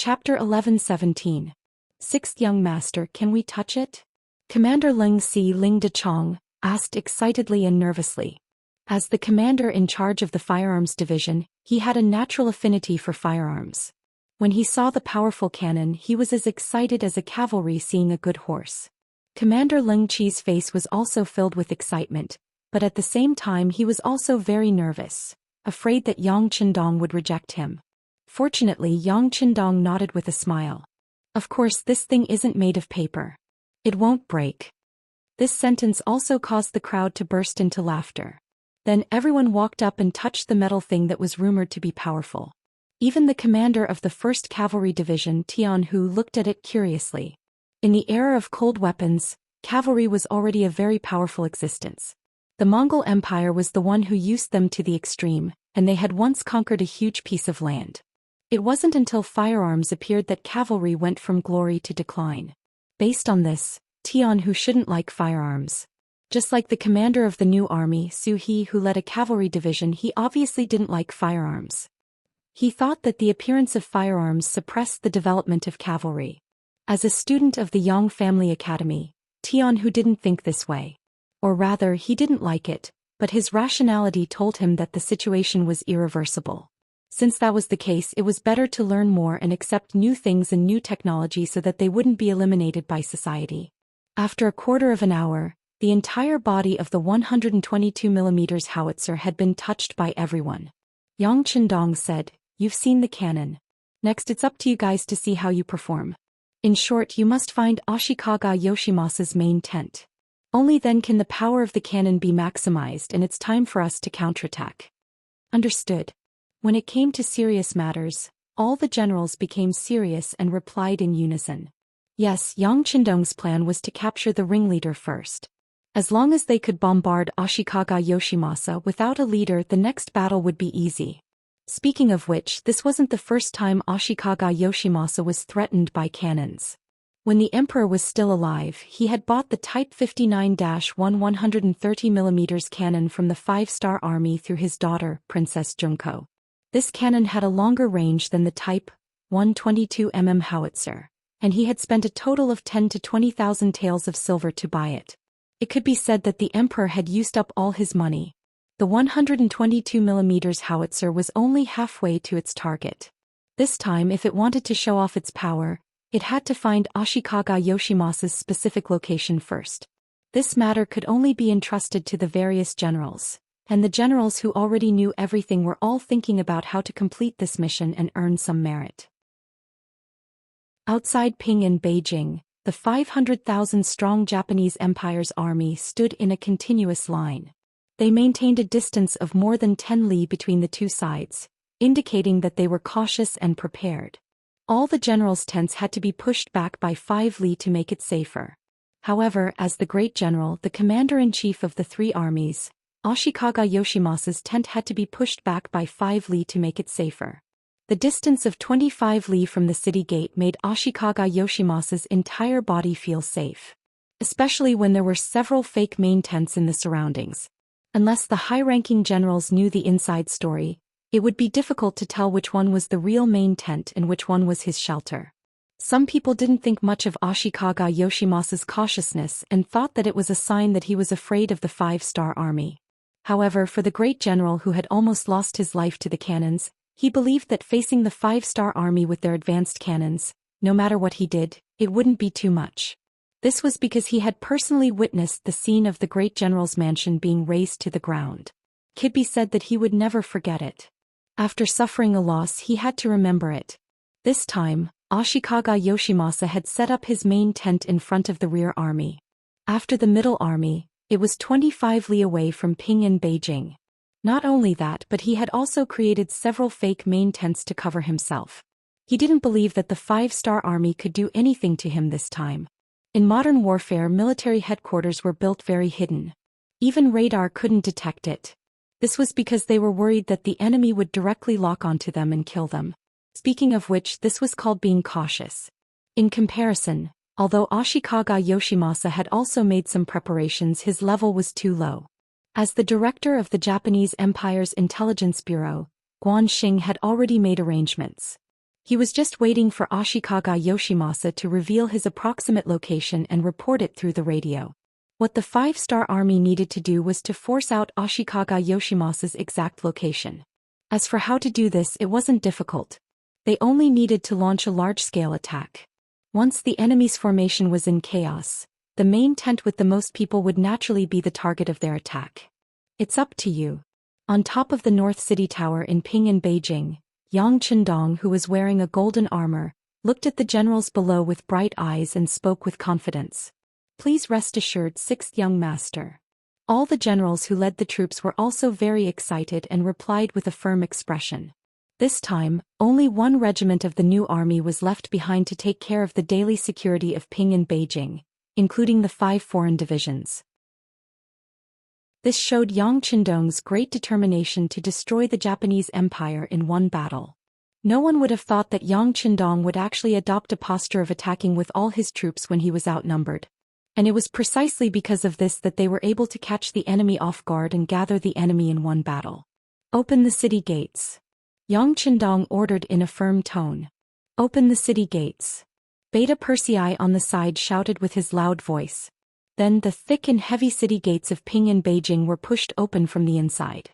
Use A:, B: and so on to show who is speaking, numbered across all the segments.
A: Chapter 11-17. Sixth Young Master, can we touch it? Commander Ling Si Ling De Chong asked excitedly and nervously. As the commander in charge of the firearms division, he had a natural affinity for firearms. When he saw the powerful cannon, he was as excited as a cavalry seeing a good horse. Commander Ling Chi's face was also filled with excitement, but at the same time he was also very nervous, afraid that Yang Qindong would reject him. Fortunately, Yang Qindong nodded with a smile. Of course, this thing isn't made of paper. It won't break. This sentence also caused the crowd to burst into laughter. Then everyone walked up and touched the metal thing that was rumored to be powerful. Even the commander of the 1st Cavalry Division, Tian Hu, looked at it curiously. In the era of cold weapons, cavalry was already a very powerful existence. The Mongol Empire was the one who used them to the extreme, and they had once conquered a huge piece of land. It wasn't until firearms appeared that cavalry went from glory to decline. Based on this, Tian Hu shouldn't like firearms. Just like the commander of the new army, Su He, who led a cavalry division, he obviously didn't like firearms. He thought that the appearance of firearms suppressed the development of cavalry. As a student of the Yang Family Academy, Tian Hu didn't think this way. Or rather, he didn't like it, but his rationality told him that the situation was irreversible. Since that was the case, it was better to learn more and accept new things and new technology so that they wouldn't be eliminated by society. After a quarter of an hour, the entire body of the 122mm howitzer had been touched by everyone. Yang Qindong said, "You've seen the cannon. Next it's up to you guys to see how you perform. In short, you must find Ashikaga Yoshimasa's main tent. Only then can the power of the cannon be maximized, and it's time for us to counterattack." Understood. When it came to serious matters, all the generals became serious and replied in unison. Yes, Yang Qindong's plan was to capture the ringleader first. As long as they could bombard Ashikaga Yoshimasa without a leader, the next battle would be easy. Speaking of which, this wasn't the first time Ashikaga Yoshimasa was threatened by cannons. When the emperor was still alive, he had bought the Type 59-1 130mm cannon from the 5-star army through his daughter, Princess Junko. This cannon had a longer range than the Type 122mm howitzer, and he had spent a total of 10 to 20,000 taels of silver to buy it. It could be said that the emperor had used up all his money. The 122mm howitzer was only halfway to its target. This time, if it wanted to show off its power, it had to find Ashikaga Yoshimasa's specific location first. This matter could only be entrusted to the various generals, and the generals who already knew everything were all thinking about how to complete this mission and earn some merit. Outside Ping in Beijing, the 500,000-strong Japanese Empire's army stood in a continuous line. They maintained a distance of more than 10 li between the two sides, indicating that they were cautious and prepared. All the generals' tents had to be pushed back by 5 li to make it safer. However, as the great general, the commander-in-chief of the 3 armies, Ashikaga Yoshimasa's tent had to be pushed back by 5 li to make it safer. The distance of 25 li from the city gate made Ashikaga Yoshimasa's entire body feel safe. Especially when there were several fake main tents in the surroundings. Unless the high-ranking generals knew the inside story, it would be difficult to tell which one was the real main tent and which one was his shelter. Some people didn't think much of Ashikaga Yoshimasa's cautiousness and thought that it was a sign that he was afraid of the 5-star army. However, for the great general who had almost lost his life to the cannons, he believed that facing the 5-star army with their advanced cannons, no matter what he did, it wouldn't be too much. This was because he had personally witnessed the scene of the great general's mansion being razed to the ground. Kidby said that he would never forget it. After suffering a loss, he had to remember it. This time, Ashikaga Yoshimasa had set up his main tent in front of the rear army. After the middle army, it was 25 li away from Ping in Beijing. Not only that, but he had also created several fake main tents to cover himself. He didn't believe that the 5-star army could do anything to him this time. In modern warfare, military headquarters were built very hidden. Even radar couldn't detect it. This was because they were worried that the enemy would directly lock onto them and kill them. Speaking of which, this was called being cautious. In comparison, although Ashikaga Yoshimasa had also made some preparations, his level was too low. As the director of the Japanese Empire's Intelligence Bureau, Guan Xing had already made arrangements. He was just waiting for Ashikaga Yoshimasa to reveal his approximate location and report it through the radio. What the 5-star army needed to do was to force out Ashikaga Yoshimasa's exact location. As for how to do this, it wasn't difficult. They only needed to launch a large-scale attack. Once the enemy's formation was in chaos, the main tent with the most people would naturally be the target of their attack. It's up to you. On top of the North City Tower in Ping'an, Beijing, Yang Qindong, who was wearing a golden armor, looked at the generals below with bright eyes and spoke with confidence. Please rest assured, 6th young master. All the generals who led the troops were also very excited and replied with a firm expression. This time, only one regiment of the new army was left behind to take care of the daily security of Ping'an, Beijing, including the 5 foreign divisions. This showed Yang Qindong's great determination to destroy the Japanese Empire in one battle. No one would have thought that Yang Qindong would actually adopt a posture of attacking with all his troops when he was outnumbered. And it was precisely because of this that they were able to catch the enemy off guard and gather the enemy in one battle. Open the city gates. Yang Qindong ordered in a firm tone. Open the city gates. Beta Persei on the side shouted with his loud voice. Then the thick and heavy city gates of Ping'an, Beijing were pushed open from the inside.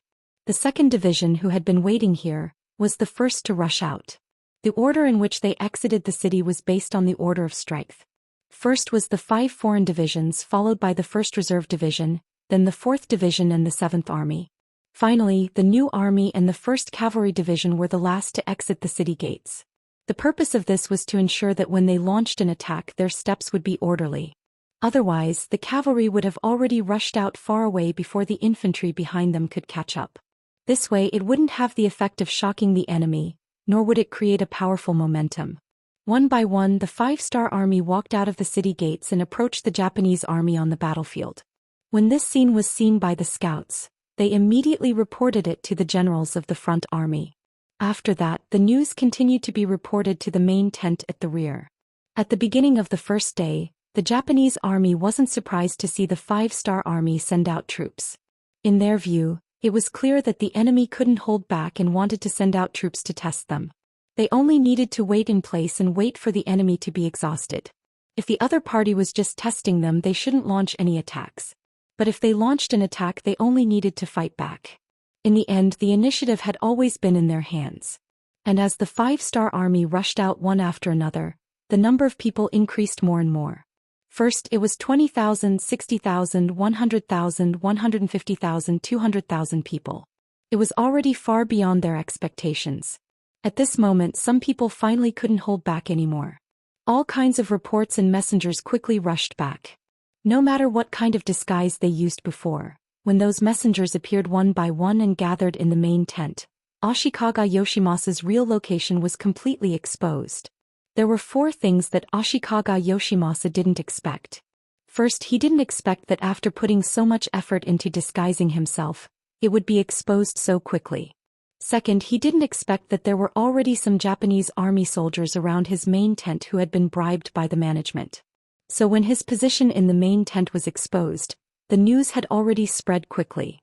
A: The 2nd Division, who had been waiting here, was the first to rush out. The order in which they exited the city was based on the order of strength. First was the 5 foreign divisions, followed by the 1st Reserve Division, then the 4th Division and the 7th Army. Finally, the new army and the 1st Cavalry Division were the last to exit the city gates. The purpose of this was to ensure that when they launched an attack, their steps would be orderly. Otherwise, the cavalry would have already rushed out far away before the infantry behind them could catch up. This way, it wouldn't have the effect of shocking the enemy, nor would it create a powerful momentum. One by one, the 5-star army walked out of the city gates and approached the Japanese army on the battlefield. When this scene was seen by the scouts, they immediately reported it to the generals of the front army. After that, the news continued to be reported to the main tent at the rear. At the beginning of the first day, the Japanese army wasn't surprised to see the 5-star army send out troops. In their view, it was clear that the enemy couldn't hold back and wanted to send out troops to test them. They only needed to wait in place and wait for the enemy to be exhausted. If the other party was just testing them, they shouldn't launch any attacks. But if they launched an attack, they only needed to fight back. In the end, the initiative had always been in their hands. And as the 5-star army rushed out one after another, the number of people increased more and more. First, it was 20,000, 60,000, 100,000, 150,000, 200,000 people. It was already far beyond their expectations. At this moment, some people finally couldn't hold back anymore. All kinds of reports and messengers quickly rushed back. No matter what kind of disguise they used before, when those messengers appeared one by one and gathered in the main tent, Ashikaga Yoshimasa's real location was completely exposed. There were 4 things that Ashikaga Yoshimasa didn't expect. First, he didn't expect that after putting so much effort into disguising himself, it would be exposed so quickly. Second, he didn't expect that there were already some Japanese army soldiers around his main tent who had been bribed by the management. So when his position in the main tent was exposed, the news had already spread quickly.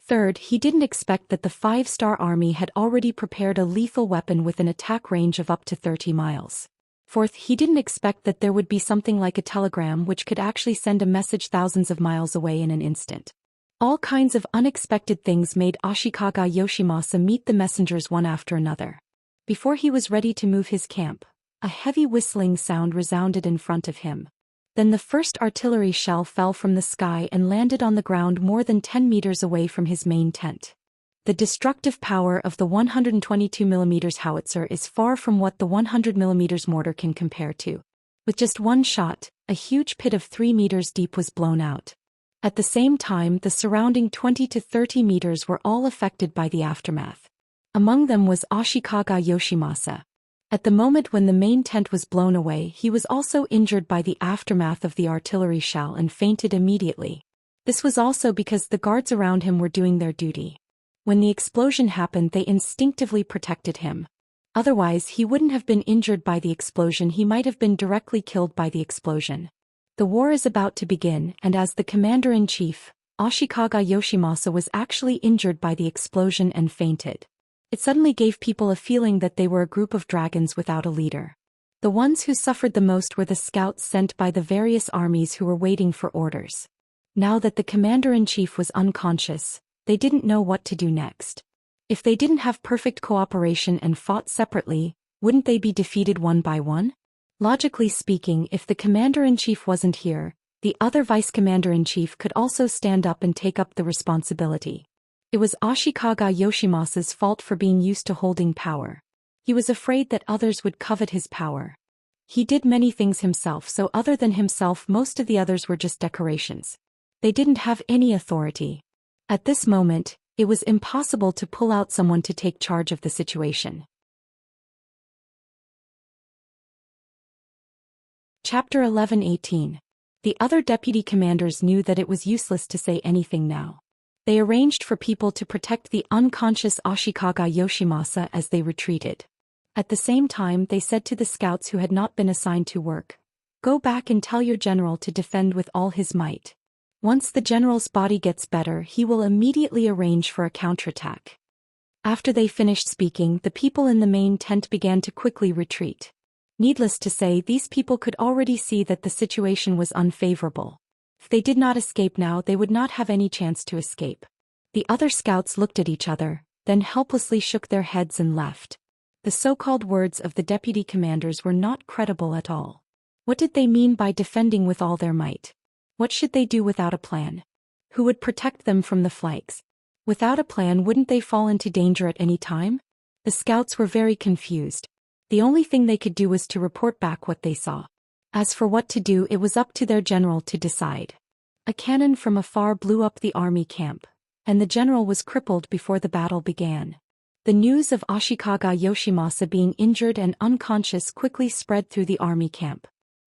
A: Third, he didn't expect that the 5-star army had already prepared a lethal weapon with an attack range of up to 30 miles. Fourth, he didn't expect that there would be something like a telegram which could actually send a message thousands of miles away in an instant. All kinds of unexpected things made Ashikaga Yoshimasa meet the messengers one after another. Before he was ready to move his camp, a heavy whistling sound resounded in front of him. Then the first artillery shell fell from the sky and landed on the ground more than 10 meters away from his main tent. The destructive power of the 122mm howitzer is far from what the 100mm mortar can compare to. With just one shot, a huge pit of 3 meters deep was blown out. At the same time, the surrounding 20 to 30 meters were all affected by the aftermath. Among them was Ashikaga Yoshimasa. At the moment when the main tent was blown away, he was also injured by the aftermath of the artillery shell and fainted immediately. This was also because the guards around him were doing their duty. When the explosion happened, they instinctively protected him. Otherwise, he wouldn't have been injured by the explosion, he might have been directly killed by the explosion. The war is about to begin, and as the commander-in-chief, Ashikaga Yoshimasa was actually injured by the explosion and fainted. It suddenly gave people a feeling that they were a group of dragons without a leader. The ones who suffered the most were the scouts sent by the various armies who were waiting for orders. Now that the commander-in-chief was unconscious, they didn't know what to do next. If they didn't have perfect cooperation and fought separately, wouldn't they be defeated one by one? Logically speaking, if the commander-in-chief wasn't here, the other vice-commander-in-chief could also stand up and take up the responsibility. It was Ashikaga Yoshimasa's fault for being used to holding power. He was afraid that others would covet his power. He did many things himself, so other than himself most of the others were just decorations. They didn't have any authority. At this moment, it was impossible to pull out someone to take charge of the situation. Chapter 11:18. The other deputy commanders knew that it was useless to say anything now. They arranged for people to protect the unconscious Ashikaga Yoshimasa as they retreated. At the same time, they said to the scouts who had not been assigned to work, "Go back and tell your general to defend with all his might. Once the general's body gets better, he will immediately arrange for a counterattack." After they finished speaking, the people in the main tent began to quickly retreat. Needless to say, these people could already see that the situation was unfavorable. If they did not escape now, they would not have any chance to escape. The other scouts looked at each other, then helplessly shook their heads and left. The so-called words of the deputy commanders were not credible at all. What did they mean by defending with all their might? What should they do without a plan? Who would protect them from the flanks? Without a plan, wouldn't they fall into danger at any time? The scouts were very confused. The only thing they could do was to report back what they saw. As for what to do, it was up to their general to decide. A cannon from afar blew up the army camp, and the general was crippled before the battle began. The news of Ashikaga Yoshimasa being injured and unconscious quickly spread through the army camp.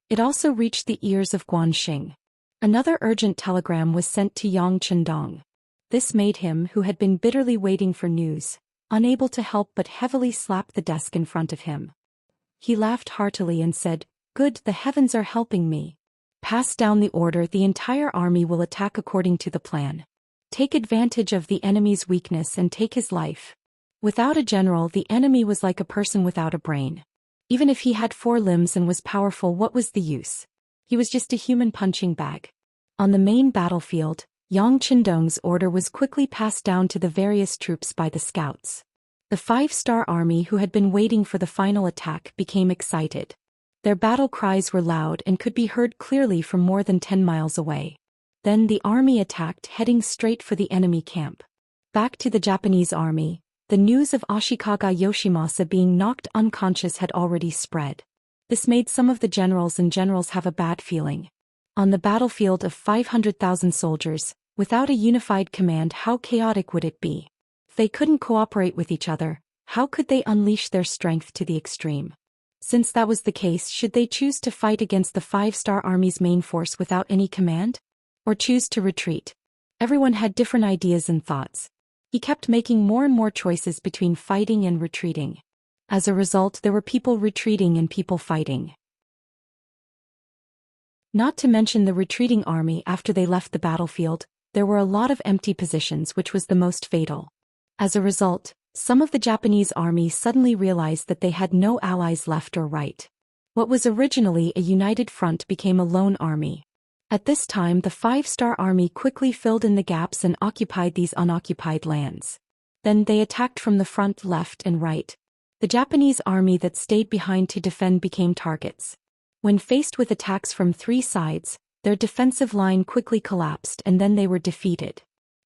A: It also reached the ears of Guanxing. Another urgent telegram was sent to Yang Chendong. This made him, who had been bitterly waiting for news, unable to help but heavily slap the desk in front of him. He laughed heartily and said, "Good, the heavens are helping me. Pass down the order, the entire army will attack according to the plan. Take advantage of the enemy's weakness and take his life." Without a general, the enemy was like a person without a brain. Even if he had 4 limbs and was powerful, what was the use? He was just a human punching bag. On the main battlefield, Yang Chendong's order was quickly passed down to the various troops by the scouts. The 5-star army, who had been waiting for the final attack, became excited. Their battle cries were loud and could be heard clearly from more than 10 miles away. Then the army attacked, heading straight for the enemy camp. Back to the Japanese army, the news of Ashikaga Yoshimasa being knocked unconscious had already spread. This made some of the generals have a bad feeling. On the battlefield of 500,000 soldiers, without a unified command, how chaotic would it be? If they couldn't cooperate with each other, how could they unleash their strength to the extreme? Since that was the case, should they choose to fight against the 5-star army's main force without any command? Or choose to retreat? Everyone had different ideas and thoughts. He kept making more and more choices between fighting and retreating. As a result, there were people retreating and people fighting. Not to mention the retreating army. After they left the battlefield, there were a lot of empty positions, which was the most fatal. As a result, some of the Japanese army suddenly realized that they had no allies left or right. What was originally a united front became a lone army. At this time, the 5-star army quickly filled in the gaps and occupied these unoccupied lands. Then they attacked from the front, left and right. The Japanese army that stayed behind to defend became targets. When faced with attacks from 3 sides, their defensive line quickly collapsed and then they were defeated.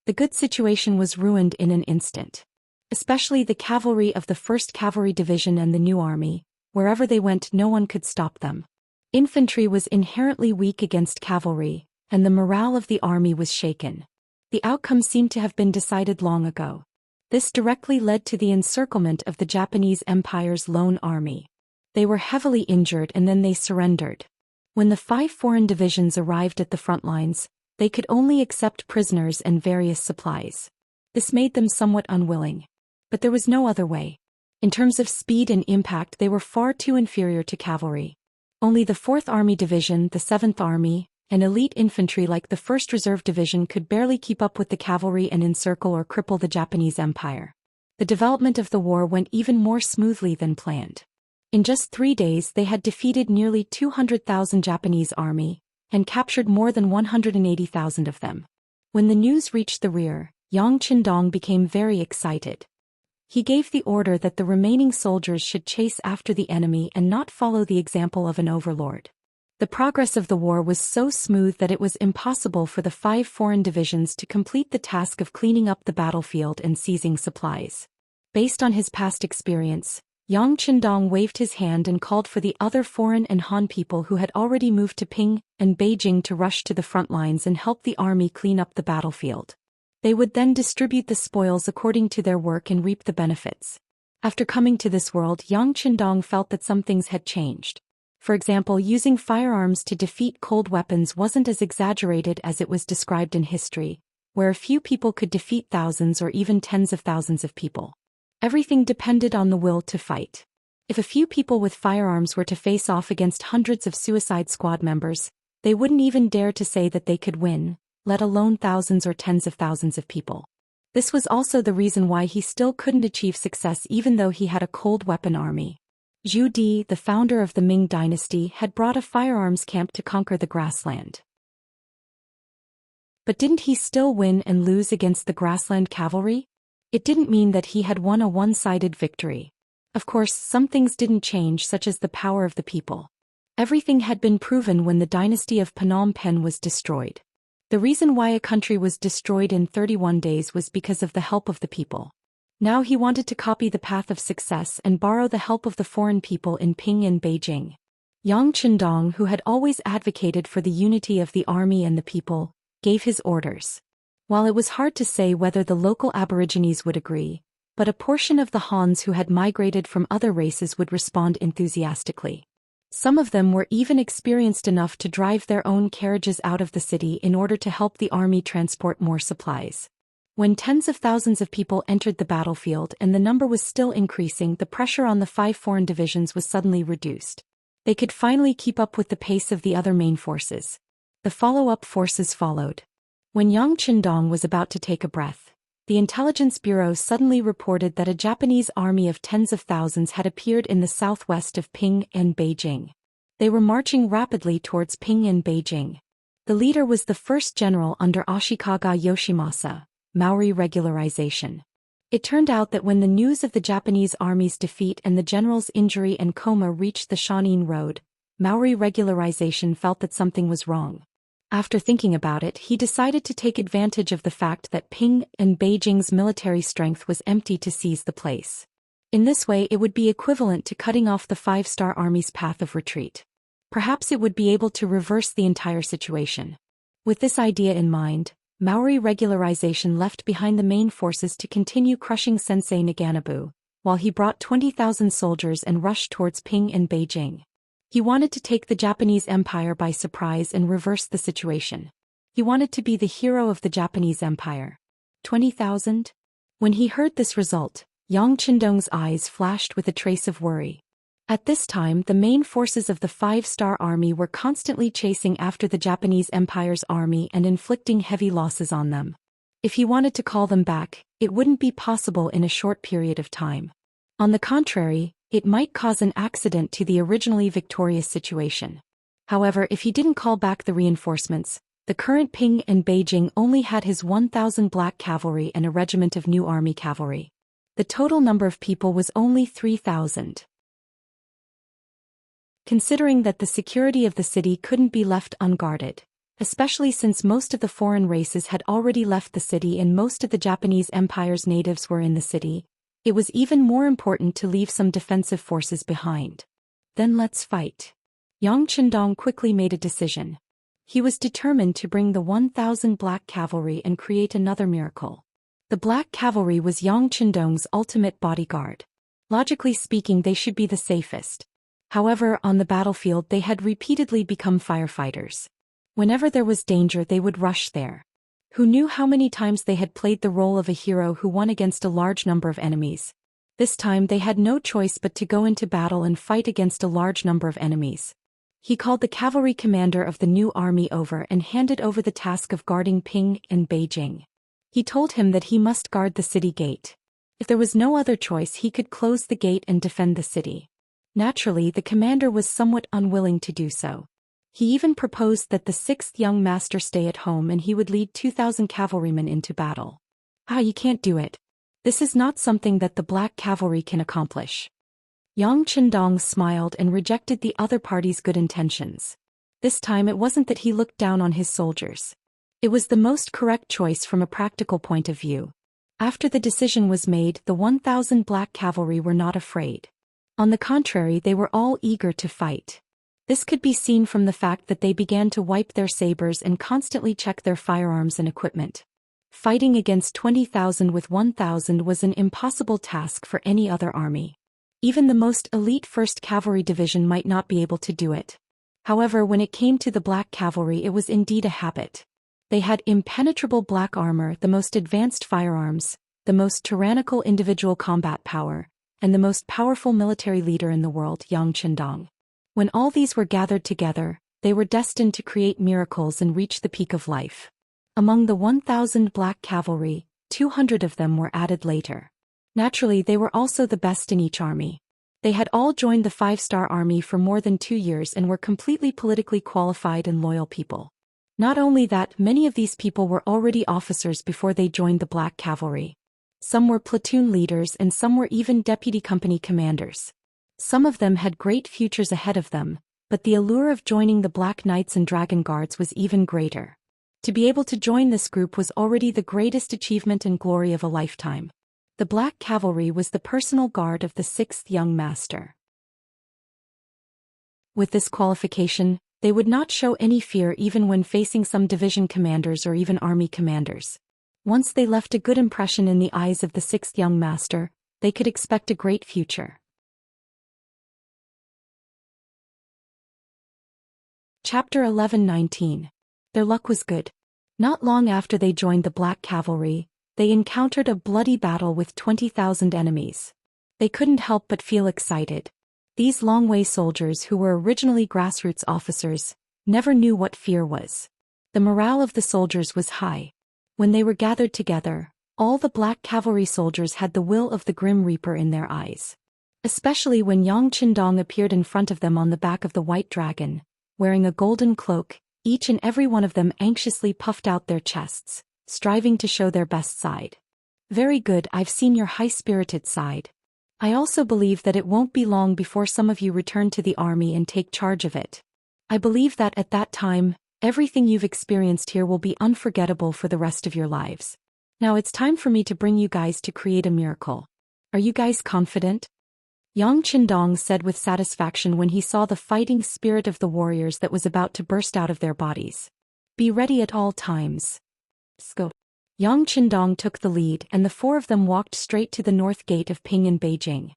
A: The good situation was ruined in an instant. Especially the cavalry of the 1st Cavalry Division and the new army. Wherever they went, no one could stop them. Infantry was inherently weak against cavalry, and the morale of the army was shaken. The outcome seemed to have been decided long ago. This directly led to the encirclement of the Japanese Empire's lone army. They were heavily injured and then they surrendered. When the 5 foreign divisions arrived at the front lines, they could only accept prisoners and various supplies. This made them somewhat unwilling. But there was no other way. In terms of speed and impact, they were far too inferior to cavalry. Only the 4th Army Division, the 7th Army, and elite infantry like the 1st Reserve Division could barely keep up with the cavalry and encircle or cripple the Japanese Empire. The development of the war went even more smoothly than planned. In just 3 days they had defeated nearly 200,000 Japanese army, and captured more than 180,000 of them. When the news reached the rear, Yang Qindong became very excited. He gave the order that the remaining soldiers should chase after the enemy and not follow the example of an overlord. The progress of the war was so smooth that it was impossible for the 5 foreign divisions to complete the task of cleaning up the battlefield and seizing supplies. Based on his past experience, Yang Qindong waved his hand and called for the other foreign and Han people who had already moved to Ping and Beijing to rush to the front lines and help the army clean up the battlefield. They would then distribute the spoils according to their work and reap the benefits. After coming to this world, Yang Qindong felt that some things had changed. For example, using firearms to defeat cold weapons wasn't as exaggerated as it was described in history, where a few people could defeat thousands or even tens of thousands of people. Everything depended on the will to fight. If a few people with firearms were to face off against hundreds of Suicide Squad members, they wouldn't even dare to say that they could win, let alone thousands or tens of thousands of people. This was also the reason why he still couldn't achieve success even though he had a cold weapon army. Zhu Di, the founder of the Ming dynasty, had brought a firearms camp to conquer the grassland. But didn't he still win and lose against the grassland cavalry? It didn't mean that he had won a one-sided victory. Of course, some things didn't change, such as the power of the people. Everything had been proven when the dynasty of Phnom Penh was destroyed. The reason why a country was destroyed in 31 days was because of the help of the people. Now he wanted to copy the path of success and borrow the help of the foreign people in Ping and Beijing. Yang Qindong, who had always advocated for the unity of the army and the people, gave his orders. While it was hard to say whether the local aborigines would agree, but a portion of the Hans who had migrated from other races would respond enthusiastically. Some of them were even experienced enough to drive their own carriages out of the city in order to help the army transport more supplies. When tens of thousands of people entered the battlefield and the number was still increasing, the pressure on the 5 foreign divisions was suddenly reduced. They could finally keep up with the pace of the other main forces. The follow-up forces followed. When Yang Qindong was about to take a breath, the intelligence bureau suddenly reported that a Japanese army of tens of thousands had appeared in the southwest of Ping and Beijing. They were marching rapidly towards Ping and Beijing. The leader was the first general under Ashikaga Yoshimasa, Maori regularization. It turned out that when the news of the Japanese army's defeat and the general's injury and coma reached the Shanin Road, Maori regularization felt that something was wrong. After thinking about it, he decided to take advantage of the fact that Ping and Beijing's military strength was empty to seize the place. In this way, it would be equivalent to cutting off the 5-star army's path of retreat. Perhaps it would be able to reverse the entire situation. With this idea in mind, Maori regularization left behind the main forces to continue crushing Sensei Naganabu, while he brought 20,000 soldiers and rushed towards Ping and Beijing. He wanted to take the Japanese Empire by surprise and reverse the situation. He wanted to be the hero of the Japanese Empire. 20,000? When he heard this result, Yang Qindong's eyes flashed with a trace of worry. At this time, the main forces of the 5-star army were constantly chasing after the Japanese Empire's army and inflicting heavy losses on them. If he wanted to call them back, it wouldn't be possible in a short period of time. On the contrary, it might cause an accident to the originally victorious situation. However, if he didn't call back the reinforcements, the current Ping and Beijing only had his 1,000 black cavalry and a regiment of new army cavalry. The total number of people was only 3,000. Considering that the security of the city couldn't be left unguarded, especially since most of the foreign races had already left the city and most of the Japanese Empire's natives were in the city, it was even more important to leave some defensive forces behind. Then let's fight. Yang Qindong quickly made a decision. He was determined to bring the 1,000 black cavalry and create another miracle. The black cavalry was Yang Qindong's ultimate bodyguard. Logically speaking, they should be the safest. However, on the battlefield they had repeatedly become firefighters. Whenever there was danger, they would rush there. Who knew how many times they had played the role of a hero who won against a large number of enemies? This time they had no choice but to go into battle and fight against a large number of enemies. He called the cavalry commander of the new army over and handed over the task of guarding Ping and Beijing. He told him that he must guard the city gate. If there was no other choice, he could close the gate and defend the city. Naturally, the commander was somewhat unwilling to do so. He even proposed that the sixth young master stay at home and he would lead 2,000 cavalrymen into battle. You can't do it. This is not something that the Black Cavalry can accomplish. Yang Qindong smiled and rejected the other party's good intentions. This time it wasn't that he looked down on his soldiers. It was the most correct choice from a practical point of view. After the decision was made, the 1,000 Black Cavalry were not afraid. On the contrary, they were all eager to fight. This could be seen from the fact that they began to wipe their sabers and constantly check their firearms and equipment. Fighting against 20,000 with 1,000 was an impossible task for any other army. Even the most elite 1st Cavalry Division might not be able to do it. However, when it came to the Black Cavalry, it was indeed a habit. They had impenetrable black armor, the most advanced firearms, the most tyrannical individual combat power, and the most powerful military leader in the world, Yang Qindong. When all these were gathered together, they were destined to create miracles and reach the peak of life. Among the 1,000 Black Cavalry, 200 of them were added later. Naturally, they were also the best in each army. They had all joined the 5-star army for more than 2 years and were completely politically qualified and loyal people. Not only that, many of these people were already officers before they joined the Black Cavalry. Some were platoon leaders and some were even deputy company commanders. Some of them had great futures ahead of them, but the allure of joining the Black Knights and Dragon Guards was even greater. To be able to join this group was already the greatest achievement and glory of a lifetime. The Black Cavalry was the personal guard of the 6th young master. With this qualification, they would not show any fear even when facing some division commanders or even army commanders. Once they left a good impression in the eyes of the 6th young master, they could expect a great future. Chapter 11-19. Their luck was good. Not long after they joined the Black Cavalry, they encountered a bloody battle with 20,000 enemies. They couldn't help but feel excited. These Longwei soldiers, who were originally grassroots officers, never knew what fear was. The morale of the soldiers was high. When they were gathered together, all the Black Cavalry soldiers had the will of the Grim Reaper in their eyes. Especially when Yang Qindong appeared in front of them on the back of the white dragon, wearing a golden cloak, each and every one of them anxiously puffed out their chests, striving to show their best side. Very good, I've seen your high-spirited side. I also believe that it won't be long before some of you return to the army and take charge of it. I believe that at that time, everything you've experienced here will be unforgettable for the rest of your lives. Now it's time for me to bring you guys to create a miracle. Are you guys confident? Yang Qindong said with satisfaction when he saw the fighting spirit of the warriors that was about to burst out of their bodies. Be ready at all times. Go. Yang Qindong took the lead and the 4 of them walked straight to the north gate of Ping in Beijing.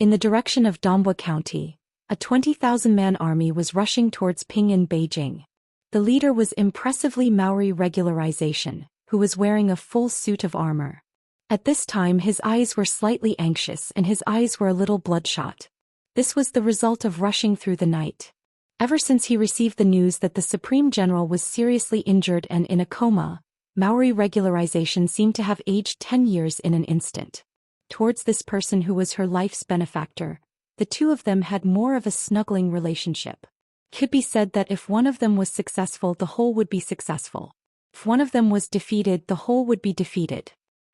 A: In the direction of Dongbua County, a 20,000-man army was rushing towards Ping in Beijing. The leader was impressively Maori Regularization, who was wearing a full suit of armor. At this time his eyes were slightly anxious and his eyes were a little bloodshot. This was the result of rushing through the night. Ever since he received the news that the Supreme General was seriously injured and in a coma, Maori Regularization seemed to have aged 10 years in an instant. Towards this person who was her life's benefactor, the 2 of them had more of a snuggling relationship. It could be said that if one of them was successful, the whole would be successful. If one of them was defeated, the whole would be defeated.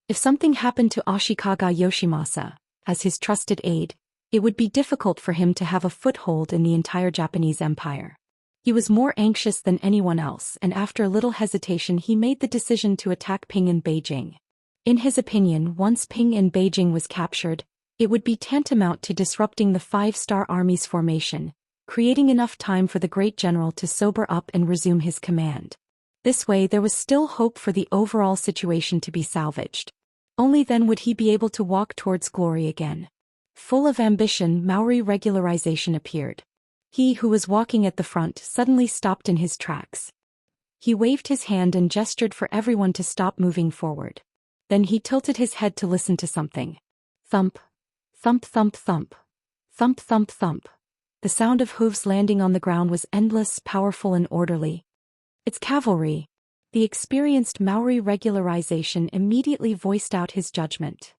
A: If something happened to Ashikaga Yoshimasa, as his trusted aide, it would be difficult for him to have a foothold in the entire Japanese Empire. He was more anxious than anyone else, and after a little hesitation he made the decision to attack Ping in Beijing. In his opinion, once Ping in Beijing was captured, it would be tantamount to disrupting the 5-star army's formation, creating enough time for the great general to sober up and resume his command. This way there was still hope for the overall situation to be salvaged. Only then would he be able to walk towards glory again. Full of ambition, Maori Regularization appeared. He who was walking at the front suddenly stopped in his tracks. He waved his hand and gestured for everyone to stop moving forward. Then he tilted his head to listen to something. Thump. Thump thump thump. Thump thump thump. The sound of hooves landing on the ground was endless, powerful and orderly. It's cavalry. The experienced Maori Regularization immediately voiced out his judgment.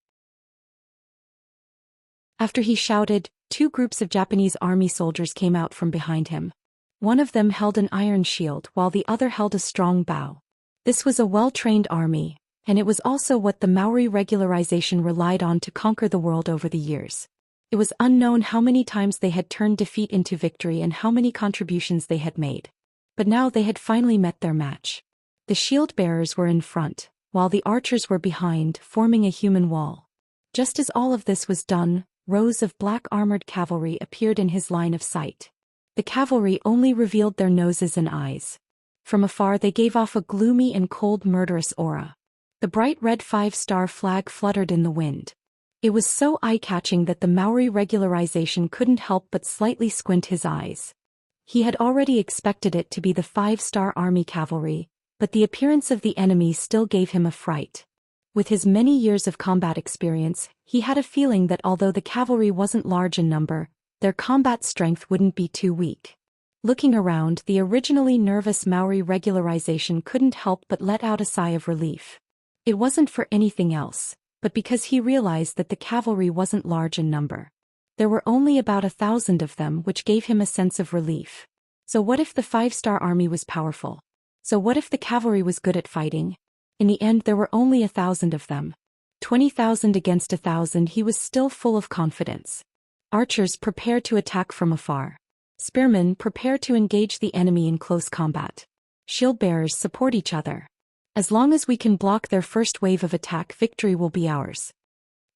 A: After he shouted, two groups of Japanese army soldiers came out from behind him. One of them held an iron shield while the other held a strong bow. This was a well-trained army, and it was also what the Maori regularization relied on to conquer the world over the years. It was unknown how many times they had turned defeat into victory and how many contributions they had made. But now they had finally met their match. The shield-bearers were in front, while the archers were behind, forming a human wall. Just as all of this was done, rows of black armored cavalry appeared in his line of sight. The cavalry only revealed their noses and eyes. From afar they gave off a gloomy and cold murderous aura. The bright red 5-star flag fluttered in the wind. It was so eye-catching that the Maori regularization couldn't help but slightly squint his eyes. He had already expected it to be the 5-star army cavalry, but the appearance of the enemy still gave him a fright. With his many years of combat experience, he had a feeling that although the cavalry wasn't large in number, their combat strength wouldn't be too weak. Looking around, the originally nervous Maori regularization couldn't help but let out a sigh of relief. It wasn't for anything else, but because he realized that the cavalry wasn't large in number. There were only about 1,000 of them, which gave him a sense of relief. So what if the 5-star army was powerful? So what if the cavalry was good at fighting? In the end there were only 1,000 of them. 20,000 against 1,000. He was still full of confidence. Archers, prepare to attack from afar. Spearmen, prepare to engage the enemy in close combat. Shield-bearers, support each other. As long as we can block their first wave of attack, victory will be ours.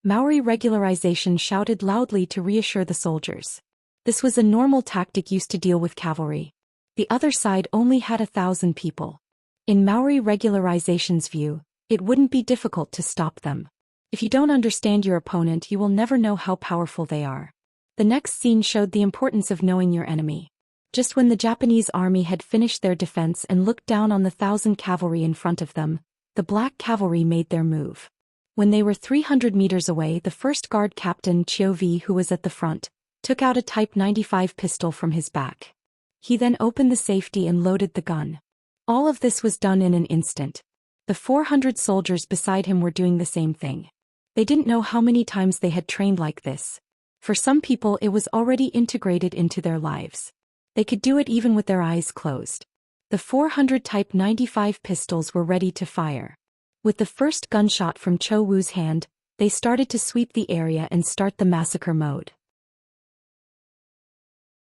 A: Maori regularization shouted loudly to reassure the soldiers. This was a normal tactic used to deal with cavalry. The other side only had 1,000 people. In Maori regularization's view, it wouldn't be difficult to stop them. If you don't understand your opponent, you will never know how powerful they are. The next scene showed the importance of knowing your enemy. Just when the Japanese army had finished their defense and looked down on the 1,000 cavalry in front of them, the black cavalry made their move. When they were 300 meters away, the first guard captain, Chiovi, who was at the front, took out a Type 95 pistol from his back. He then opened the safety and loaded the gun. All of this was done in an instant. The 400 soldiers beside him were doing the same thing. They didn't know how many times they had trained like this. For some people it was already integrated into their lives. They could do it even with their eyes closed. The 400 Type 95 pistols were ready to fire. With the first gunshot from Cho Wu's hand, they started to sweep the area and start the massacre mode.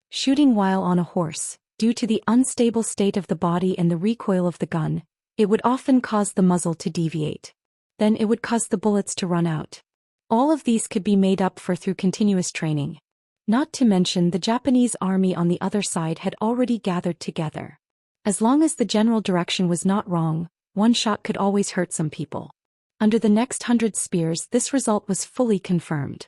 A: Shooting while on a horse, due to the unstable state of the body and the recoil of the gun, it would often cause the muzzle to deviate. Then it would cause the bullets to run out. All of these could be made up for through continuous training. Not to mention the Japanese army on the other side had already gathered together. As long as the general direction was not wrong, one shot could always hurt some people. Under the next 100 spears, this result was fully confirmed.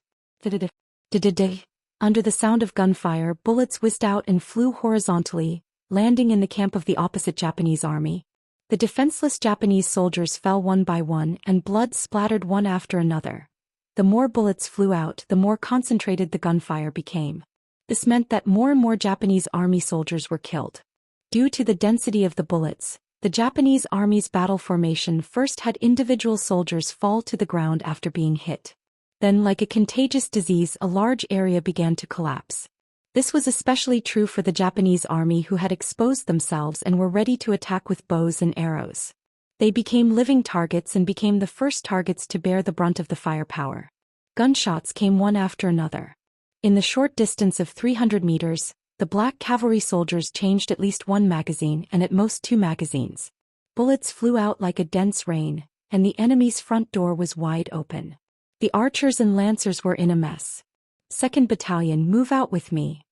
A: Under the sound of gunfire, bullets whizzed out and flew horizontally, landing in the camp of the opposite Japanese army. The defenseless Japanese soldiers fell one by one and blood splattered one after another. The more bullets flew out, the more concentrated the gunfire became. This meant that more and more Japanese army soldiers were killed. Due to the density of the bullets, the Japanese army's battle formation first had individual soldiers fall to the ground after being hit. Then, like a contagious disease, a large area began to collapse. This was especially true for the Japanese army, who had exposed themselves and were ready to attack with bows and arrows. They became living targets and became the first targets to bear the brunt of the firepower. Gunshots came one after another. In the short distance of 300 meters, the black cavalry soldiers changed at least one magazine and at most two magazines. Bullets flew out like a dense rain, and the enemy's front door was wide open. The archers and lancers were in a mess. 2nd Battalion, move out with me.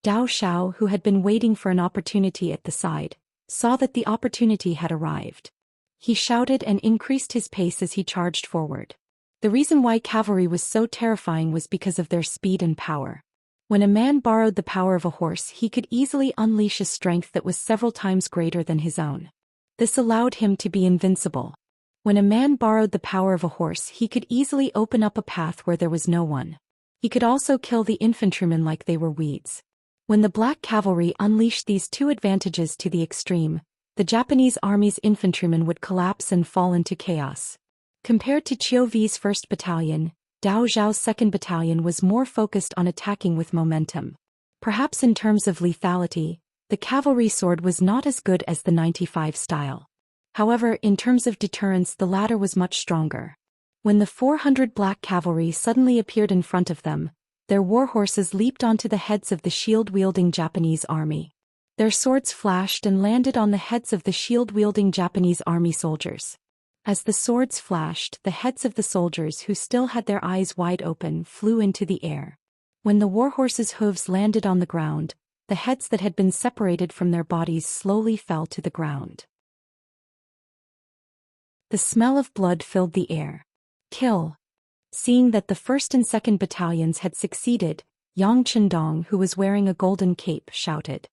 A: Dao Xiao, who had been waiting for an opportunity at the side, saw that the opportunity had arrived. He shouted and increased his pace as he charged forward. The reason why cavalry was so terrifying was because of their speed and power. When a man borrowed the power of a horse, he could easily unleash a strength that was several times greater than his own. This allowed him to be invincible. When a man borrowed the power of a horse, he could easily open up a path where there was no one. He could also kill the infantrymen like they were weeds. When the black cavalry unleashed these two advantages to the extreme, the Japanese army's infantrymen would collapse and fall into chaos. Compared to Chiovi's 1st Battalion, Dao Zhao's 2nd Battalion was more focused on attacking with momentum. Perhaps in terms of lethality, the cavalry sword was not as good as the 95 style. However, in terms of deterrence, the latter was much stronger. When the 400 black cavalry suddenly appeared in front of them, their warhorses leaped onto the heads of the shield-wielding Japanese army. Their swords flashed and landed on the heads of the shield-wielding Japanese army soldiers. As the swords flashed, the heads of the soldiers who still had their eyes wide open flew into the air. When the warhorses' hooves landed on the ground, the heads that had been separated from their bodies slowly fell to the ground. The smell of blood filled the air. Kill! Seeing that the 1st and 2nd Battalions had succeeded, Yang Chendong, who was wearing a golden cape, shouted.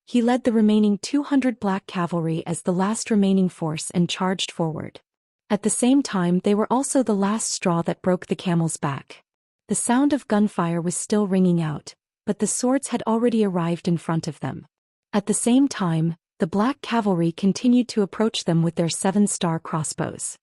A: He led the remaining 200 black cavalry as the last remaining force and charged forward. At the same time, they were also the last straw that broke the camel's back. The sound of gunfire was still ringing out, but the swords had already arrived in front of them. At the same time, the black cavalry continued to approach them with their 7-star crossbows.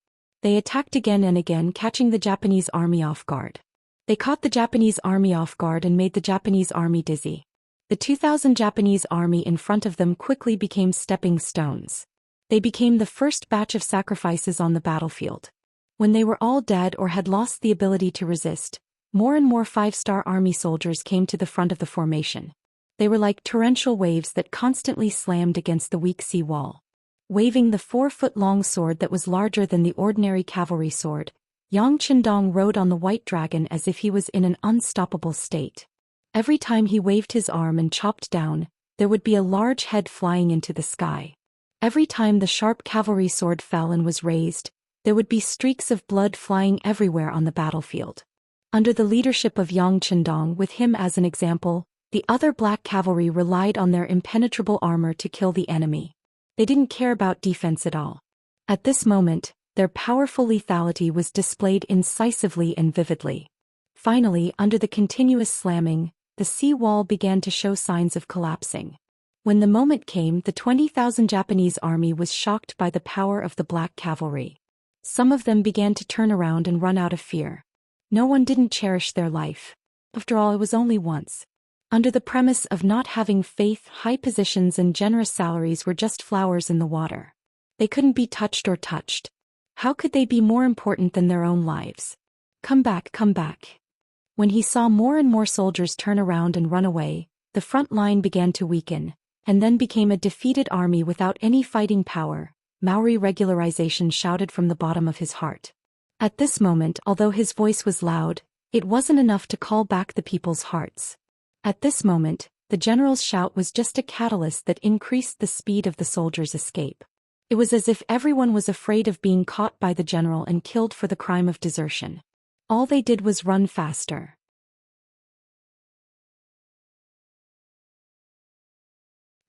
A: They attacked again and again, catching the Japanese army off guard. They caught the Japanese army off guard and made the Japanese army dizzy. The 2,000 Japanese army in front of them quickly became stepping stones. They became the first batch of sacrifices on the battlefield. When they were all dead or had lost the ability to resist, more and more 5-star army soldiers came to the front of the formation. They were like torrential waves that constantly slammed against the weak sea wall. Waving the 4-foot-long sword that was larger than the ordinary cavalry sword, Yang Chendong rode on the white dragon as if he was in an unstoppable state. Every time he waved his arm and chopped down, there would be a large head flying into the sky. Every time the sharp cavalry sword fell and was raised, there would be streaks of blood flying everywhere on the battlefield. Under the leadership of Yang Chendong, with him as an example, the other black cavalry relied on their impenetrable armor to kill the enemy. They didn't care about defense at all. At this moment, their powerful lethality was displayed incisively and vividly. Finally, under the continuous slamming, the sea wall began to show signs of collapsing. When the moment came, the 20,000 Japanese army was shocked by the power of the black cavalry. Some of them began to turn around and run out of fear. No one didn't cherish their life. After all, it was only once. Under the premise of not having faith, high positions and generous salaries were just flowers in the water. They couldn't be touched or touched. How could they be more important than their own lives? Come back, come back. When he saw more and more soldiers turn around and run away, the front line began to weaken, and then became a defeated army without any fighting power. Maori regularization shouted from the bottom of his heart. At this moment, although his voice was loud, it wasn't enough to call back the people's hearts. At this moment, the general's shout was just a catalyst that increased the speed of the soldiers' escape. It was as if everyone was afraid of being caught by the general and killed for the crime of desertion. All they did was run faster.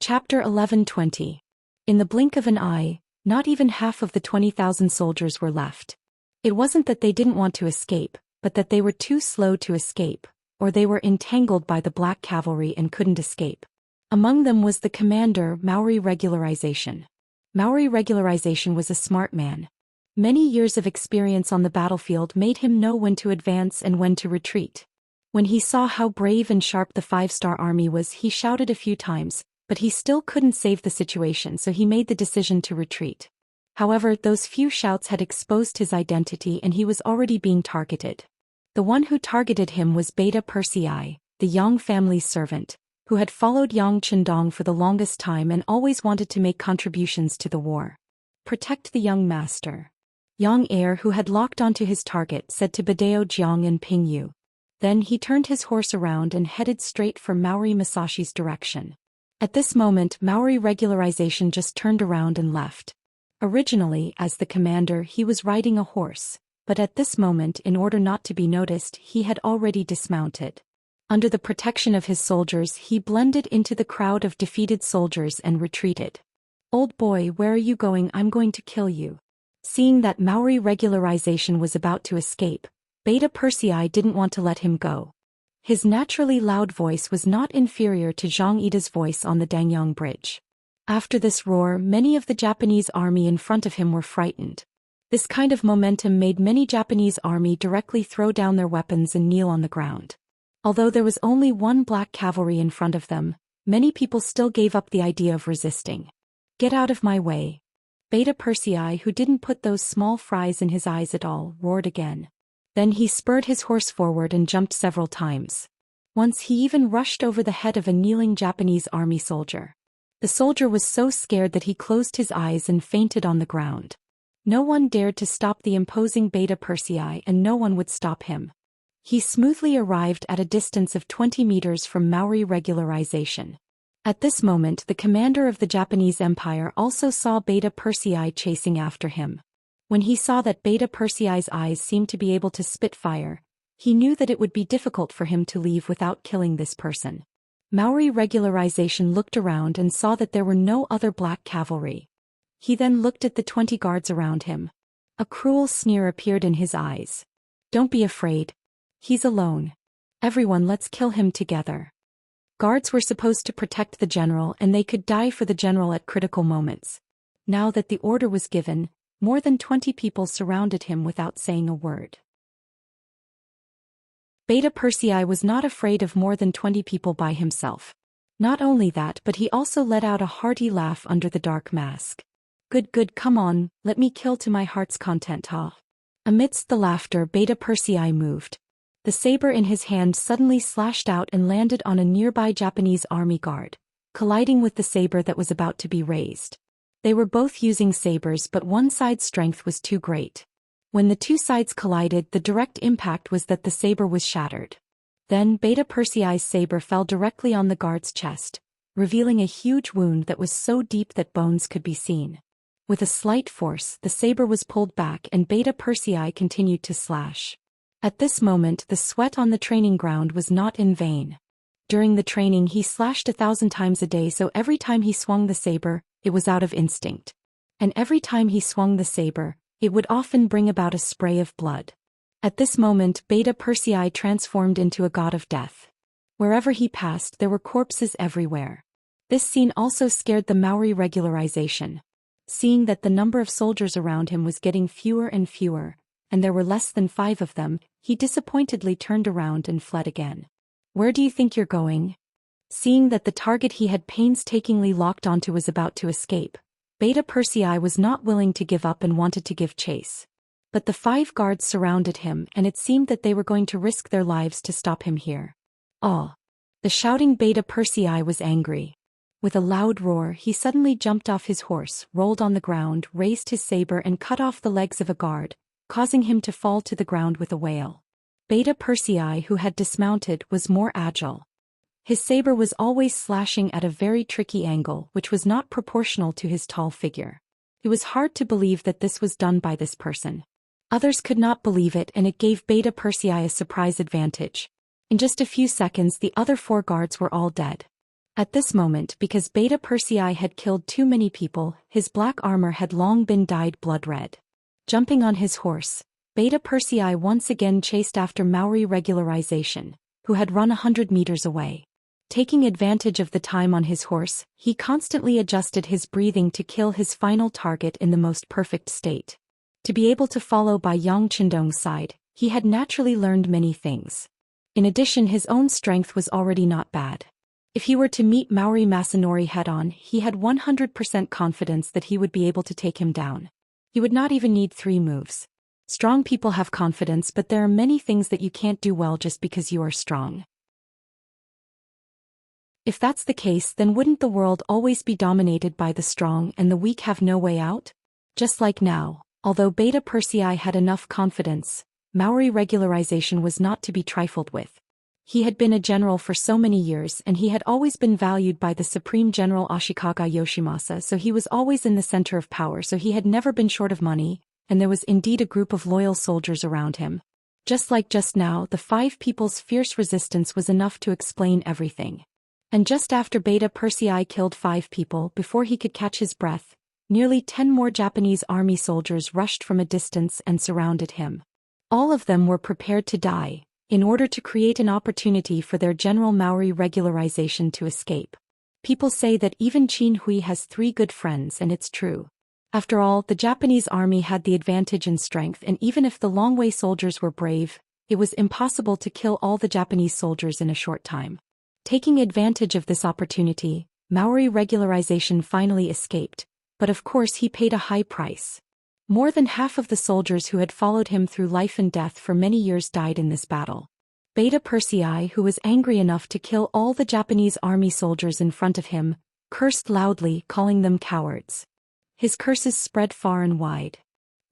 A: Chapter 11:20. In the blink of an eye, not even half of the 20,000 soldiers were left. It wasn't that they didn't want to escape, but that they were too slow to escape, or they were entangled by the black cavalry and couldn't escape. Among them was the commander, Maori regularization. Maori regularization was a smart man. Many years of experience on the battlefield made him know when to advance and when to retreat. When he saw how brave and sharp the 5-star army was, he shouted a few times, but he still couldn't save the situation, so he made the decision to retreat. However, those few shouts had exposed his identity and he was already being targeted. The one who targeted him was Beta Persei, the Yang family's servant, who had followed Yang Chendong for the longest time and always wanted to make contributions to the war. Protect the young master. Yang heir, who had locked onto his target, said to Badao Jiang and Ping Yu. Then he turned his horse around and headed straight for Maori Masashi's direction. At this moment, Maori regularization just turned around and left. Originally, as the commander, he was riding a horse, but at this moment, in order not to be noticed, he had already dismounted. Under the protection of his soldiers, he blended into the crowd of defeated soldiers and retreated. "Old boy, where are you going? I'm going to kill you." Seeing that Maori regularization was about to escape, Beta Persei didn't want to let him go. His naturally loud voice was not inferior to Zhang Ida's voice on the Dangyang Bridge. After this roar, many of the Japanese army in front of him were frightened. This kind of momentum made many Japanese army directly throw down their weapons and kneel on the ground. Although there was only one black cavalry in front of them, many people still gave up the idea of resisting. "Get out of my way." Beta Persei, who didn't put those small fries in his eyes at all, roared again. Then he spurred his horse forward and jumped several times. Once he even rushed over the head of a kneeling Japanese army soldier. The soldier was so scared that he closed his eyes and fainted on the ground. No one dared to stop the imposing Beta Persei, and no one would stop him. He smoothly arrived at a distance of 20 meters from Maori regularization. At this moment, the commander of the Japanese Empire also saw Beta Persei chasing after him. When he saw that Beta Persei's eyes seemed to be able to spit fire, he knew that it would be difficult for him to leave without killing this person. Maori regularization looked around and saw that there were no other black cavalry. He then looked at the 20 guards around him. A cruel sneer appeared in his eyes. "Don't be afraid. He's alone. Everyone, let's kill him together." Guards were supposed to protect the general, and they could die for the general at critical moments. Now that the order was given, more than 20 people surrounded him without saying a word. Beta Persei was not afraid of more than 20 people by himself. Not only that, but he also let out a hearty laugh under the dark mask. Good, come on, let me kill to my heart's content, huh?" Amidst the laughter, Beta Persei moved. The saber in his hand suddenly slashed out and landed on a nearby Japanese army guard, colliding with the saber that was about to be raised. They were both using sabers, but one side's strength was too great. When the two sides collided, the direct impact was that the saber was shattered. Then Beta Persei's saber fell directly on the guard's chest, revealing a huge wound that was so deep that bones could be seen. With a slight force, the saber was pulled back and Beta Persei continued to slash. At this moment, the sweat on the training ground was not in vain. During the training, he slashed 1,000 times a day, so every time he swung the saber, it was out of instinct. And every time he swung the saber, it would often bring about a spray of blood. At this moment, Beta Persei transformed into a god of death. Wherever he passed, there were corpses everywhere. This scene also scared the Maori regularization. Seeing that the number of soldiers around him was getting fewer and fewer, and there were less than 5 of them, he disappointedly turned around and fled again. "Where do you think you're going?" Seeing that the target he had painstakingly locked onto was about to escape, Beta Persei was not willing to give up and wanted to give chase. But the 5 guards surrounded him, and it seemed that they were going to risk their lives to stop him here. "Oh!" The shouting Beta Persei was angry. With a loud roar, he suddenly jumped off his horse, rolled on the ground, raised his saber and cut off the legs of a guard, causing him to fall to the ground with a wail. Beta Persei, who had dismounted, was more agile. His saber was always slashing at a very tricky angle, which was not proportional to his tall figure. It was hard to believe that this was done by this person. Others could not believe it, and it gave Beta Persei a surprise advantage. In just a few seconds, the other 4 guards were all dead. At this moment, because Beta Persei had killed too many people, his black armor had long been dyed blood red. Jumping on his horse, Beta Persei once again chased after Maori regularization, who had run 100 meters away. Taking advantage of the time on his horse, he constantly adjusted his breathing to kill his final target in the most perfect state. To be able to follow by Yang Chendong's side, he had naturally learned many things. In addition, his own strength was already not bad. If he were to meet Maori Masanori head-on, he had 100% confidence that he would be able to take him down. He would not even need 3 moves. Strong people have confidence, but there are many things that you can't do well just because you are strong. If that's the case, then wouldn't the world always be dominated by the strong and the weak have no way out? Just like now, although Beta Persei had enough confidence, Maori regularization was not to be trifled with. He had been a general for so many years, and he had always been valued by the Supreme General Ashikaga Yoshimasa, so he was always in the center of power, so he had never been short of money, and there was indeed a group of loyal soldiers around him. Just like just now, the 5 people's fierce resistance was enough to explain everything. And just after Beta Persei killed 5 people, before he could catch his breath, nearly 10 more Japanese army soldiers rushed from a distance and surrounded him. All of them were prepared to die, in order to create an opportunity for their general Maori regularization to escape. People say that even Qin Hui has 3 good friends, and it's true. After all, the Japanese army had the advantage in strength, and even if the Longwei soldiers were brave, it was impossible to kill all the Japanese soldiers in a short time. Taking advantage of this opportunity, Maori regularization finally escaped, but of course he paid a high price. More than half of the soldiers who had followed him through life and death for many years died in this battle. Beta Persei, who was angry enough to kill all the Japanese army soldiers in front of him, cursed loudly, calling them cowards. His curses spread far and wide.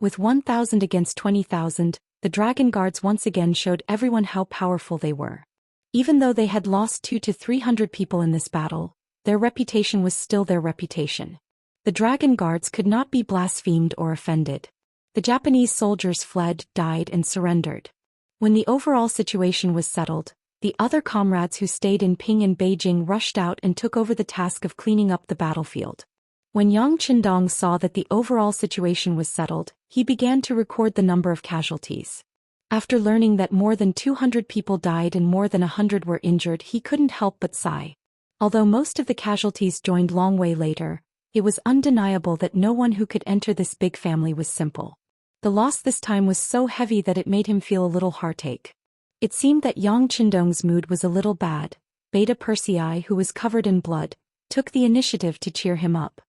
A: With 1,000 against 20,000, the Dragon Guards once again showed everyone how powerful they were. Even though they had lost 200 to 300 people in this battle, their reputation was still their reputation. The Dragon Guards could not be blasphemed or offended. The Japanese soldiers fled, died, and surrendered. When the overall situation was settled, the other comrades who stayed in Ping and Beijing rushed out and took over the task of cleaning up the battlefield. When Yang Qindong saw that the overall situation was settled, he began to record the number of casualties. After learning that more than 200 people died and more than 100 were injured, he couldn't help but sigh. Although most of the casualties joined Longwei later, it was undeniable that no one who could enter this big family was simple. The loss this time was so heavy that it made him feel a little heartache. It seemed that Yang Qindong's mood was a little bad. Beta Persei, who was covered in blood, took the initiative to cheer him up.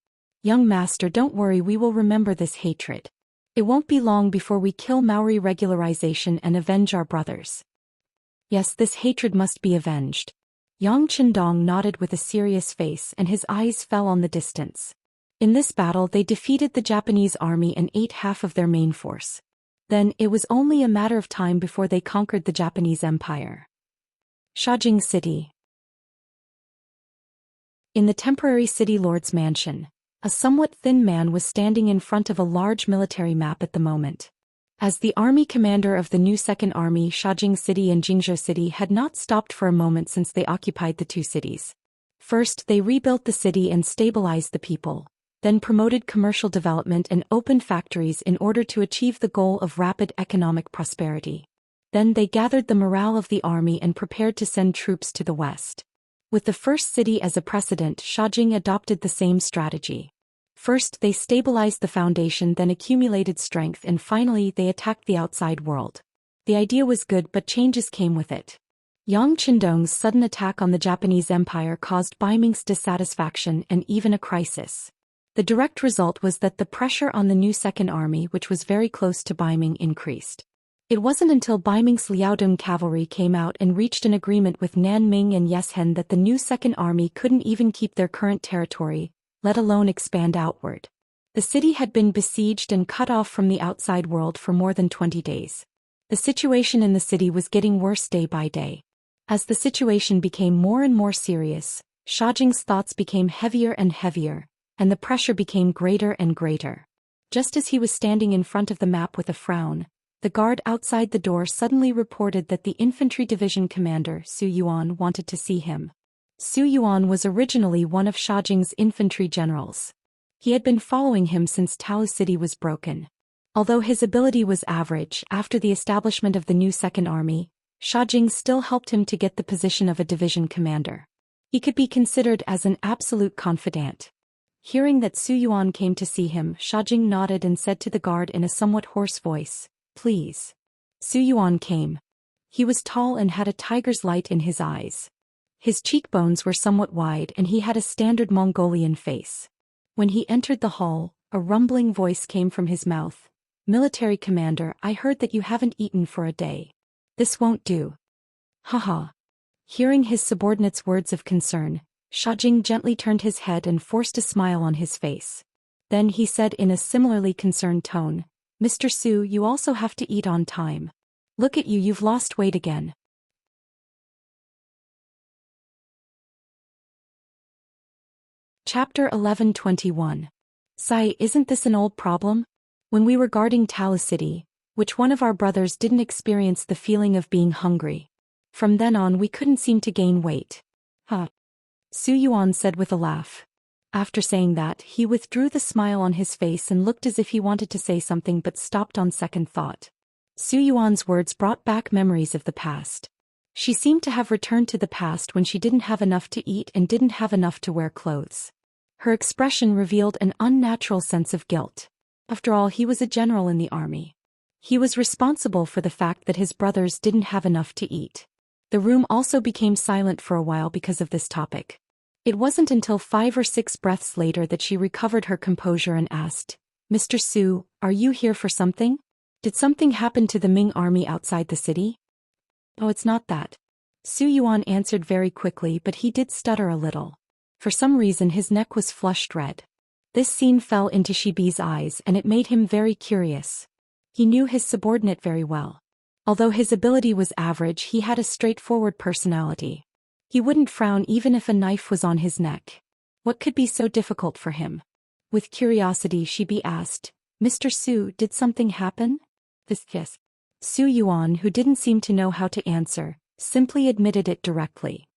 A: "Young master, don't worry, we will remember this hatred. It won't be long before we kill Maori regularization and avenge our brothers." "Yes, this hatred must be avenged." Yang Qindong nodded with a serious face, and his eyes fell on the distance. In this battle they defeated the Japanese army and ate half of their main force. Then, it was only a matter of time before they conquered the Japanese Empire. Shajing City. In the temporary city lord's mansion, a somewhat thin man was standing in front of a large military map at the moment. As the army commander of the new Second Army, Shajing City and Jingzhou City had not stopped for a moment since they occupied the two cities. First, they rebuilt the city and stabilized the people, then promoted commercial development and opened factories in order to achieve the goal of rapid economic prosperity. Then they gathered the morale of the army and prepared to send troops to the west. With the first city as a precedent, Shajing adopted the same strategy. First, they stabilized the foundation, then accumulated strength, and finally they attacked the outside world. The idea was good, but changes came with it. Yang Qindong's sudden attack on the Japanese Empire caused Baiming's dissatisfaction and even a crisis. The direct result was that the pressure on the new Second Army, which was very close to Baiming, increased. It wasn't until Baiming's Liaodong cavalry came out and reached an agreement with Nanming and Yeshen that the new Second Army couldn't even keep their current territory, let alone expand outward. The city had been besieged and cut off from the outside world for more than 20 days. The situation in the city was getting worse day by day. As the situation became more and more serious, Shajing's thoughts became heavier and heavier, and the pressure became greater and greater. Just as he was standing in front of the map with a frown, the guard outside the door suddenly reported that the infantry division commander, Su Yuan, wanted to see him. Su Yuan was originally one of Shajing's infantry generals. He had been following him since Tao City was broken. Although his ability was average, after the establishment of the new Second Army, Shajing still helped him to get the position of a division commander. He could be considered as an absolute confidant. Hearing that Su Yuan came to see him, Shajing nodded and said to the guard in a somewhat hoarse voice, "Please." Su Yuan came. He was tall and had a tiger's light in his eyes. His cheekbones were somewhat wide and he had a standard Mongolian face. When he entered the hall, a rumbling voice came from his mouth. "Military commander, I heard that you haven't eaten for a day. This won't do." Haha. Hearing his subordinate's words of concern, Shajing gently turned his head and forced a smile on his face. Then he said in a similarly concerned tone, "Mr. Su, you also have to eat on time. Look at you, you've lost weight again." Chapter 11:21. "Sai, isn't this an old problem? When we were guarding Tao City, which one of our brothers didn't experience the feeling of being hungry? From then on we couldn't seem to gain weight." "Huh," Su Yuan said with a laugh. After saying that, he withdrew the smile on his face and looked as if he wanted to say something but stopped on second thought. Su Yuan's words brought back memories of the past. She seemed to have returned to the past when she didn't have enough to eat and didn't have enough to wear clothes. Her expression revealed an unnatural sense of guilt. After all, he was a general in the army. He was responsible for the fact that his brothers didn't have enough to eat. The room also became silent for a while because of this topic. It wasn't until 5 or 6 breaths later that she recovered her composure and asked, "Mr. Su, are you here for something? Did something happen to the Ming army outside the city?" "Oh, it's not that." Su Yuan answered very quickly, but he did stutter a little. For some reason his neck was flushed red. This scene fell into Shibi's eyes and it made him very curious. He knew his subordinate very well. Although his ability was average, he had a straightforward personality. He wouldn't frown even if a knife was on his neck. What could be so difficult for him? With curiosity, Shibi asked, "Mr. Su, did something happen?" Yes. Su Yuan, who didn't seem to know how to answer, simply admitted it directly.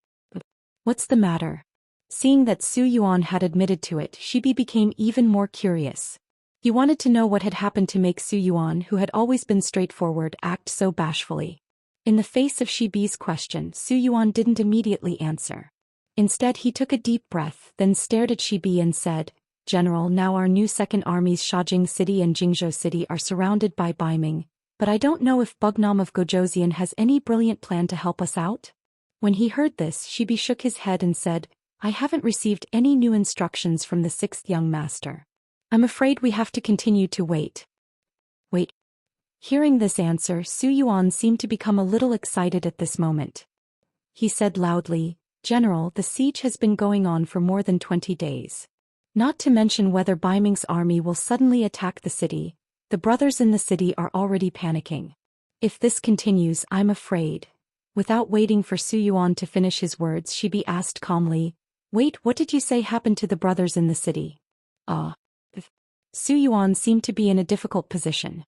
A: "What's the matter?" Seeing that Su Yuan had admitted to it, Shibi became even more curious. He wanted to know what had happened to make Su Yuan, who had always been straightforward, act so bashfully. In the face of Shibi's question, Su Yuan didn't immediately answer. Instead, he took a deep breath, then stared at Shibi and said, "General, now our new second armies Shajing City and Jingzhou City are surrounded by Baiming, but I don't know if Bugnam of Gojoseon has any brilliant plan to help us out." When he heard this, Shibi shook his head and said, "I haven't received any new instructions from the 6th young master. I'm afraid we have to continue to wait." "Wait." Hearing this answer, Su Yuan seemed to become a little excited at this moment. He said loudly, "General, the siege has been going on for more than 20 days. Not to mention whether Baiming's army will suddenly attack the city. The brothers in the city are already panicking. If this continues, I'm afraid." Without waiting for Su Yuan to finish his words, Shibi asked calmly, "Wait, what did you say happened to the brothers in the city?" Su Yuan seemed to be in a difficult position.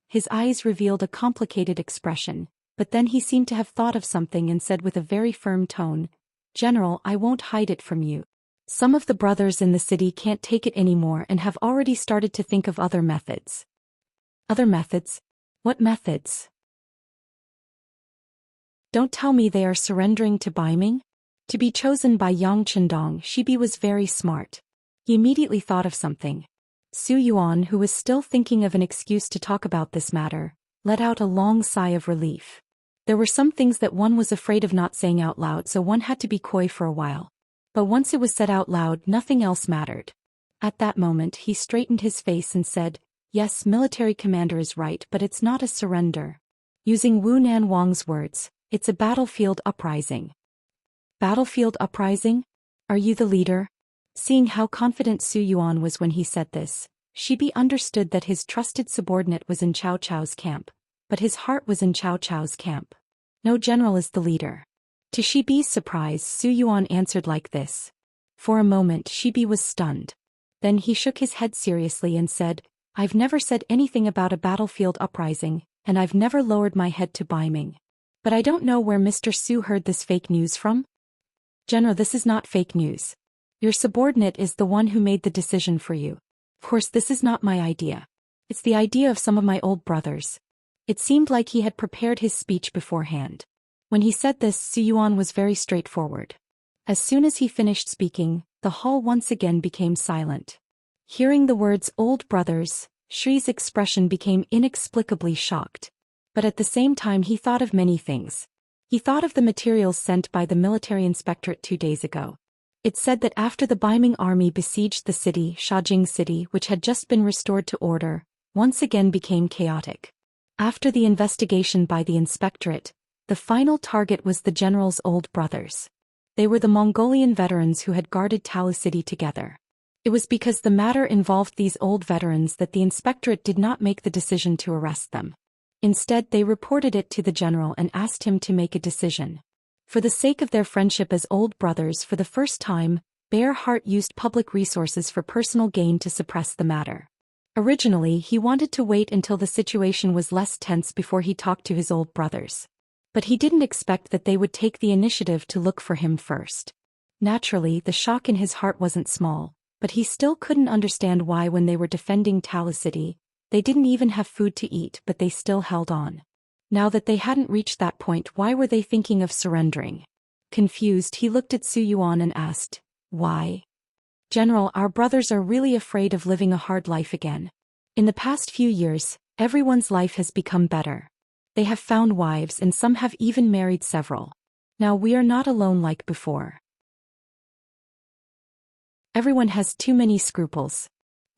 A: His eyes revealed a complicated expression, but then he seemed to have thought of something and said with a very firm tone, "General, I won't hide it from you. Some of the brothers in the city can't take it anymore and have already started to think of other methods." "Other methods? What methods?" "Don't tell me they are surrendering to Baiming?" To be chosen by Yang Chendong, Shibi was very smart. He immediately thought of something. Su Yuan, who was still thinking of an excuse to talk about this matter, let out a long sigh of relief. There were some things that one was afraid of not saying out loud, so one had to be coy for a while. But once it was said out loud, nothing else mattered. At that moment, he straightened his face and said, "Yes, military commander is right, but it's not a surrender. Using Wu Nan Wang's words, it's a battlefield uprising." "Battlefield uprising? Are you the leader?" Seeing how confident Su Yuan was when he said this, Shibi understood that his trusted subordinate was in Cao Cao's camp, but his heart was in Cao Cao's camp. No general is the leader. To Shibi's surprise, Su Yuan answered like this. For a moment, Shibi was stunned. Then he shook his head seriously and said, "I've never said anything about a battlefield uprising, and I've never lowered my head to Baiming. But I don't know where Mr. Su heard this fake news from." "General, this is not fake news. Your subordinate is the one who made the decision for you. Of course, this is not my idea. It's the idea of some of my old brothers." It seemed like he had prepared his speech beforehand. When he said this, Su Yuan was very straightforward. As soon as he finished speaking, the hall once again became silent. Hearing the words "old brothers," Shri's expression became inexplicably shocked. But at the same time he thought of many things. He thought of the materials sent by the military inspectorate 2 days ago. It said that after the Baiming army besieged the city, Shajing City, which had just been restored to order, once again became chaotic. After the investigation by the inspectorate, the final target was the general's old brothers. They were the Mongolian veterans who had guarded Talu City together. It was because the matter involved these old veterans that the inspectorate did not make the decision to arrest them. Instead, they reported it to the general and asked him to make a decision. For the sake of their friendship as old brothers, for the first time, Bear Heart used public resources for personal gain to suppress the matter. Originally, he wanted to wait until the situation was less tense before he talked to his old brothers. But he didn't expect that they would take the initiative to look for him first. Naturally, the shock in his heart wasn't small, but he still couldn't understand why when they were defending Talu City, they didn't even have food to eat, but they still held on. Now that they hadn't reached that point, why were they thinking of surrendering? Confused, he looked at Su Yuan and asked, "Why?" General, our brothers are really afraid of living a hard life again. In the past few years, everyone's life has become better. They have found wives and some have even married several. Now we are not alone like before. Everyone has too many scruples.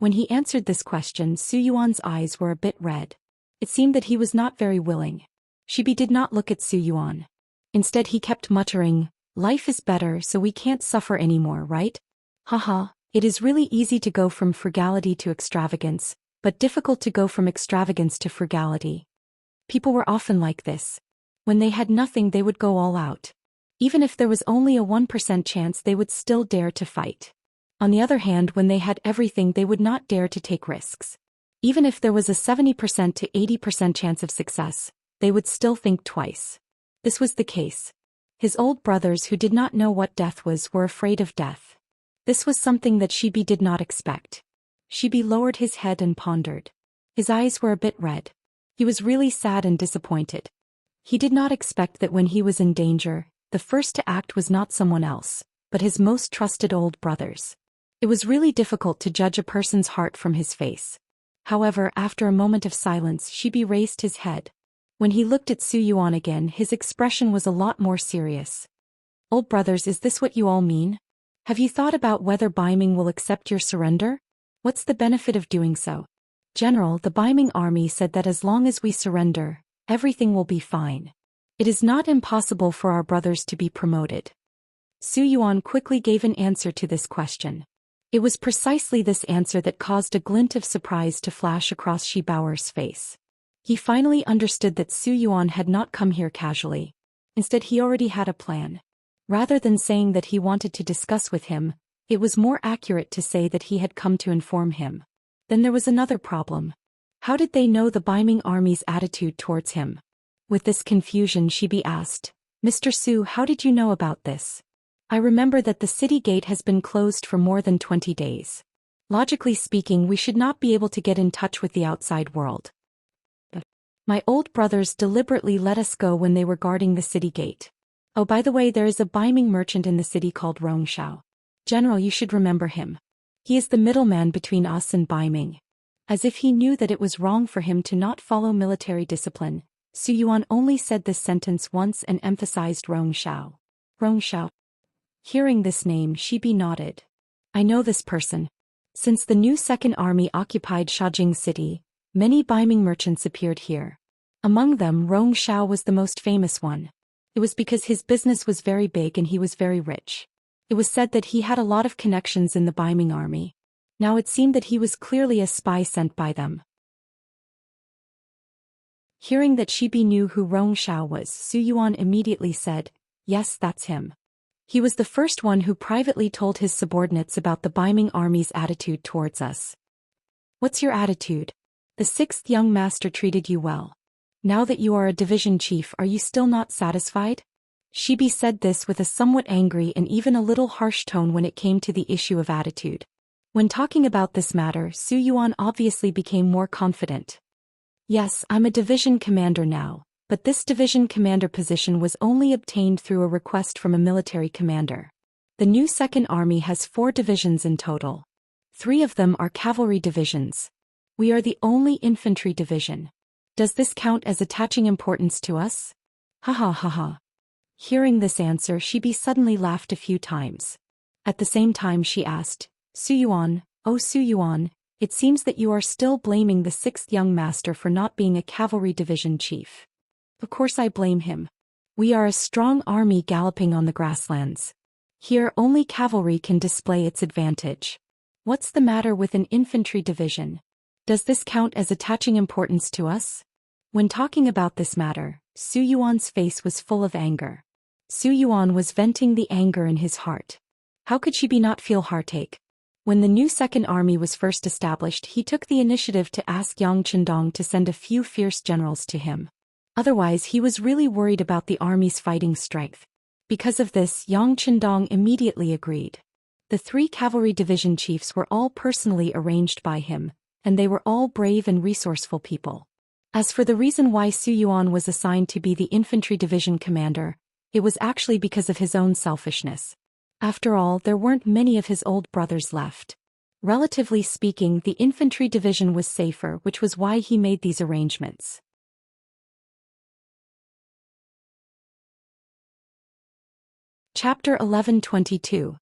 A: When he answered this question, Su Yuan's eyes were a bit red. It seemed that he was not very willing. Shibi did not look at Su Yuan. Instead he kept muttering, "Life is better so we can't suffer anymore, right? Haha, it is really easy to go from frugality to extravagance, but difficult to go from extravagance to frugality." People were often like this. When they had nothing they would go all out. Even if there was only a 1% chance they would still dare to fight. On the other hand, when they had everything they would not dare to take risks. Even if there was a 70% to 80% chance of success, they would still think twice. This was the case. His old brothers who did not know what death was were afraid of death. This was something that Shibi did not expect. Shibi lowered his head and pondered. His eyes were a bit red. He was really sad and disappointed. He did not expect that when he was in danger, the first to act was not someone else, but his most trusted old brothers. It was really difficult to judge a person's heart from his face. However, after a moment of silence, Shibi raised his head. When he looked at Su Yuan again, his expression was a lot more serious. "Old brothers, is this what you all mean? Have you thought about whether Baiming will accept your surrender? What's the benefit of doing so?" "General, the Baiming army said that as long as we surrender, everything will be fine. It is not impossible for our brothers to be promoted." Su Yuan quickly gave an answer to this question. It was precisely this answer that caused a glint of surprise to flash across Shi Baoer's face. He finally understood that Su Yuan had not come here casually. Instead he already had a plan. Rather than saying that he wanted to discuss with him, it was more accurate to say that he had come to inform him. Then there was another problem. How did they know the Baiming army's attitude towards him? With this confusion, Shibi asked, "Mr. Su, how did you know about this? I remember that the city gate has been closed for more than 20 days. Logically speaking, we should not be able to get in touch with the outside world. But my old brothers deliberately let us go when they were guarding the city gate. Oh, by the way, there is a Baiming merchant in the city called Rongshao. General, you should remember him. He is the middleman between us and Baiming." As if he knew that it was wrong for him to not follow military discipline, Su Yuan only said this sentence once and emphasized Rongshao. Rongshao. Hearing this name, Shibi nodded. "I know this person. Since the new Second Army occupied Shajing City, many Baiming merchants appeared here. Among them, Rongshao was the most famous one. It was because his business was very big and he was very rich. It was said that he had a lot of connections in the Baiming army. Now it seemed that he was clearly a spy sent by them." Hearing that Shibi knew who Rongshao was, Su Yuan immediately said, "Yes, that's him. He was the first one who privately told his subordinates about the Baiming army's attitude towards us." "What's your attitude? The 6th young master treated you well. Now that you are a division chief, are you still not satisfied?" Shibi said this with a somewhat angry and even a little harsh tone when it came to the issue of attitude. When talking about this matter, Su Yuan obviously became more confident. "Yes, I'm a division commander now, but this division commander position was only obtained through a request from a military commander. The new Second Army has 4 divisions in total. 3 of them are cavalry divisions. We are the only infantry division. Does this count as attaching importance to us?" "Ha ha ha ha." Hearing this answer, Shibi suddenly laughed a few times. At the same time she asked, "Su Yuan, oh Su Yuan, it seems that you are still blaming the 6th young master for not being a cavalry division chief." "Of course I blame him. We are a strong army galloping on the grasslands. Here only cavalry can display its advantage. What's the matter with an infantry division? Does this count as attaching importance to us?" When talking about this matter, Su Yuan's face was full of anger. Su Yuan was venting the anger in his heart. How could Shibi not feel heartache? When the new Second Army was first established, he took the initiative to ask Yang Chendong to send a few fierce generals to him. Otherwise, he was really worried about the army's fighting strength. Because of this, Yang Chendong immediately agreed. The 3 cavalry division chiefs were all personally arranged by him, and they were all brave and resourceful people. As for the reason why Su Yuan was assigned to be the infantry division commander, it was actually because of his own selfishness. After all, there weren't many of his old brothers left. Relatively speaking, the infantry division was safer, which was why he made these arrangements. Chapter 11:22.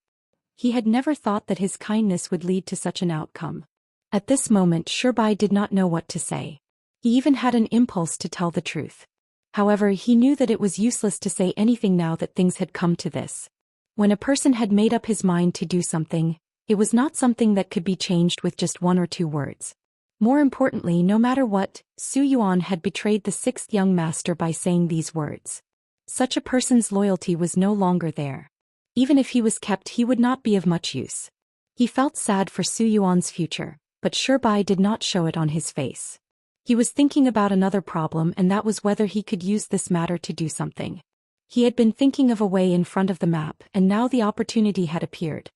A: He had never thought that his kindness would lead to such an outcome. At this moment, Shibai did not know what to say. He even had an impulse to tell the truth. However, he knew that it was useless to say anything now that things had come to this. When a person had made up his mind to do something, it was not something that could be changed with just one or two words. More importantly, no matter what, Zhou Xian had betrayed the sixth young master by saying these words. Such a person's loyalty was no longer there. Even if he was kept, he would not be of much use. He felt sad for Zhou Yuan's future, but Shibai did not show it on his face. He was thinking about another problem, and that was whether he could use this matter to do something. He had been thinking of a way in front of the map, and now the opportunity had appeared.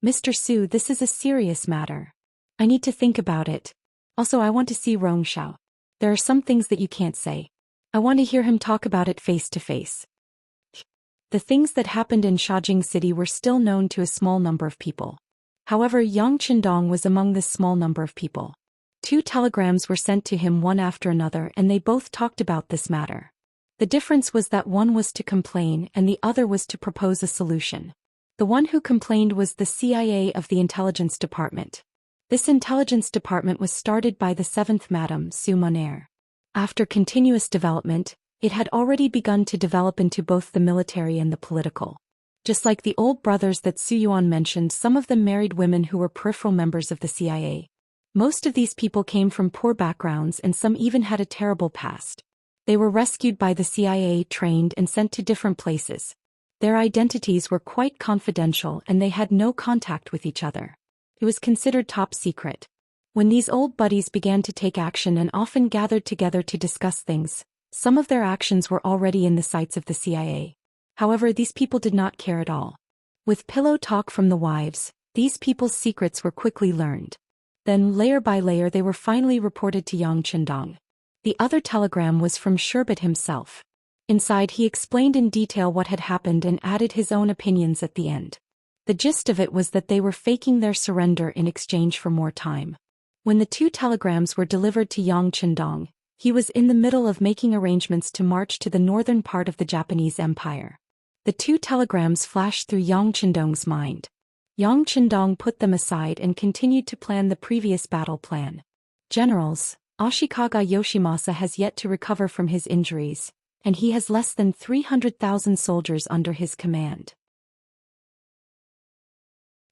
A: Mr. Su, this is a serious matter. I need to think about it. Also, I want to see Rongshao. There are some things that you can't say. I want to hear him talk about it face to face. The things that happened in Shajing City were still known to a small number of people. However, Yang Qindong was among this small number of people. 2 telegrams were sent to him one after another, and they both talked about this matter. The difference was that one was to complain and the other was to propose a solution. The one who complained was the CIA of the Intelligence Department. This Intelligence Department was started by the 7th Madam Su Monair. After continuous development, it had already begun to develop into both the military and the political. Just like the old brothers that Zhou Yuan mentioned, some of them married women who were peripheral members of the CIA. Most of these people came from poor backgrounds, and some even had a terrible past. They were rescued by the CIA, trained and sent to different places. Their identities were quite confidential and they had no contact with each other. It was considered top secret. When these old buddies began to take action and often gathered together to discuss things, some of their actions were already in the sights of the CIA. However, these people did not care at all. With pillow talk from the wives, these people's secrets were quickly learned. Then, layer by layer, they were finally reported to Yang Qindong. The other telegram was from Sherbet himself. Inside, he explained in detail what had happened and added his own opinions at the end. The gist of it was that they were faking their surrender in exchange for more time. When the 2 telegrams were delivered to Yang Qindong, he was in the middle of making arrangements to march to the northern part of the Japanese Empire. The 2 telegrams flashed through Yang Qindong's mind. Yang Qindong put them aside and continued to plan the previous battle plan. Generals, Ashikaga Yoshimasa has yet to recover from his injuries, and he has less than 300,000 soldiers under his command.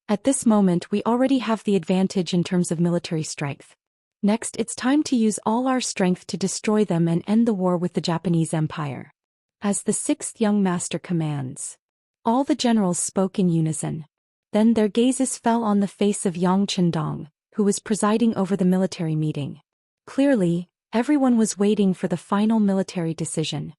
A: At this moment, we already have the advantage in terms of military strength. Next, it's time to use all our strength to destroy them and end the war with the Japanese Empire. As the 6th young master commands. All the generals spoke in unison. Then their gazes fell on the face of Yang Qindong, who was presiding over the military meeting. Clearly, everyone was waiting for the final military decision.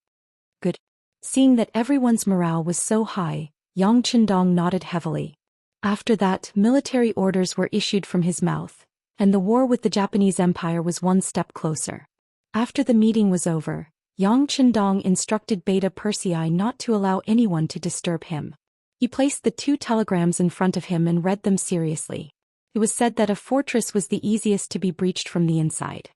A: Good. Seeing that everyone's morale was so high, Yang Qindong nodded heavily. After that, military orders were issued from his mouth, and the war with the Japanese Empire was one step closer. After the meeting was over, Yang Qindong instructed Beta Persei not to allow anyone to disturb him. He placed the 2 telegrams in front of him and read them seriously. It was said that a fortress was the easiest to be breached from the inside.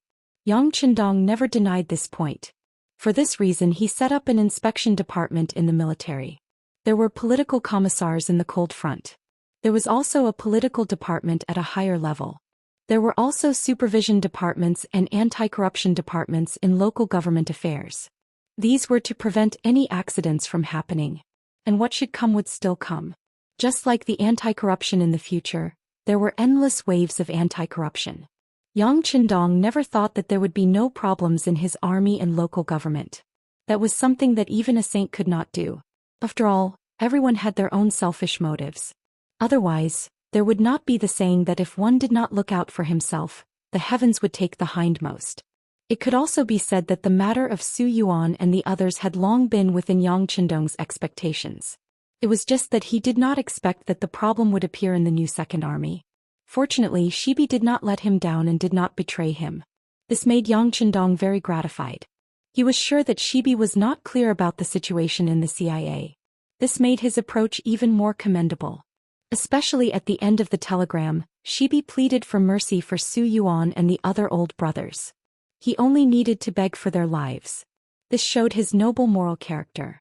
A: Yang Qindong never denied this point. For this reason, he set up an inspection department in the military. There were political commissars in the cold front. There was also a political department at a higher level. There were also supervision departments and anti-corruption departments in local government affairs. These were to prevent any accidents from happening. And what should come would still come. Just like the anti-corruption in the future, there were endless waves of anti-corruption. Yang Qindong never thought that there would be no problems in his army and local government. That was something that even a saint could not do. After all, everyone had their own selfish motives. Otherwise, there would not be the saying that if one did not look out for himself, the heavens would take the hindmost. It could also be said that the matter of Zhou Yuan and the others had long been within Yang Qindong's expectations. It was just that he did not expect that the problem would appear in the new Second Army. Fortunately, Shibi did not let him down and did not betray him. This made Yang Qindong very gratified. He was sure that Shibi was not clear about the situation in the CIA. This made his approach even more commendable. Especially at the end of the telegram, Shibi pleaded for mercy for Su Yuan and the other old brothers. He only needed to beg for their lives. This showed his noble moral character.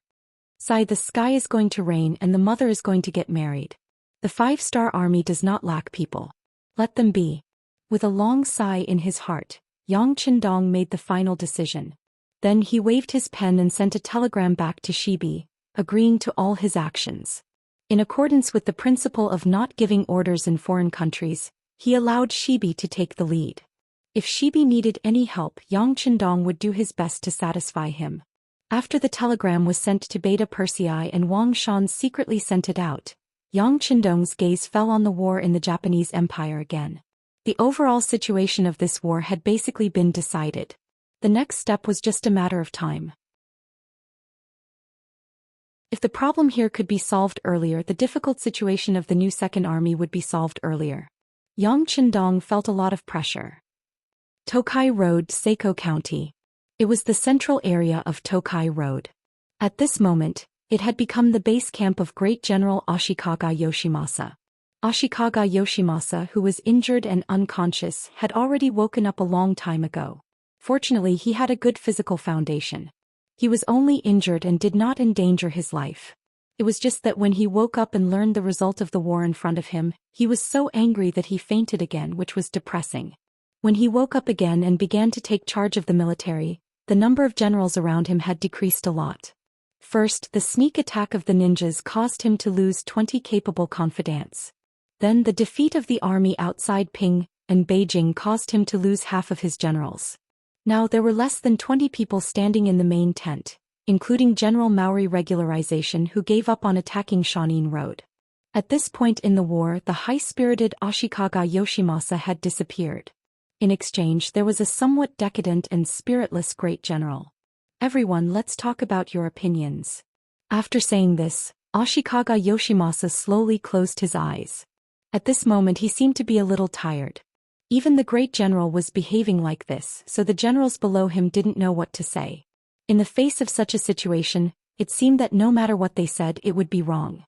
A: Sigh, the sky is going to rain and the mother is going to get married. The 5-star army does not lack people. Let them be. With a long sigh in his heart, Yang Qindong made the final decision. Then he waved his pen and sent a telegram back to Shibi, agreeing to all his actions. In accordance with the principle of not giving orders in foreign countries, he allowed Shibi to take the lead. If Shibi needed any help, Yang Qindong would do his best to satisfy him. After the telegram was sent to Beta Persei and Wang Shan secretly sent it out, Yang Qindong's gaze fell on the war in the Japanese Empire again. The overall situation of this war had basically been decided. The next step was just a matter of time. If the problem here could be solved earlier, the difficult situation of the new Second Army would be solved earlier. Yang Qindong felt a lot of pressure. Tokai Road, Seiko County. It was the central area of Tokai Road. At this moment, it had become the base camp of Great General Ashikaga Yoshimasa. Ashikaga Yoshimasa, who was injured and unconscious, had already woken up a long time ago. Fortunately, he had a good physical foundation. He was only injured and did not endanger his life. It was just that when he woke up and learned the result of the war in front of him, he was so angry that he fainted again, which was depressing. When he woke up again and began to take charge of the military, the number of generals around him had decreased a lot. First, the sneak attack of the ninjas caused him to lose 20 capable confidants. Then the defeat of the army outside Ping and Beijing caused him to lose half of his generals. Now there were less than 20 people standing in the main tent, including General Maori Regularization, who gave up on attacking Shanin Road. At this point in the war, the high-spirited Ashikaga Yoshimasa had disappeared. In exchange, there was a somewhat decadent and spiritless great general. Everyone, let's talk about your opinions. After saying this, Ashikaga Yoshimasa slowly closed his eyes. At this moment he seemed to be a little tired. Even the great general was behaving like this, so the generals below him didn't know what to say. In the face of such a situation, it seemed that no matter what they said, it would be wrong.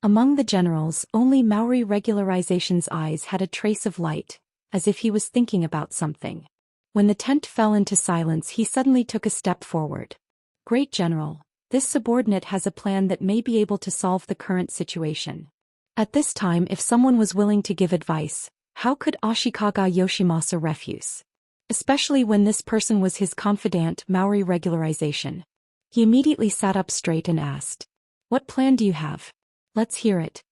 A: Among the generals, only Maori Regularization's eyes had a trace of light, as if he was thinking about something. When the tent fell into silence, he suddenly took a step forward. Great General, this subordinate has a plan that may be able to solve the current situation. At this time, if someone was willing to give advice, how could Ashikaga Yoshimasa refuse? Especially when this person was his confidant, Maori Regularization. He immediately sat up straight and asked, "What plan do you have? Let's hear it."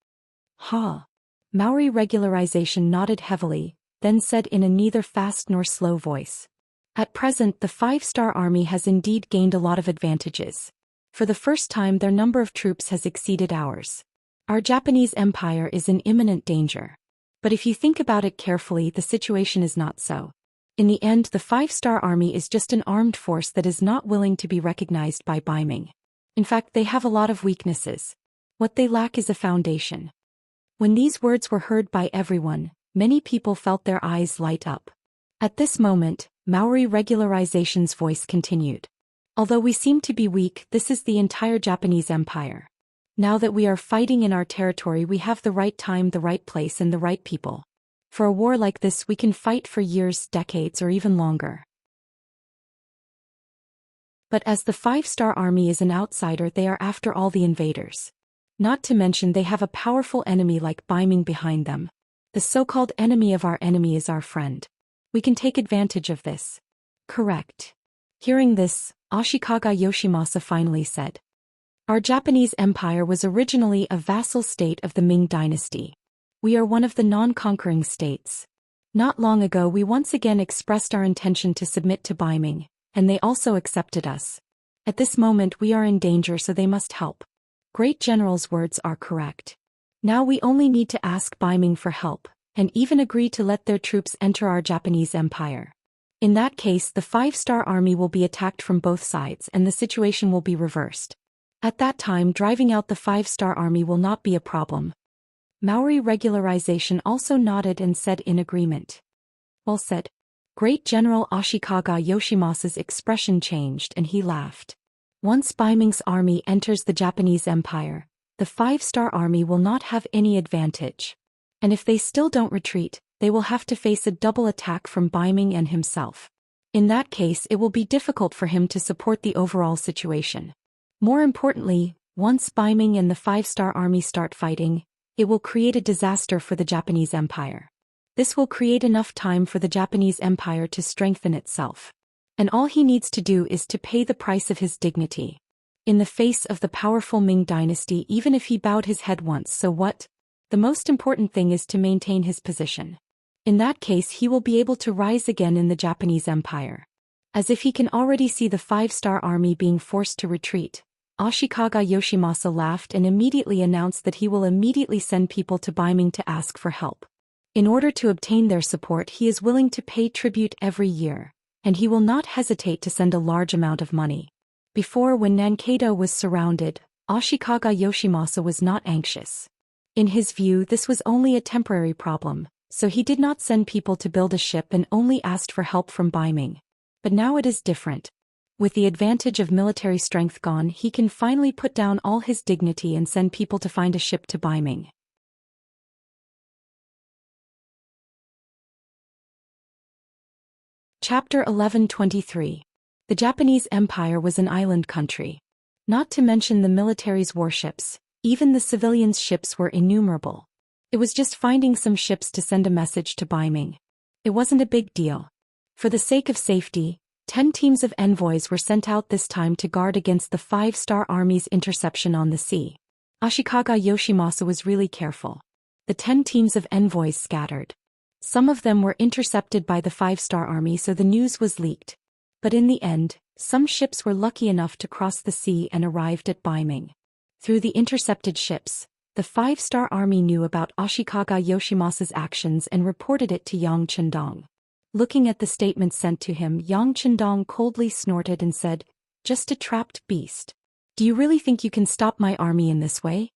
A: "Ha." Maori Regularization nodded heavily, then said in a neither fast nor slow voice. "At present, the 5-star army has indeed gained a lot of advantages. For the first time, their number of troops has exceeded ours. Our Japanese empire is in imminent danger. But if you think about it carefully, the situation is not so. In the end, the 5-star army is just an armed force that is not willing to be recognized by Beiming. In fact, they have a lot of weaknesses. What they lack is a foundation." When these words were heard by everyone, many people felt their eyes light up. At this moment, Maori Regularization's voice continued. "Although we seem to be weak, this is the entire Japanese empire. Now that we are fighting in our territory, we have the right time, the right place, and the right people. For a war like this, we can fight for years, decades, or even longer. But as the 5-star army is an outsider, they are after all the invaders. Not to mention they have a powerful enemy like Beiming behind them. The so-called enemy of our enemy is our friend. We can take advantage of this." "Correct." Hearing this, Ashikaga Yoshimasa finally said, "Our Japanese empire was originally a vassal state of the Ming dynasty. We are one of the non-conquering states. Not long ago we once again expressed our intention to submit to Beiming, and they also accepted us. At this moment we are in danger, so they must help. Great General's words are correct. Now we only need to ask Beiming for help, and even agree to let their troops enter our Japanese empire. In that case, the 5-star army will be attacked from both sides and the situation will be reversed. At that time, driving out the 5-star army will not be a problem." Maori Regularization also nodded and said in agreement. "Well said." Great General Ashikaga Yoshimasa's expression changed and he laughed. "Once Beiming's army enters the Japanese empire, the 5-star army will not have any advantage. And if they still don't retreat, they will have to face a double attack from Baiming and himself. In that case, it will be difficult for him to support the overall situation. More importantly, once Baiming and the 5-star army start fighting, it will create a disaster for the Japanese Empire. This will create enough time for the Japanese Empire to strengthen itself. And all he needs to do is to pay the price of his dignity. In the face of the powerful Ming dynasty, even if he bowed his head once, so what? The most important thing is to maintain his position. In that case, he will be able to rise again in the Japanese Empire. As if he can already see the 5-star army being forced to retreat, Ashikaga Yoshimasa laughed and immediately announced that he will immediately send people to Baiming to ask for help. In order to obtain their support, he is willing to pay tribute every year, and he will not hesitate to send a large amount of money. Before, when Nankado was surrounded, Ashikaga Yoshimasa was not anxious. In his view, this was only a temporary problem, so he did not send people to build a ship and only asked for help from Baiming. But now it is different. With the advantage of military strength gone, he can finally put down all his dignity and send people to find a ship to Baiming. Chapter 1123. The Japanese Empire was an island country. Not to mention the military's warships, even the civilians' ships were innumerable. It was just finding some ships to send a message to Baiming. It wasn't a big deal. For the sake of safety, 10 teams of envoys were sent out this time to guard against the 5-star army's interception on the sea. Ashikaga Yoshimasa was really careful. The 10 teams of envoys scattered. Some of them were intercepted by the 5-star army, so the news was leaked. But in the end, some ships were lucky enough to cross the sea and arrived at Baiming. Through the intercepted ships, the 5-star army knew about Ashikaga Yoshimasa's actions and reported it to Yang Chendong. Looking at the statement sent to him, Yang Chendong coldly snorted and said, "Just a trapped beast. Do you really think you can stop my army in this way?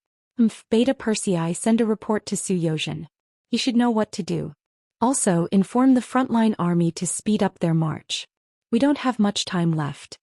A: Beta Persei, send a report to Tsuyogen. He should know what to do. Also, inform the frontline army to speed up their march. We don't have much time left."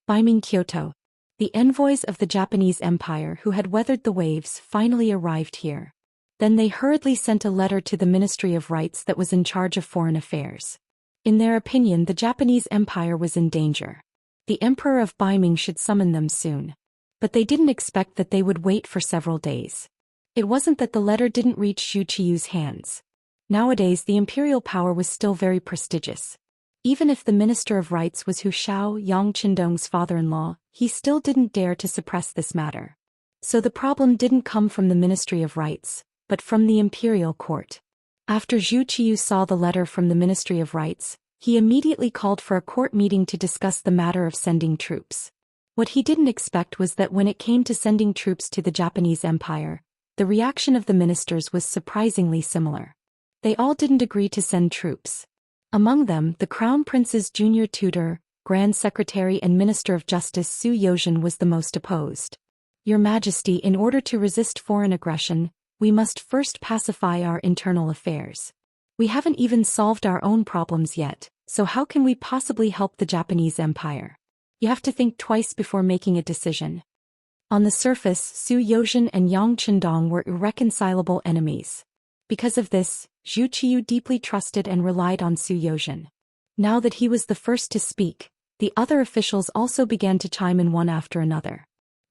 A: Baiming, Kyoto. The envoys of the Japanese Empire who had weathered the waves finally arrived here. Then they hurriedly sent a letter to the Ministry of Rights that was in charge of foreign affairs. In their opinion, the Japanese Empire was in danger. The Emperor of Baiming should summon them soon. But they didn't expect that they would wait for several days. It wasn't that the letter didn't reach Zhu Qiu's hands. Nowadays, the imperial power was still very prestigious. Even if the Minister of Rights was Hu Xiao, Yang Chendong's father-in-law, he still didn't dare to suppress this matter. So the problem didn't come from the Ministry of Rights, but from the imperial court. After Zhu Qiu saw the letter from the Ministry of Rights, he immediately called for a court meeting to discuss the matter of sending troops. What he didn't expect was that when it came to sending troops to the Japanese Empire, the reaction of the ministers was surprisingly similar. They all didn't agree to send troops. Among them, the Crown Prince's junior tutor, Grand Secretary and Minister of Justice Tsuyogen was the most opposed. "Your Majesty, in order to resist foreign aggression, we must first pacify our internal affairs. We haven't even solved our own problems yet, so how can we possibly help the Japanese Empire? You have to think twice before making a decision." On the surface, Tsuyogen and Yang Chendong were irreconcilable enemies. Because of this, Zhu Qiu deeply trusted and relied on Tsuyogen. Now that he was the first to speak, the other officials also began to chime in one after another.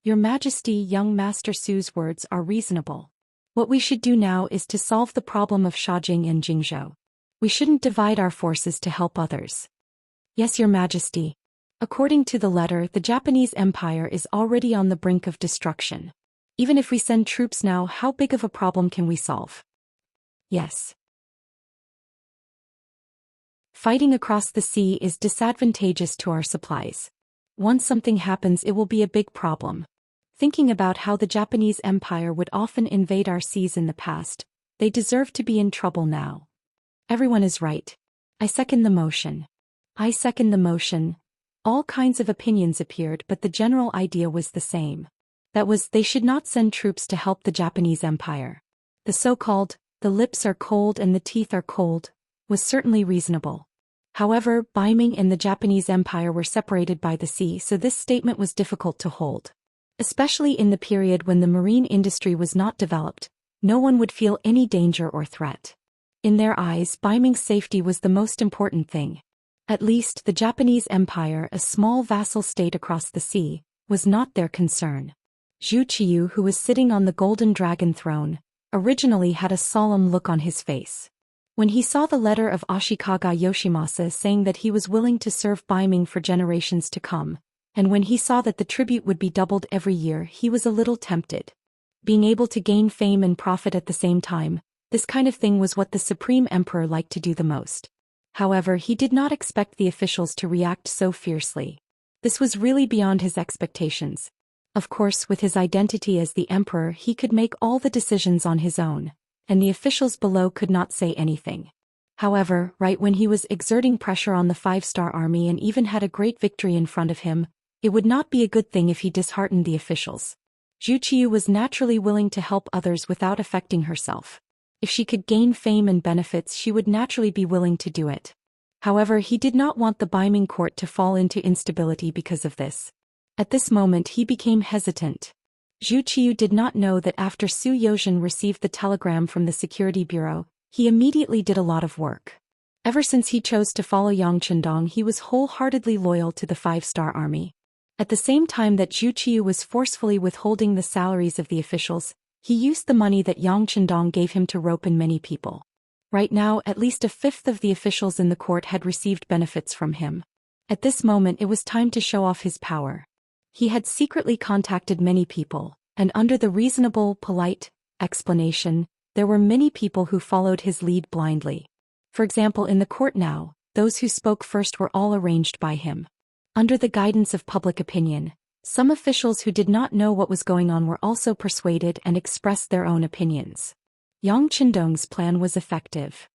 A: "Your Majesty, young Master Su's words are reasonable. What we should do now is to solve the problem of Shaojing and Jingzhou. We shouldn't divide our forces to help others." "Yes, Your Majesty. According to the letter, the Japanese Empire is already on the brink of destruction. Even if we send troops now, how big of a problem can we solve?" "Yes. Fighting across the sea is disadvantageous to our supplies. Once something happens, it will be a big problem. Thinking about how the Japanese Empire would often invade our seas in the past, they deserve to be in trouble now." "Everyone is right. I second the motion." "I second the motion." All kinds of opinions appeared, but the general idea was the same. That was, they should not send troops to help the Japanese Empire. The so-called, "the lips are cold and the teeth are cold," was certainly reasonable. However, Baiming and the Japanese Empire were separated by the sea, so this statement was difficult to hold. Especially in the period when the marine industry was not developed, no one would feel any danger or threat. In their eyes, Baiming's safety was the most important thing. At least the Japanese Empire, a small vassal state across the sea, was not their concern. Zhou Xian, who was sitting on the golden dragon throne, originally had a solemn look on his face. When he saw the letter of Ashikaga Yoshimasa saying that he was willing to serve Baiming for generations to come, and when he saw that the tribute would be doubled every year, he was a little tempted. Being able to gain fame and profit at the same time, this kind of thing was what the Supreme Emperor liked to do the most. However, he did not expect the officials to react so fiercely. This was really beyond his expectations. Of course, with his identity as the emperor, he could make all the decisions on his own, and the officials below could not say anything. However, right when he was exerting pressure on the five-star army and even had a great victory in front of him, it would not be a good thing if he disheartened the officials. Zhou Qiu was naturally willing to help others without affecting herself. If she could gain fame and benefits, she would naturally be willing to do it. However, he did not want the Baiming court to fall into instability because of this. At this moment he became hesitant. Zhou Qiu did not know that after Su Yozhen received the telegram from the security bureau, he immediately did a lot of work. Ever since he chose to follow Yang Chendong, he was wholeheartedly loyal to the five-star army. At the same time that Zhou Qiu was forcefully withholding the salaries of the officials, he used the money that Yang Chendong gave him to rope in many people. Right now, at least a fifth of the officials in the court had received benefits from him. At this moment it was time to show off his power. He had secretly contacted many people, and under the reasonable, polite explanation, there were many people who followed his lead blindly. For example, in the court now, those who spoke first were all arranged by him. Under the guidance of public opinion, some officials who did not know what was going on were also persuaded and expressed their own opinions. Yang Chendong's plan was effective.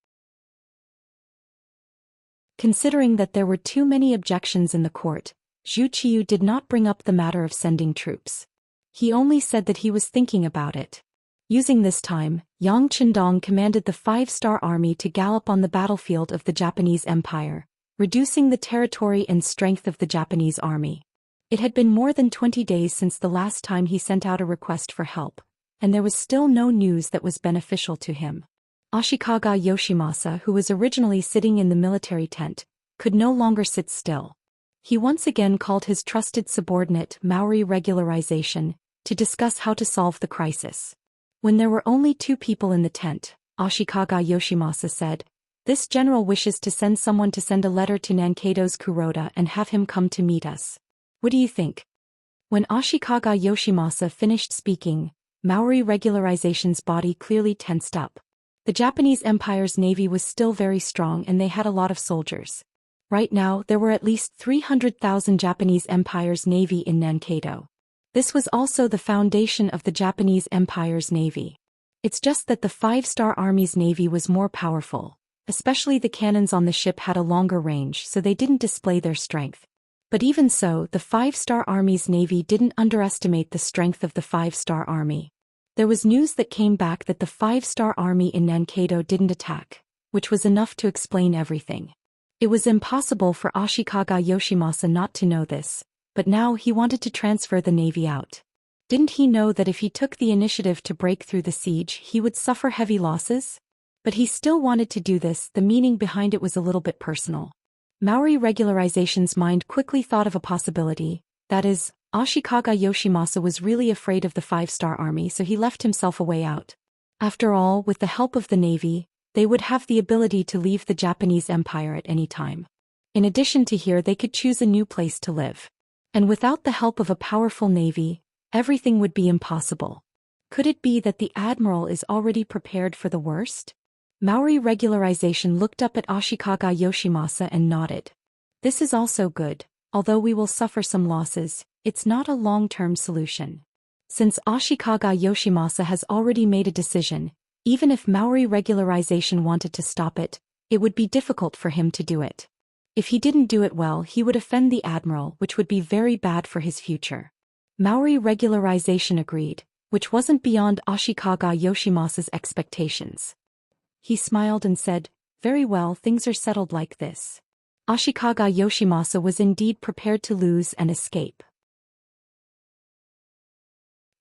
A: Considering that there were too many objections in the court, Zhou Qiu did not bring up the matter of sending troops. He only said that he was thinking about it. Using this time, Yang Chendong commanded the five-star army to gallop on the battlefield of the Japanese Empire, reducing the territory and strength of the Japanese army. It had been more than 20 days since the last time he sent out a request for help, and there was still no news that was beneficial to him. Ashikaga Yoshimasa, who was originally sitting in the military tent, could no longer sit still. He once again called his trusted subordinate, Maori Regularization, to discuss how to solve the crisis. When there were only 2 people in the tent, Ashikaga Yoshimasa said, "This general wishes to send someone to send a letter to Nankeido's Kuroda and have him come to meet us. What do you think?" When Ashikaga Yoshimasa finished speaking, Maori Regularization's body clearly tensed up. The Japanese Empire's navy was still very strong and they had a lot of soldiers. Right now, there were at least 300,000 Japanese Empire's navy in Nankeido. This was also the foundation of the Japanese Empire's navy. It's just that the five-star army's navy was more powerful, especially the cannons on the ship had a longer range, so they didn't display their strength. But even so, the five-star army's navy didn't underestimate the strength of the five-star army. There was news that came back that the five-star army in Nankeido didn't attack, which was enough to explain everything. It was impossible for Ashikaga Yoshimasa not to know this, but now he wanted to transfer the navy out. Didn't he know that if he took the initiative to break through the siege, he would suffer heavy losses? But he still wanted to do this. The meaning behind it was a little bit personal. Maori Regularization's mind quickly thought of a possibility, that is, Ashikaga Yoshimasa was really afraid of the five-star army, so he left himself a way out. After all, with the help of the navy, they would have the ability to leave the Japanese Empire at any time. In addition to here, they could choose a new place to live. And without the help of a powerful navy, everything would be impossible. Could it be that the admiral is already prepared for the worst? Maori Regularization looked up at Ashikaga Yoshimasa and nodded. This is also good. Although we will suffer some losses, it's not a long-term solution. Since Ashikaga Yoshimasa has already made a decision, even if Maori Regularization wanted to stop it, it would be difficult for him to do it. If he didn't do it well, he would offend the admiral, which would be very bad for his future. Maori Regularization agreed, which wasn't beyond Ashikaga Yoshimasa's expectations. He smiled and said, "Very well, things are settled like this." Ashikaga Yoshimasa was indeed prepared to lose and escape.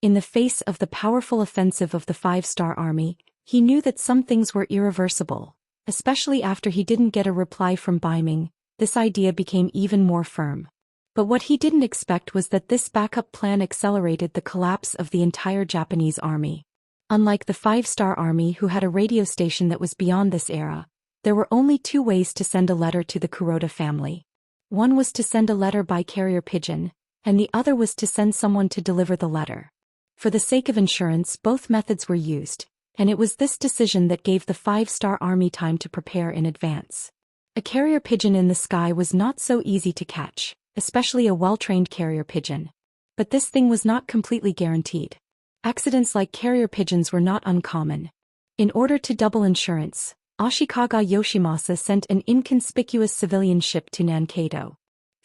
A: In the face of the powerful offensive of the five-star army, he knew that some things were irreversible, especially after he didn't get a reply from Beiming. This idea became even more firm. But what he didn't expect was that this backup plan accelerated the collapse of the entire Japanese army. Unlike the five-star army who had a radio station that was beyond this era, there were only two ways to send a letter to the Kuroda family. One was to send a letter by carrier pigeon, and the other was to send someone to deliver the letter. For the sake of insurance, both methods were used, and it was this decision that gave the five-star army time to prepare in advance. A carrier pigeon in the sky was not so easy to catch, especially a well-trained carrier pigeon. But this thing was not completely guaranteed. Accidents like carrier pigeons were not uncommon. In order to double insurance, Ashikaga Yoshimasa sent an inconspicuous civilian ship to Nankeido.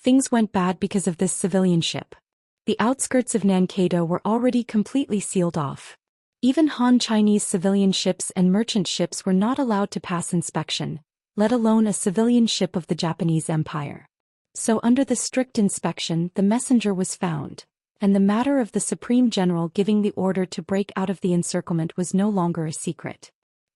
A: Things went bad because of this civilian ship. The outskirts of Nankeido were already completely sealed off. Even Han Chinese civilian ships and merchant ships were not allowed to pass inspection, let alone a civilian ship of the Japanese Empire. So under the strict inspection, the messenger was found, and the matter of the Supreme General giving the order to break out of the encirclement was no longer a secret.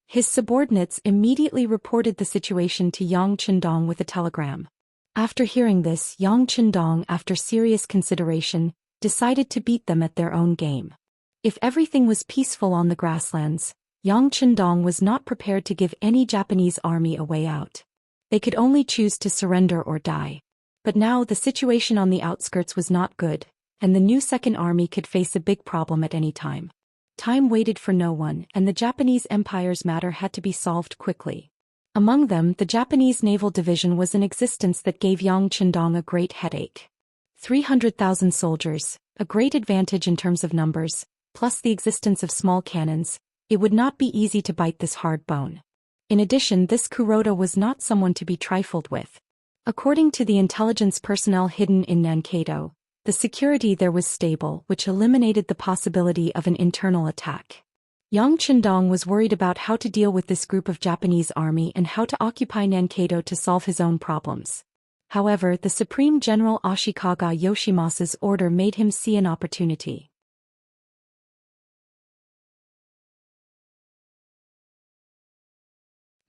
A: His subordinates immediately reported the situation to Yang Qindong with a telegram. After hearing this, Yang Qindong, after serious consideration, decided to beat them at their own game. If everything was peaceful on the grasslands, Yang Qindong was not prepared to give any Japanese army a way out. They could only choose to surrender or die. But now the situation on the outskirts was not good, and the new Second Army could face a big problem at any time. Time waited for no one, and the Japanese Empire's matter had to be solved quickly. Among them, the Japanese Naval Division was in existence that gave Yang Qindong a great headache. 300,000 soldiers, a great advantage in terms of numbers, plus the existence of small cannons, it would not be easy to bite this hard bone. In addition, this Kuroda was not someone to be trifled with. According to the intelligence personnel hidden in Nankeido, the security there was stable, which eliminated the possibility of an internal attack. Yang Qindong was worried about how to deal with this group of Japanese army and how to occupy Nankeido to solve his own problems. However, the Supreme General Ashikaga Yoshimasa's order made him see an opportunity.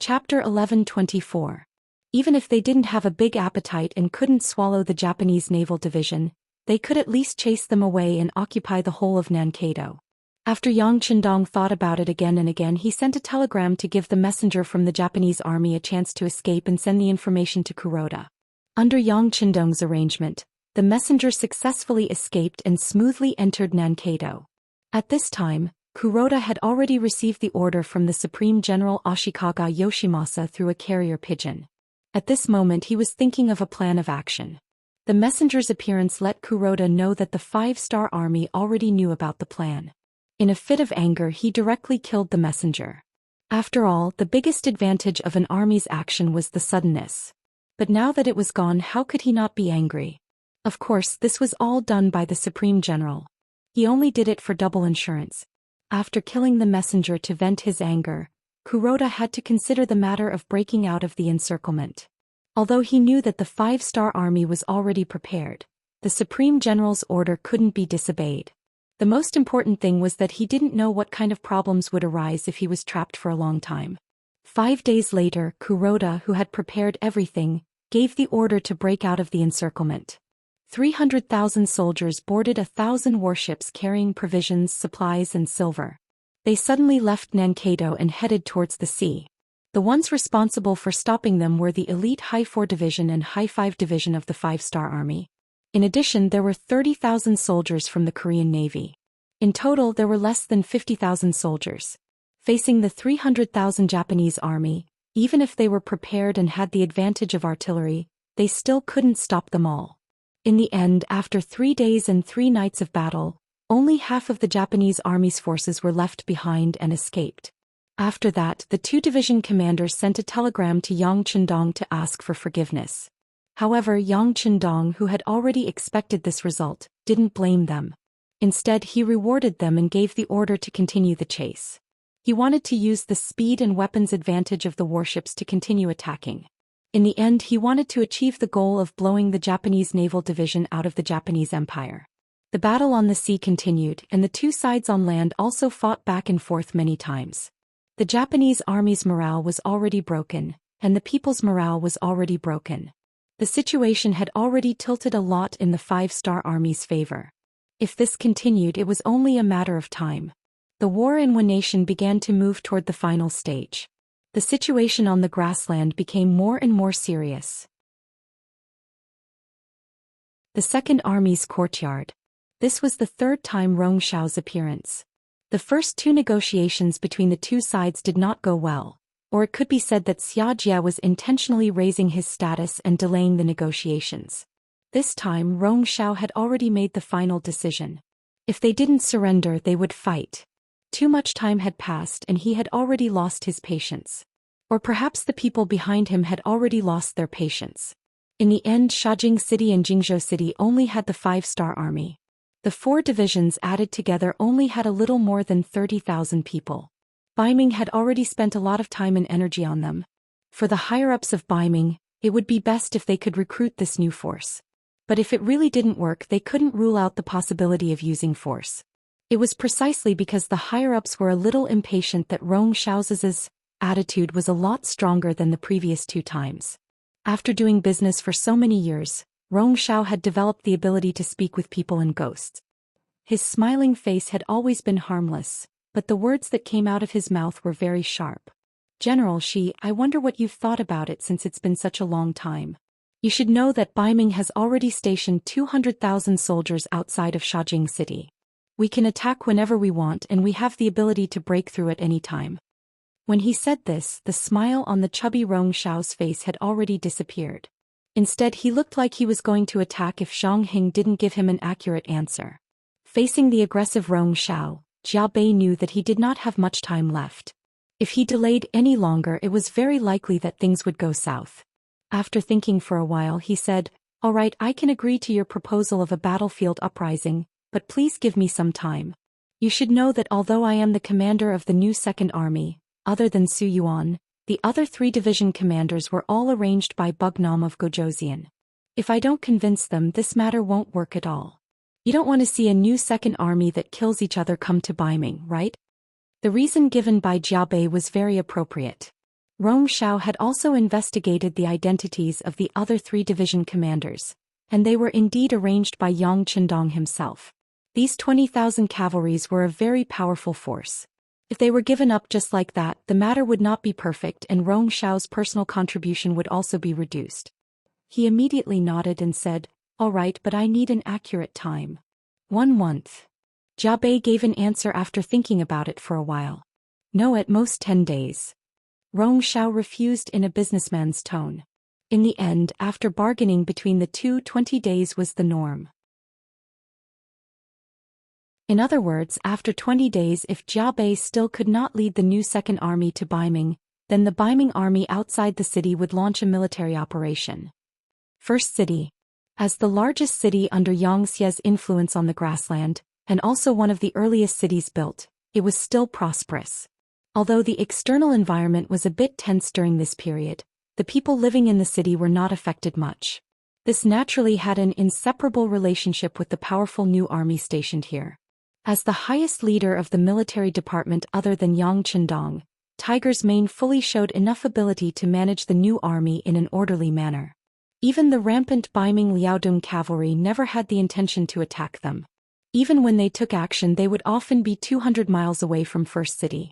A: Chapter 1124. Even if they didn't have a big appetite and couldn't swallow the Japanese Naval Division, they could at least chase them away and occupy the whole of Nankeido. After Yang Qindong thought about it again and again, he sent a telegram to give the messenger from the Japanese army a chance to escape and send the information to Kuroda. Under Yang Qindong's arrangement, the messenger successfully escaped and smoothly entered Nankeido. At this time, Kuroda had already received the order from the Supreme General Ashikaga Yoshimasa through a carrier pigeon. At this moment he was thinking of a plan of action. The messenger's appearance let Kuroda know that the five-star army already knew about the plan. In a fit of anger, he directly killed the messenger. After all, the biggest advantage of an army's action was the suddenness. But now that it was gone, how could he not be angry? Of course, this was all done by the Supreme General. He only did it for double insurance. After killing the messenger to vent his anger, Kuroda had to consider the matter of breaking out of the encirclement. Although he knew that the five-star army was already prepared, the Supreme General's order couldn't be disobeyed. The most important thing was that he didn't know what kind of problems would arise if he was trapped for a long time. 5 days later, Kuroda, who had prepared everything, gave the order to break out of the encirclement. 300,000 soldiers boarded 1,000 warships carrying provisions, supplies and silver. They suddenly left Nankeido and headed towards the sea. The ones responsible for stopping them were the elite High 4 Division and High 5 Division of the Five-Star Army. In addition, there were 30,000 soldiers from the Korean Navy. In total, there were less than 50,000 soldiers. Facing the 300,000 Japanese army, even if they were prepared and had the advantage of artillery, they still couldn't stop them all. In the end, after 3 days and 3 nights of battle, only half of the Japanese army's forces were left behind and escaped. After that, the 2 division commanders sent a telegram to Yang Qindong to ask for forgiveness. However, Yang Qindong, who had already expected this result, didn't blame them. Instead, he rewarded them and gave the order to continue the chase. He wanted to use the speed and weapons advantage of the warships to continue attacking. In the end, he wanted to achieve the goal of blowing the Japanese Naval Division out of the Japanese Empire. The battle on the sea continued, and the two sides on land also fought back and forth many times. The Japanese army's morale was already broken, and the people's morale was already broken. The situation had already tilted a lot in the five-star army's favor. If this continued, it was only a matter of time. The war in one nation began to move toward the final stage. The situation on the grassland became more and more serious. The Second Army's courtyard. This was the third time Rong Xiao's appearance. The first two negotiations between the two sides did not go well, or it could be said that Xianxia was intentionally raising his status and delaying the negotiations. This time Rong Xiao had already made the final decision. If they didn't surrender, they would fight. Too much time had passed and he had already lost his patience. Or perhaps the people behind him had already lost their patience. In the end, Shajing City and Jingzhou City only had the five-star army. The four divisions added together only had a little more than 30,000 people. Baiming had already spent a lot of time and energy on them. For the higher-ups of Baiming, it would be best if they could recruit this new force. But if it really didn't work, they couldn't rule out the possibility of using force. It was precisely because the higher-ups were a little impatient that Rong Xiao's attitude was a lot stronger than the previous two times. After doing business for so many years, Rong Xiao had developed the ability to speak with people and ghosts. His smiling face had always been harmless, but the words that came out of his mouth were very sharp. General Shi, I wonder what you've thought about it since it's been such a long time. You should know that Baiming has already stationed 200,000 soldiers outside of Shajing City. We can attack whenever we want and we have the ability to break through at any time. When he said this, the smile on the chubby Rong Xiao's face had already disappeared. Instead, he looked like he was going to attack if Zhang Hing didn't give him an accurate answer. Facing the aggressive Rong Xiao, Jia Bei knew that he did not have much time left. If he delayed any longer, it was very likely that things would go south. After thinking for a while, he said, "All right, I can agree to your proposal of a battlefield uprising, but please give me some time. You should know that although I am the commander of the new Second Army, other than Su Yuan, the other three division commanders were all arranged by Bugnam of Gozhou. If I don't convince them, this matter won't work at all. You don't want to see a new Second Army that kills each other come to Baiming, right?" The reason given by Jia Bei was very appropriate. Rong Xiao had also investigated the identities of the other three division commanders, and they were indeed arranged by Yang Qindong himself. These 20,000 cavalries were a very powerful force. If they were given up just like that, the matter would not be perfect and Rong Xiao's personal contribution would also be reduced. He immediately nodded and said, "All right, but I need an accurate time." 1 month. Jia Bei gave an answer after thinking about it for a while. "No, at most 10 days. Rong Xiao refused in a businessman's tone. In the end, after bargaining between the two, 20 days was the norm. In other words, after 20 days, if Jia Bei still could not lead the new Second Army to Baiming, then the Baiming army outside the city would launch a military operation. First city. As the largest city under Xianxia's influence on the grassland, and also one of the earliest cities built, it was still prosperous. Although the external environment was a bit tense during this period, the people living in the city were not affected much. This naturally had an inseparable relationship with the powerful new army stationed here. As the highest leader of the military department other than Yang Qindong, Tiger's Mane fully showed enough ability to manage the new army in an orderly manner. Even the rampant Baiming Liaodong cavalry never had the intention to attack them. Even when they took action, they would often be 200 miles away from First City.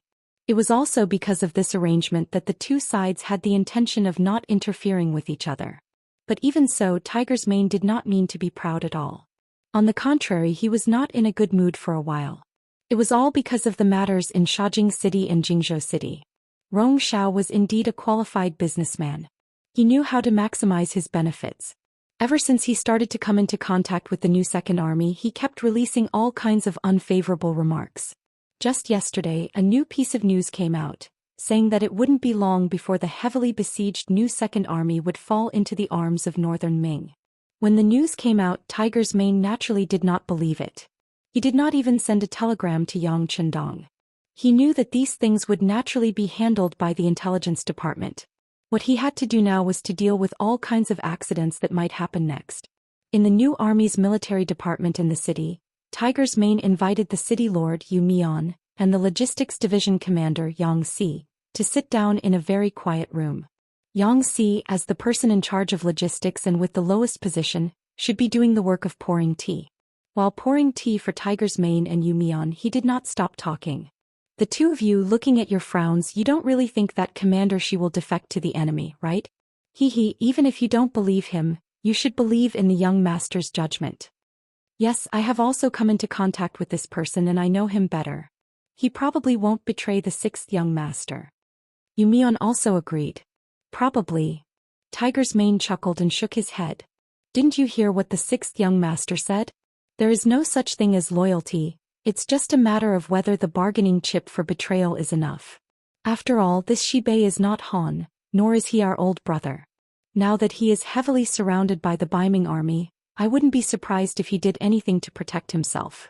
A: It was also because of this arrangement that the two sides had the intention of not interfering with each other. But even so, Tiger's Mane did not mean to be proud at all. On the contrary, he was not in a good mood for a while. It was all because of the matters in Shajing City and Jingzhou City. Rong Xiao was indeed a qualified businessman. He knew how to maximize his benefits. Ever since he started to come into contact with the new Second Army, he kept releasing all kinds of unfavorable remarks. Just yesterday, a new piece of news came out, saying that it wouldn't be long before the heavily besieged new Second Army would fall into the arms of Northern Ming. When the news came out, Tiger's Mane naturally did not believe it. He did not even send a telegram to Yang Qindong. He knew that these things would naturally be handled by the intelligence department. What he had to do now was to deal with all kinds of accidents that might happen next. In the new army's military department in the city, Tiger's Mane invited the city lord Yu Mian and the logistics division commander Yang Si to sit down in a very quiet room. Yang Si, as the person in charge of logistics and with the lowest position, should be doing the work of pouring tea. While pouring tea for Tiger's Mane and Yu Mian, he did not stop talking. The two of you looking at your frowns, you don't really think that Commander Shi will defect to the enemy, right? Even if you don't believe him, you should believe in the young master's judgment. Yes, I have also come into contact with this person and I know him better. He probably won't betray the sixth young master. Yu Mian also agreed. Probably. Tiger's Mane chuckled and shook his head. Didn't you hear what the sixth young master said? There is no such thing as loyalty, it's just a matter of whether the bargaining chip for betrayal is enough. After all, this Shibei is not Han, nor is he our old brother. Now that he is heavily surrounded by the Baiming army, I wouldn't be surprised if he did anything to protect himself.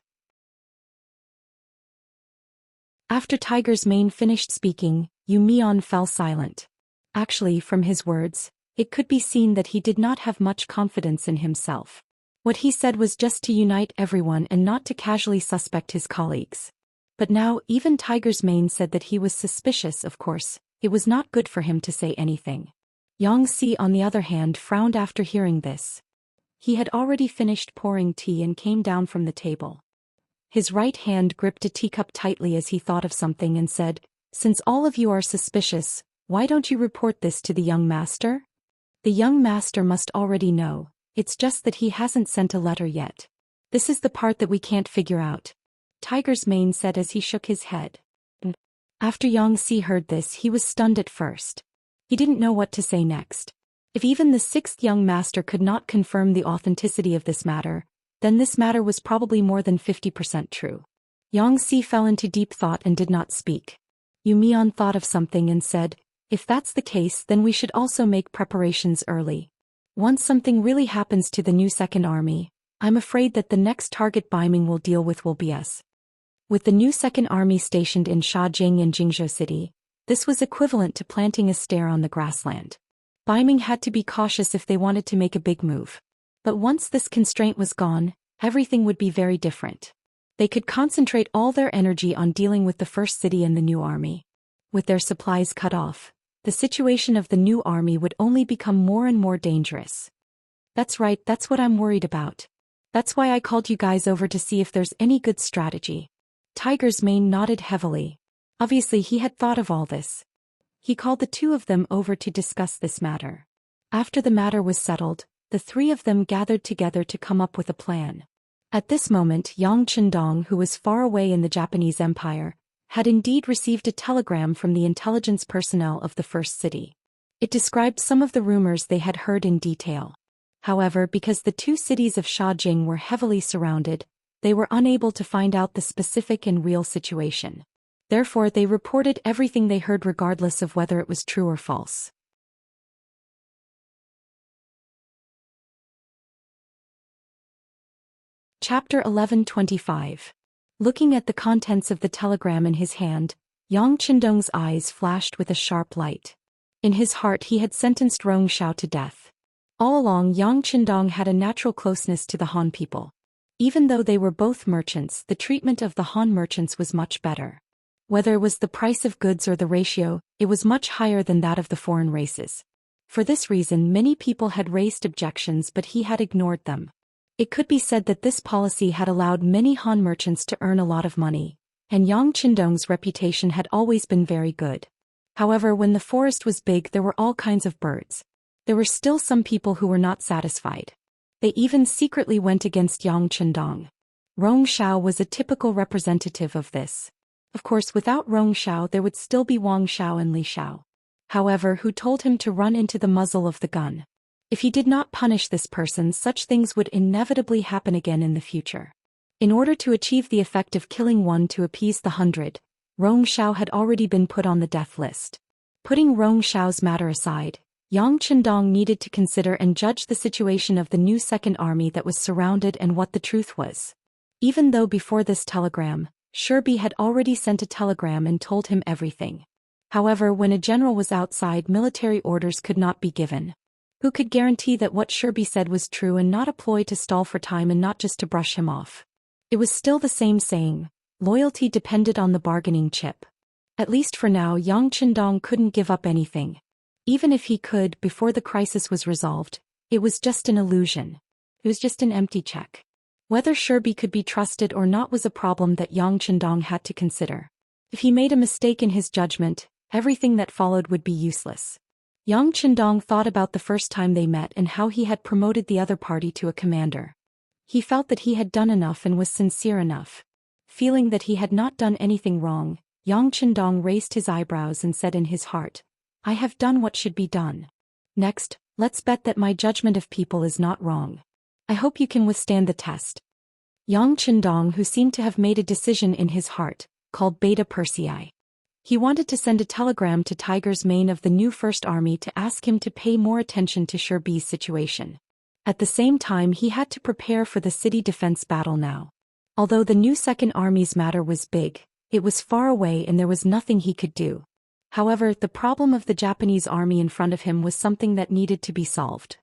A: After Tiger's Mane finished speaking, Yu Mian fell silent. Actually, from his words, it could be seen that he did not have much confidence in himself. What he said was just to unite everyone and not to casually suspect his colleagues. But now even Tiger's Mane said that he was suspicious. Of course, it was not good for him to say anything. Yang Si, on the other hand, frowned after hearing this. He had already finished pouring tea and came down from the table. His right hand gripped a teacup tightly as he thought of something and said, "Since all of you are suspicious, why don't you report this to the young master? The young master must already know. It's just that he hasn't sent a letter yet. This is the part that we can't figure out," Tiger's Mane said as he shook his head. After Yang Si heard this, he was stunned at first. He didn't know what to say next. If even the sixth young master could not confirm the authenticity of this matter, then this matter was probably more than 50% true. Yang Si fell into deep thought and did not speak. Yu Mian thought of something and said, "If that's the case, then we should also make preparations early. Once something really happens to the new Second Army, I'm afraid that the next target Baiming will deal with will be us." With the new Second Army stationed in Shaojing and Jingzhou City, this was equivalent to planting a stair on the grassland. Baiming had to be cautious if they wanted to make a big move. But once this constraint was gone, everything would be very different. They could concentrate all their energy on dealing with the first city and the new army. With their supplies cut off, the situation of the new army would only become more and more dangerous. That's right, that's what I'm worried about. That's why I called you guys over to see if there's any good strategy. Tiger's Mane nodded heavily. Obviously he had thought of all this. He called the two of them over to discuss this matter. After the matter was settled, the three of them gathered together to come up with a plan. At this moment, Yang Chendong, who was far away in the Japanese Empire, had indeed received a telegram from the intelligence personnel of the first city. It described some of the rumors they had heard in detail. However, because the two cities of Shaojing were heavily surrounded, they were unable to find out the specific and real situation. Therefore, they reported everything they heard regardless of whether it was true or false. Chapter 1125. Looking at the contents of the telegram in his hand, Yang Chendong's eyes flashed with a sharp light. In his heart he had sentenced Rong Xiao to death. All along, Yang Chendong had a natural closeness to the Han people. Even though they were both merchants, the treatment of the Han merchants was much better. Whether it was the price of goods or the ratio, it was much higher than that of the foreign races. For this reason, many people had raised objections, but he had ignored them. It could be said that this policy had allowed many Han merchants to earn a lot of money, and Yang Chendong's reputation had always been very good. However, when the forest was big, there were all kinds of birds. There were still some people who were not satisfied. They even secretly went against Yang Chendong. Rong Xiao was a typical representative of this. Of course, without Rong Xiao there would still be Wang Xiao and Li Xiao. However, who told him to run into the muzzle of the gun. If he did not punish this person, such things would inevitably happen again in the future. In order to achieve the effect of killing one to appease the 100, Rong Xiao had already been put on the death list. Putting Rong Xiao's matter aside, Yang Chendong needed to consider and judge the situation of the new Second Army that was surrounded and what the truth was. Even though before this telegram, Shirbi had already sent a telegram and told him everything. However, when a general was outside, military orders could not be given. Who could guarantee that what Shirbi said was true and not a ploy to stall for time and not just to brush him off? It was still the same saying, loyalty depended on the bargaining chip. At least for now, Yang Qindong couldn't give up anything. Even if he could, before the crisis was resolved, it was just an illusion. It was just an empty check. Whether Sherby could be trusted or not was a problem that Yang Qindong had to consider. If he made a mistake in his judgment, everything that followed would be useless. Yang Qindong thought about the first time they met and how he had promoted the other party to a commander. He felt that he had done enough and was sincere enough. Feeling that he had not done anything wrong, Yang Qindong raised his eyebrows and said in his heart, I have done what should be done. Next, let's bet that my judgment of people is not wrong. I hope you can withstand the test. Yang Qindong, who seemed to have made a decision in his heart, called Beta Persei. He wanted to send a telegram to Tiger's Mane of the new First Army to ask him to pay more attention to Sherby's situation. At the same time, he had to prepare for the city defense battle now. Although the new Second Army's matter was big, it was far away and there was nothing he could do. However, the problem of the Japanese army in front of him was something that needed to be solved.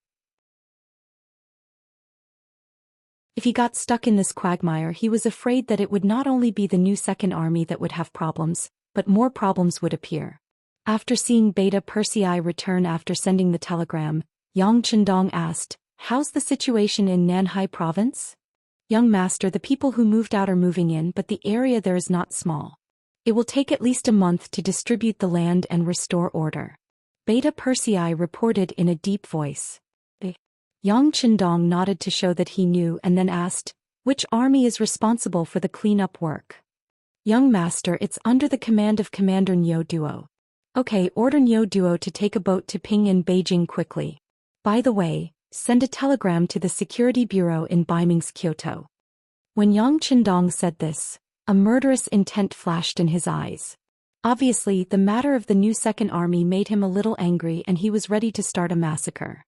A: If he got stuck in this quagmire, he was afraid that it would not only be the new Second Army that would have problems, but more problems would appear. After seeing Beta Persei return after sending the telegram, Yang Qindong asked, How's the situation in Nanhai province? Young master, the people who moved out are moving in, but the area there is not small. It will take at least a month to distribute the land and restore order. Beta Persei reported in a deep voice. Yang Qindong nodded to show that he knew and then asked, Which army is responsible for the cleanup work? Young master, it's under the command of Commander Niu Duo. Okay, order Niu Duo to take a boat to Ping in Beijing quickly. By the way, send a telegram to the security bureau in Beiming's Kyoto. When Yang Qindong said this, a murderous intent flashed in his eyes. Obviously, the matter of the new Second Army made him a little angry and he was ready to start a massacre.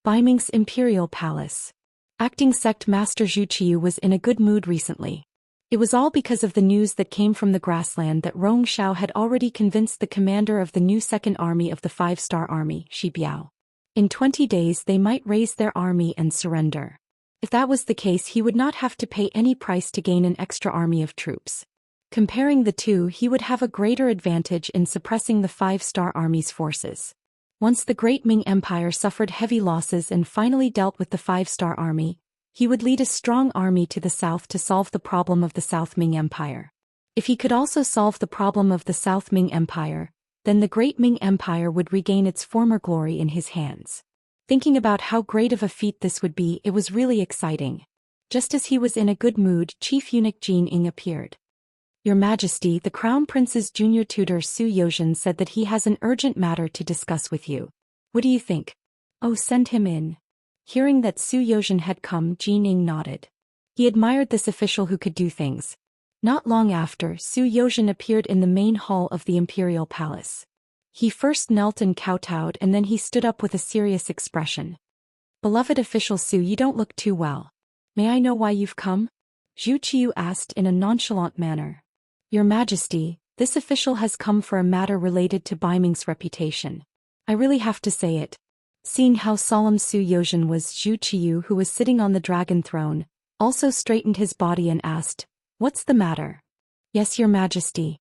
A: Beiming's Imperial Palace. Acting Sect Master Zhu Xiu was in a good mood recently. It was all because of the news that came from the grassland that Rong Xiao had already convinced the commander of the new Second Army of the Five-Star Army, Shi Biao. In 20 days they might raise their army and surrender. If that was the case, he would not have to pay any price to gain an extra army of troops. Comparing the two, he would have a greater advantage in suppressing the Five-Star Army's forces. Once the Great Ming Empire suffered heavy losses and finally dealt with the Five-Star Army, he would lead a strong army to the south to solve the problem of the South Ming Empire. If he could also solve the problem of the South Ming Empire, then the Great Ming Empire would regain its former glory in his hands. Thinking about how great of a feat this would be, it was really exciting. Just as he was in a good mood, Chief Eunuch Jin Ying appeared. Your Majesty, the Crown Prince's junior tutor Su Yozhen said that he has an urgent matter to discuss with you. What do you think? Oh, send him in. Hearing that Su Yozhen had come, Jin Ying nodded. He admired this official who could do things. Not long after, Su Yozhen appeared in the main hall of the Imperial Palace. He first knelt and kowtowed and then he stood up with a serious expression. Beloved official Su, you don't look too well. May I know why you've come? Zhu Qiu asked in a nonchalant manner. Your Majesty, this official has come for a matter related to Beiming's reputation. I really have to say it. Seeing how solemn Su Yozhen was, Zhu Qiu, who was sitting on the dragon throne, also straightened his body and asked, What's the matter? Yes, Your Majesty.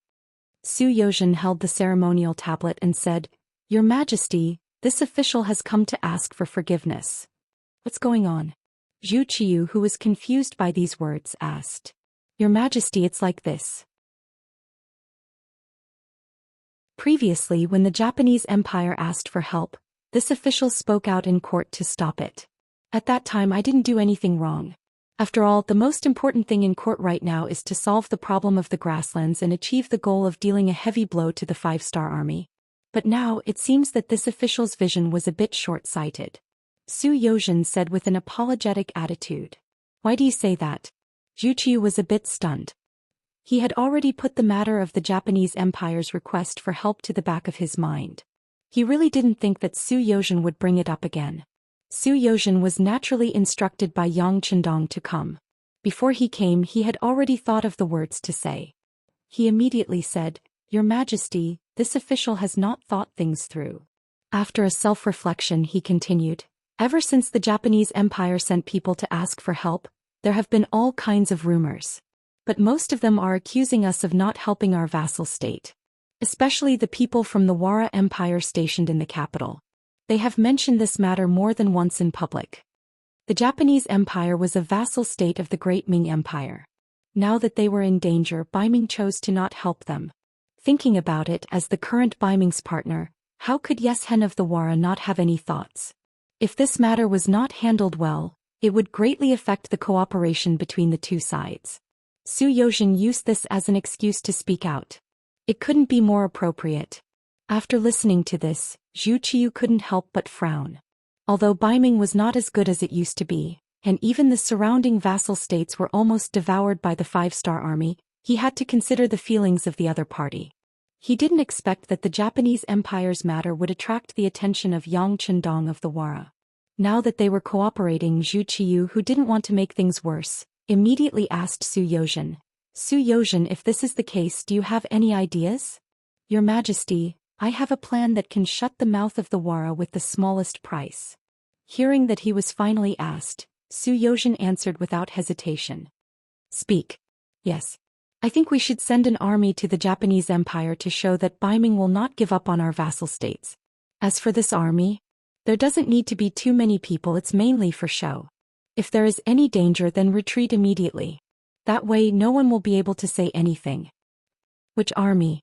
A: Su Yozhen held the ceremonial tablet and said, Your Majesty, this official has come to ask for forgiveness. What's going on? Zhu Qiu, who was confused by these words, asked. Your Majesty, it's like this. Previously, when the Japanese Empire asked for help, this official spoke out in court to stop it. At that time, I didn't do anything wrong. After all, the most important thing in court right now is to solve the problem of the grasslands and achieve the goal of dealing a heavy blow to the Five-Star Army. But now, it seems that this official's vision was a bit short-sighted. Su Yozhen said with an apologetic attitude. Why do you say that? Zhu Qiu was a bit stunned. He had already put the matter of the Japanese Empire's request for help to the back of his mind. He really didn't think that Su Yozhen would bring it up again. Su Yozhen was naturally instructed by Yang Qindong to come. Before he came, he had already thought of the words to say. He immediately said, Your Majesty, this official has not thought things through. After a self-reflection, he continued, Ever since the Japanese Empire sent people to ask for help, There have been all kinds of rumors. But most of them are accusing us of not helping our vassal state. Especially the people from the Wara Empire stationed in the capital. They have mentioned this matter more than once in public. The Japanese Empire was a vassal state of the Great Ming Empire. Now that they were in danger, Baiming chose to not help them. Thinking about it as the current Baiming's partner, how could Yeshen of the Wara not have any thoughts? If this matter was not handled well, it would greatly affect the cooperation between the two sides. Su Yozhen used this as an excuse to speak out. It couldn't be more appropriate. After listening to this, Zhu Qiu couldn't help but frown. Although Baiming was not as good as it used to be, and even the surrounding vassal states were almost devoured by the five-star army, he had to consider the feelings of the other party. He didn't expect that the Japanese Empire's matter would attract the attention of Yang Chendong of the Wara. Now that they were cooperating, Zhu Qiu, who didn't want to make things worse, immediately asked Su Yozhen. Su Yozhen, if this is the case, do you have any ideas? Your Majesty, I have a plan that can shut the mouth of the Wara with the smallest price. Hearing that he was finally asked, Su Yozhen answered without hesitation. Speak. Yes. I think we should send an army to the Japanese Empire to show that Baiming will not give up on our vassal states. As for this army, there doesn't need to be too many people, it's mainly for show. If there is any danger, then retreat immediately. That way no one will be able to say anything. Which army?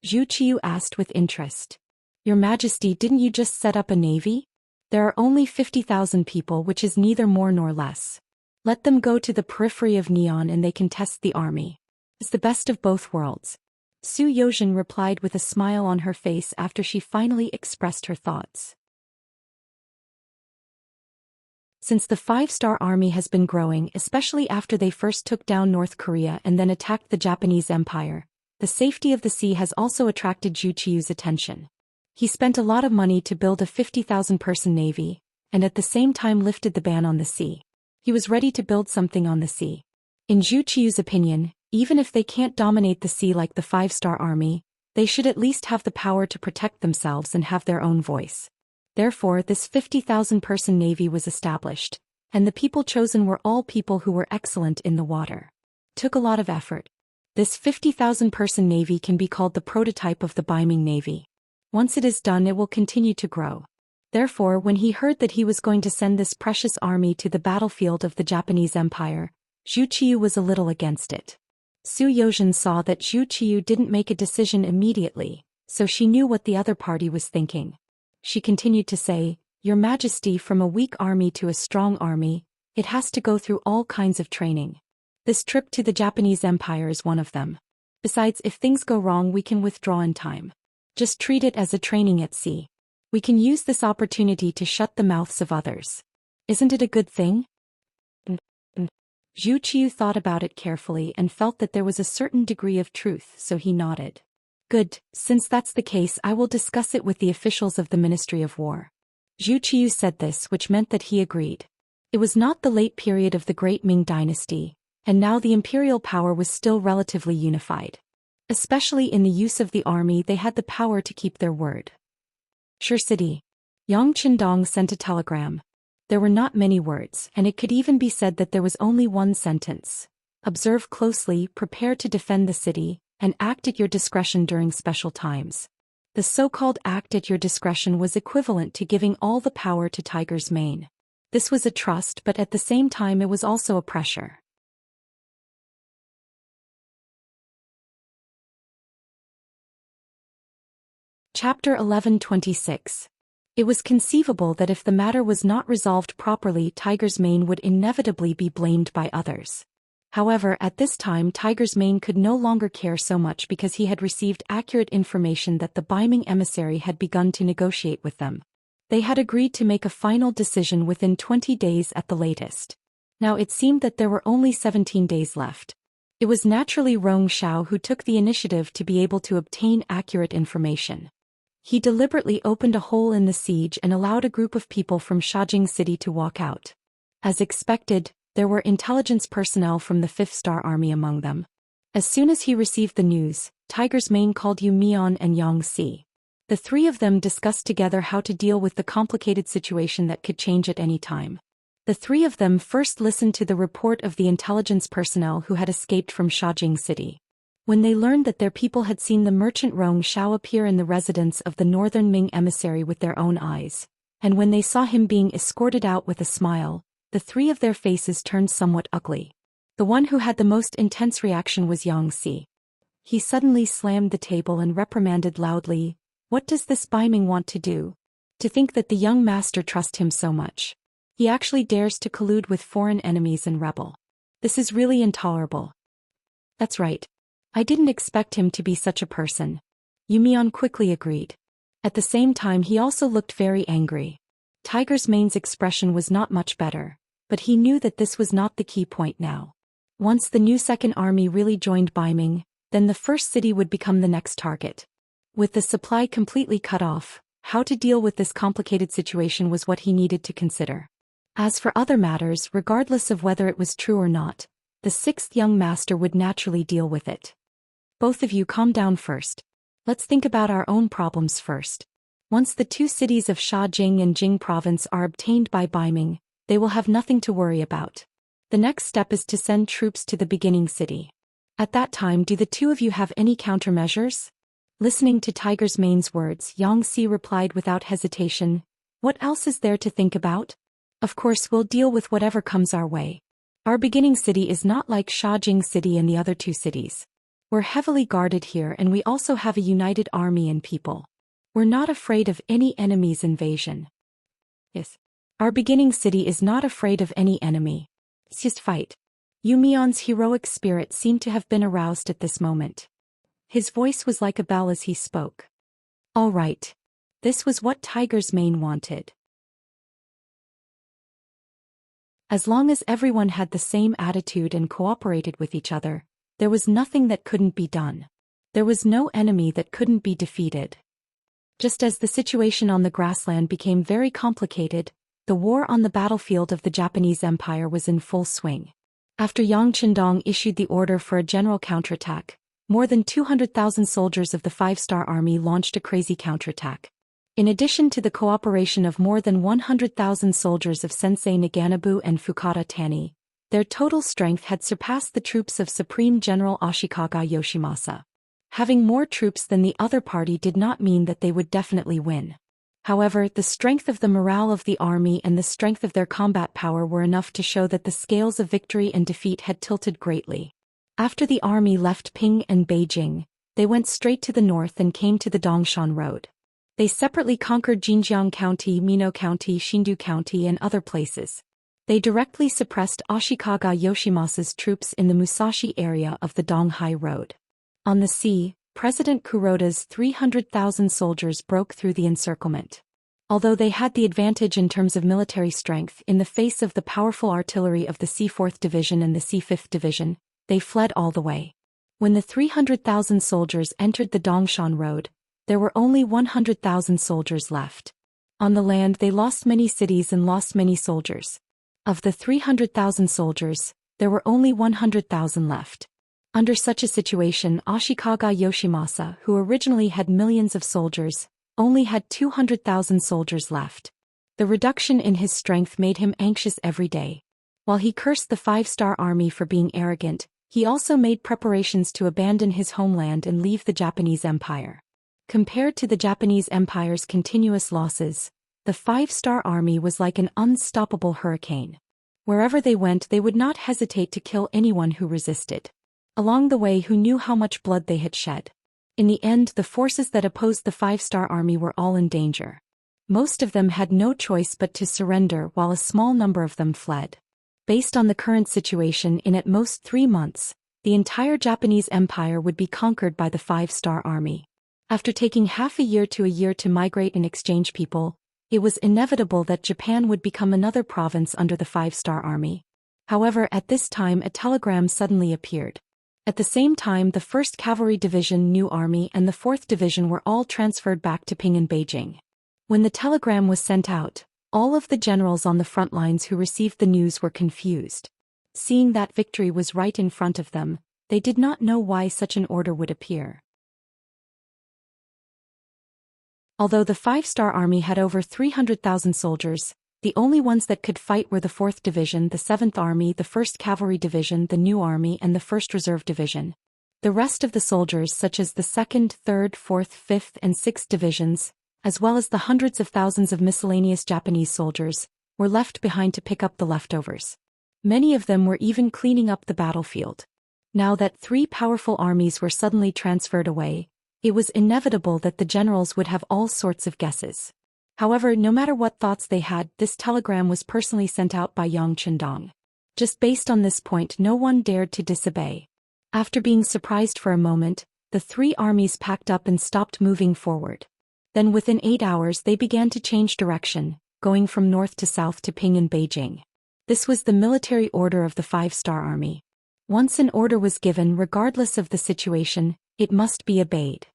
A: Zhu Qiu asked with interest. Your Majesty, didn't you just set up a navy? There are only 50,000 people, which is neither more nor less. Let them go to the periphery of Neon and they can test the army. It's the best of both worlds. Su Yozhen replied with a smile on her face after she finally expressed her thoughts. Since the five-star army has been growing, especially after they first took down North Korea and then attacked the Japanese Empire, the safety of the sea has also attracted Zhu Qiu's attention. He spent a lot of money to build a 50,000-person navy, and at the same time lifted the ban on the sea. He was ready to build something on the sea. In Zhu Qiu's opinion, even if they can't dominate the sea like the five-star army, they should at least have the power to protect themselves and have their own voice. Therefore, this 50,000-person navy was established, and the people chosen were all people who were excellent in the water. Took a lot of effort. This 50,000-person navy can be called the prototype of the Baiming Navy. Once it is done, it will continue to grow. Therefore, when he heard that he was going to send this precious army to the battlefield of the Japanese Empire, Zhu Qiu was a little against it. Su Yozhen saw that Zhu Qiu didn't make a decision immediately, so she knew what the other party was thinking. She continued to say, Your Majesty, from a weak army to a strong army, it has to go through all kinds of training. This trip to the Japanese Empire is one of them. Besides, if things go wrong, we can withdraw in time. Just treat it as a training at sea. We can use this opportunity to shut the mouths of others. Isn't it a good thing? Zhu Qiu thought about it carefully and felt that there was a certain degree of truth, so he nodded. Good, since that's the case, I will discuss it with the officials of the Ministry of War. Zhu Qiu said this, which meant that he agreed. It was not the late period of the Great Ming Dynasty, and now the imperial power was still relatively unified. Especially in the use of the army, they had the power to keep their word. Sure City. Yang Chendong sent a telegram. There were not many words, and it could even be said that there was only one sentence. Observe closely, prepare to defend the city, and act at your discretion during special times. The so-called act at your discretion was equivalent to giving all the power to Tiger's Mane. This was a trust, but at the same time it was also a pressure. Chapter 1126. It was conceivable that if the matter was not resolved properly, Tiger's Mane would inevitably be blamed by others. However, at this time Tiger's Mane could no longer care so much because he had received accurate information that the Baiming emissary had begun to negotiate with them. They had agreed to make a final decision within 20 days at the latest. Now it seemed that there were only 17 days left. It was naturally Rong Xiao who took the initiative to be able to obtain accurate information. He deliberately opened a hole in the siege and allowed a group of people from Shajing City to walk out. As expected, there were intelligence personnel from the 5th Star Army among them. As soon as he received the news, Tiger's Mane called Yu Mian and Yang Si. The three of them discussed together how to deal with the complicated situation that could change at any time. The three of them first listened to the report of the intelligence personnel who had escaped from Shajing City. When they learned that their people had seen the merchant Rong Xiao appear in the residence of the northern Ming emissary with their own eyes, and when they saw him being escorted out with a smile, the three of their faces turned somewhat ugly. The one who had the most intense reaction was Xianxia. He suddenly slammed the table and reprimanded loudly, "What does this Baiming want to do? To think that the young master trusts him so much. He actually dares to collude with foreign enemies and rebel. This is really intolerable." "That's right. I didn't expect him to be such a person." Yumian quickly agreed. At the same time he also looked very angry. Tiger's Mane's expression was not much better, but he knew that this was not the key point now. Once the new second army really joined Baiming, then the first city would become the next target. With the supply completely cut off, how to deal with this complicated situation was what he needed to consider. As for other matters, regardless of whether it was true or not, the sixth young master would naturally deal with it. "Both of you calm down first. Let's think about our own problems first. Once the two cities of Shajing and Jing province are obtained by Baiming, they will have nothing to worry about. The next step is to send troops to the beginning city. At that time, do the two of you have any countermeasures?" Listening to Tiger's Mane's words, Yangxi replied without hesitation, "What else is there to think about? Of course we'll deal with whatever comes our way. Our beginning city is not like Shajing City and the other two cities. We're heavily guarded here and we also have a united army and people. We're not afraid of any enemy's invasion." "Yes. Our beginning city is not afraid of any enemy. It's just fight." Yumian's heroic spirit seemed to have been aroused at this moment. His voice was like a bell as he spoke. All right. This was what Tiger's Mane wanted. As long as everyone had the same attitude and cooperated with each other, there was nothing that couldn't be done. There was no enemy that couldn't be defeated. Just as the situation on the grassland became very complicated, the war on the battlefield of the Japanese Empire was in full swing. After Yang Qindong issued the order for a general counterattack, more than 200,000 soldiers of the Five-Star Army launched a crazy counterattack. In addition to the cooperation of more than 100,000 soldiers of Sensei Naganabu and Fukada Tani, their total strength had surpassed the troops of Supreme General Ashikaga Yoshimasa. Having more troops than the other party did not mean that they would definitely win. However, the strength of the morale of the army and the strength of their combat power were enough to show that the scales of victory and defeat had tilted greatly. After the army left Ping and Beijing, they went straight to the north and came to the Dongshan Road. They separately conquered Jinjiang County, Mino County, Shindu County and other places. They directly suppressed Ashikaga Yoshimasa's troops in the Musashi area of the Donghai Road. On the sea, President Kuroda's 300,000 soldiers broke through the encirclement. Although they had the advantage in terms of military strength in the face of the powerful artillery of the C4th Division and the C5th Division, they fled all the way. When the 300,000 soldiers entered the Dongshan Road, there were only 100,000 soldiers left. On the land they lost many cities and lost many soldiers. Of the 300,000 soldiers, there were only 100,000 left. Under such a situation, Ashikaga Yoshimasa, who originally had millions of soldiers, only had 200,000 soldiers left. The reduction in his strength made him anxious every day. While he cursed the Five-Star Army for being arrogant, he also made preparations to abandon his homeland and leave the Japanese Empire. Compared to the Japanese Empire's continuous losses, the Five-Star Army was like an unstoppable hurricane. Wherever they went, they would not hesitate to kill anyone who resisted. Along the way, who knew how much blood they had shed. In the end, the forces that opposed the Five-Star Army were all in danger. Most of them had no choice but to surrender, while a small number of them fled. Based on the current situation, in at most 3 months, the entire Japanese Empire would be conquered by the Five-Star Army. After taking half a year to migrate and exchange people, it was inevitable that Japan would become another province under the Five-Star Army. However, at this time a telegram suddenly appeared. At the same time, the 1st Cavalry Division, New Army, and the 4th Division were all transferred back to Ping and Beijing. When the telegram was sent out, all of the generals on the front lines who received the news were confused. Seeing that victory was right in front of them, they did not know why such an order would appear. Although the Five-Star Army had over 300,000 soldiers, The only ones that could fight were the 4th Division, the 7th Army, the 1st Cavalry Division, the New Army, and the 1st Reserve Division. The rest of the soldiers, such as the 2nd, 3rd, 4th, 5th, and 6th Divisions, as well as the hundreds of thousands of miscellaneous Japanese soldiers, were left behind to pick up the leftovers. Many of them were even cleaning up the battlefield. Now that 3 powerful armies were suddenly transferred away, it was inevitable that the generals would have all sorts of guesses. However, no matter what thoughts they had, this telegram was personally sent out by Yang Chendong. Just based on this point, no one dared to disobey. After being surprised for a moment, the 3 armies packed up and stopped moving forward. Then within 8 hours they began to change direction, going from north to south to Ping and Beijing. This was the military order of the 5-star army. Once an order was given, regardless of the situation, it must be obeyed.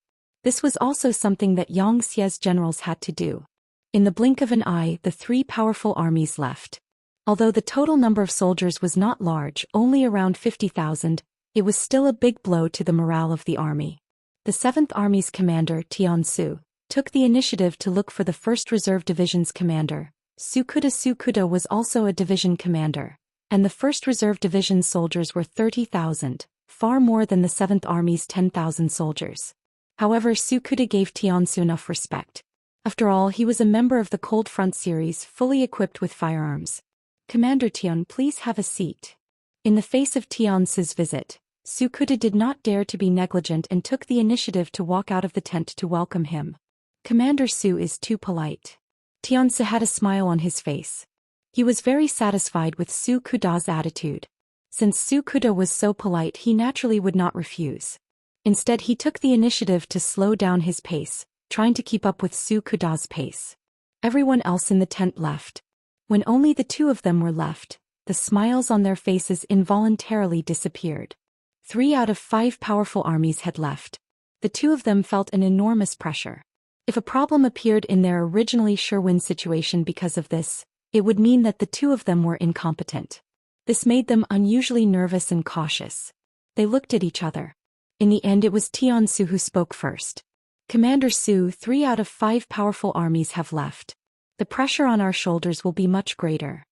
A: This was also something that Xianxia's generals had to do. In the blink of an eye, the 3 powerful armies left. Although the total number of soldiers was not large, only around 50,000, it was still a big blow to the morale of the army. The 7th Army's commander, Tiansu, took the initiative to look for the 1st Reserve Division's commander. Sukuda was also a division commander, and the 1st Reserve Division's soldiers were 30,000, far more than the 7th Army's 10,000 soldiers. However, Sukuda gave Tiansu enough respect. After all, he was a member of the Cold Front series, fully equipped with firearms. "Commander Tian, please have a seat." In the face of Tiansu's visit, Sukuda did not dare to be negligent and took the initiative to walk out of the tent to welcome him. "Commander Su is too polite." Tiansu had a smile on his face. He was very satisfied with Sukuda's attitude. Since Sukuda was so polite, he naturally would not refuse. Instead, he took the initiative to slow down his pace, trying to keep up with Sukuda's pace. Everyone else in the tent left. When only the 2 of them were left, the smiles on their faces involuntarily disappeared. 3 out of 5 powerful armies had left. The 2 of them felt an enormous pressure. If a problem appeared in their originally sure-win situation because of this, it would mean that the 2 of them were incompetent. This made them unusually nervous and cautious. They looked at each other. In the end, it was Tiansu who spoke first. "Commander Su, 3 out of 5 powerful armies have left. The pressure on our shoulders will be much greater."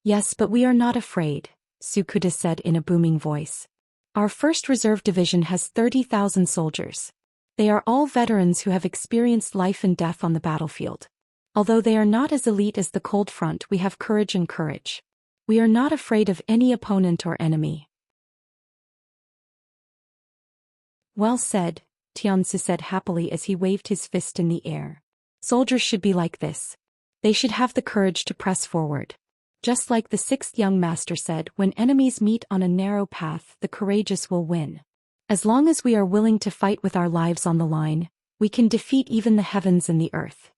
A: "Yes, but we are not afraid," Sukuda said in a booming voice. "Our 1st Reserve Division has 30,000 soldiers. They are all veterans who have experienced life and death on the battlefield. Although they are not as elite as the Cold Front, we have courage and courage. We are not afraid of any opponent or enemy." "Well said," Tiansu said happily as he waved his fist in the air. "Soldiers should be like this. They should have the courage to press forward. Just like the 6th young master said, when enemies meet on a narrow path, the courageous will win. As long as we are willing to fight with our lives on the line, we can defeat even the heavens and the earth."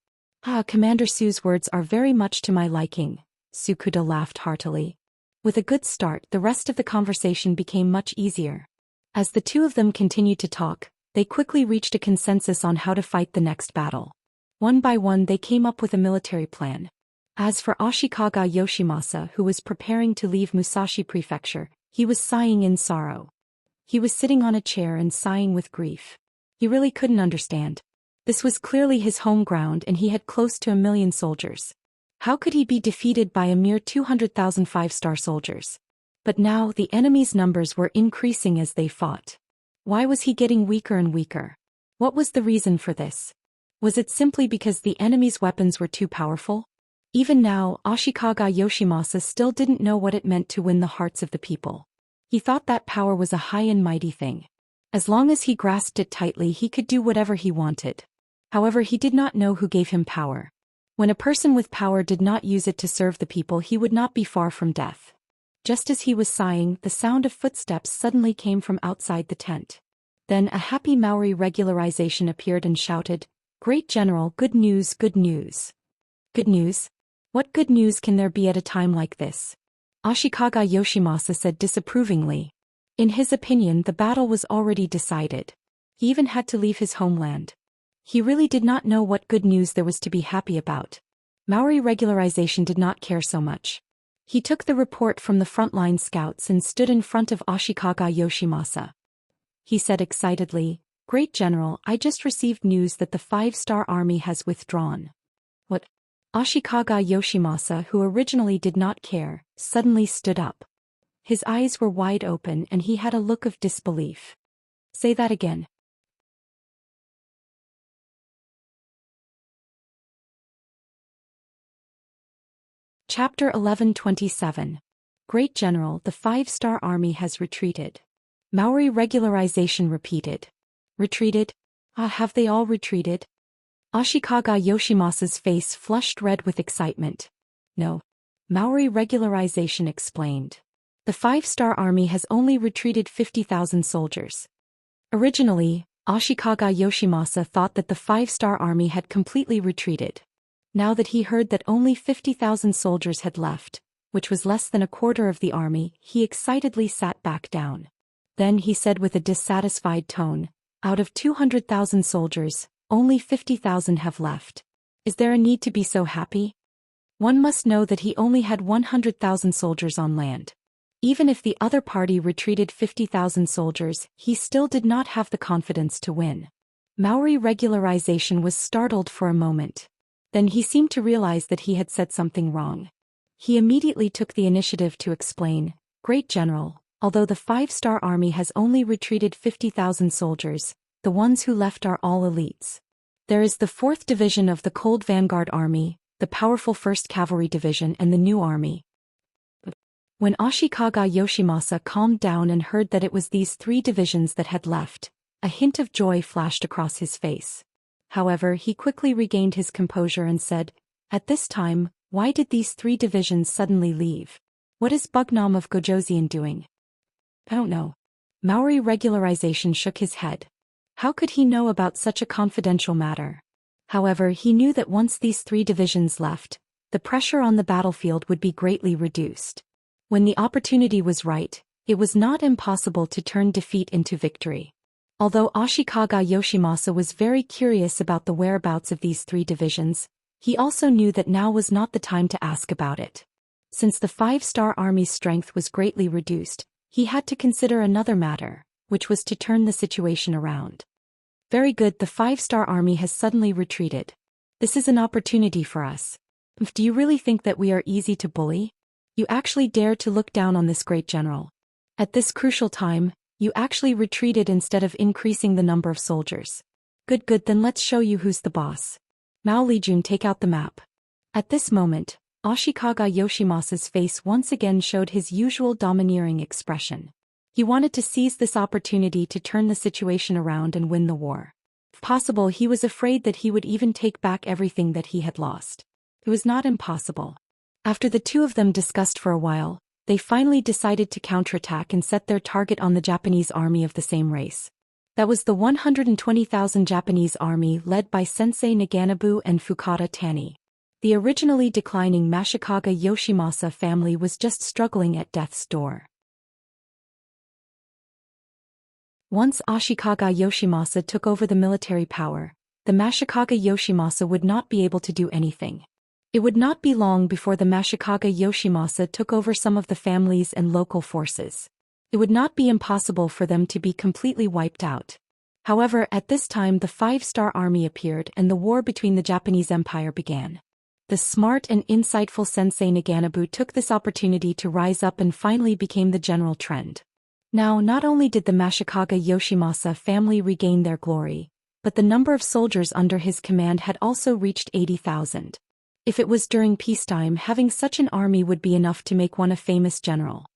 A: Commander Su's words are very much to my liking," Sukuda laughed heartily. With a good start, the rest of the conversation became much easier. As the 2 of them continued to talk, they quickly reached a consensus on how to fight the next battle. One by one they came up with a military plan. As for Ashikaga Yoshimasa, who was preparing to leave Musashi Prefecture, he was sighing in sorrow. He was sitting on a chair and sighing with grief. He really couldn't understand. This was clearly his home ground and he had close to 1,000,000 soldiers. How could he be defeated by a mere 200,000 5-star soldiers? But now the enemy's numbers were increasing as they fought. Why was he getting weaker and weaker? What was the reason for this? Was it simply because the enemy's weapons were too powerful? Even now, Ashikaga Yoshimasa still didn't know what it meant to win the hearts of the people. He thought that power was a high and mighty thing. As long as he grasped it tightly, he could do whatever he wanted. However, he did not know who gave him power. When a person with power did not use it to serve the people, he would not be far from death. Just as he was sighing, the sound of footsteps suddenly came from outside the tent. Then a happy Maori regularization appeared and shouted, "Great General, good news, good news." "Good news? What good news can there be at a time like this?" Ashikaga Yoshimasa said disapprovingly. In his opinion, the battle was already decided. He even had to leave his homeland. He really did not know what good news there was to be happy about. Maori regularization did not care so much. He took the report from the frontline scouts and stood in front of Ashikaga Yoshimasa. He said excitedly, "Great General, I just received news that the 5-star army has withdrawn." "What? Ashikaga Yoshimasa, who originally did not care, suddenly stood up. His eyes were wide open and he had a look of disbelief. Say that again. Chapter 1127. Great General, the 5-star army has retreated. Maori regularization repeated. Retreated? Have they all retreated? Ashikaga Yoshimasa's face flushed red with excitement. No. Maori regularization explained. The 5-star army has only retreated 50,000 soldiers. Originally, Ashikaga Yoshimasa thought that the 5-star army had completely retreated. Now that he heard that only 50,000 soldiers had left, which was less than a quarter of the army, he excitedly sat back down. Then he said with a dissatisfied tone, "Out of 200,000 soldiers, only 50,000 have left. Is there a need to be so happy? One must know that he only had 100,000 soldiers on land. Even if the other party retreated 50,000 soldiers, he still did not have the confidence to win." Maori regularization was startled for a moment. Then he seemed to realize that he had said something wrong. He immediately took the initiative to explain, "Great General, although the 5-star army has only retreated 50,000 soldiers, the ones who left are all elites. There is the 4th Division of the Cold Vanguard Army, the powerful 1st Cavalry Division and the New Army." When Ashikaga Yoshimasa calmed down and heard that it was these 3 divisions that had left, a hint of joy flashed across his face. However, he quickly regained his composure and said, "At this time, why did these 3 divisions suddenly leave? What is Bugnam of Gojoseon doing?" "I don't know." Maori regularization shook his head. How could he know about such a confidential matter? However, he knew that once these 3 divisions left, the pressure on the battlefield would be greatly reduced. When the opportunity was right, it was not impossible to turn defeat into victory. Although Ashikaga Yoshimasa was very curious about the whereabouts of these 3 divisions, he also knew that now was not the time to ask about it. Since the 5-star army's strength was greatly reduced, he had to consider another matter, which was to turn the situation around. "Very good, the 5-star army has suddenly retreated. This is an opportunity for us. Do you really think that we are easy to bully? You actually dare to look down on this great general. At this crucial time, you actually retreated instead of increasing the number of soldiers. Good, then let's show you who's the boss. Mao Lijun, take out the map." At this moment, Ashikaga Yoshimasa's face once again showed his usual domineering expression. He wanted to seize this opportunity to turn the situation around and win the war. If possible, he was afraid that he would even take back everything that he had lost. It was not impossible. After the 2 of them discussed for a while, they finally decided to counterattack and set their target on the Japanese army of the same race. That was the 120,000 Japanese army led by Sensei Naganabu and Fukada Tani. The originally declining Mashikaga Yoshimasa family was just struggling at death's door. Once Ashikaga Yoshimasa took over the military power, the Mashikaga Yoshimasa would not be able to do anything. It would not be long before the Mashikaga Yoshimasa took over some of the families and local forces. It would not be impossible for them to be completely wiped out. However, at this time the 5-star army appeared and the war between the Japanese Empire began. The smart and insightful Sensei Naganabu took this opportunity to rise up and finally became the general trend. Now, not only did the Mashikaga Yoshimasa family regain their glory, but the number of soldiers under his command had also reached 80,000. If it was during peacetime, having such an army would be enough to make one a famous general.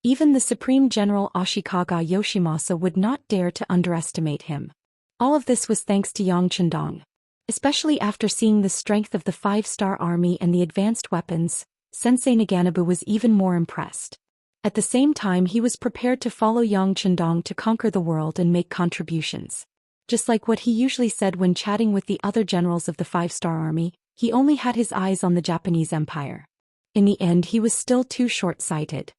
A: Even the Supreme General Ashikaga Yoshimasa would not dare to underestimate him. All of this was thanks to Yang Chendong. Especially after seeing the strength of the 5-star army and the advanced weapons, Sensei Naganabu was even more impressed. At the same time, he was prepared to follow Yang Chendong to conquer the world and make contributions. Just like what he usually said when chatting with the other generals of the 5-star army, he only had his eyes on the Japanese Empire. In the end, he was still too short-sighted.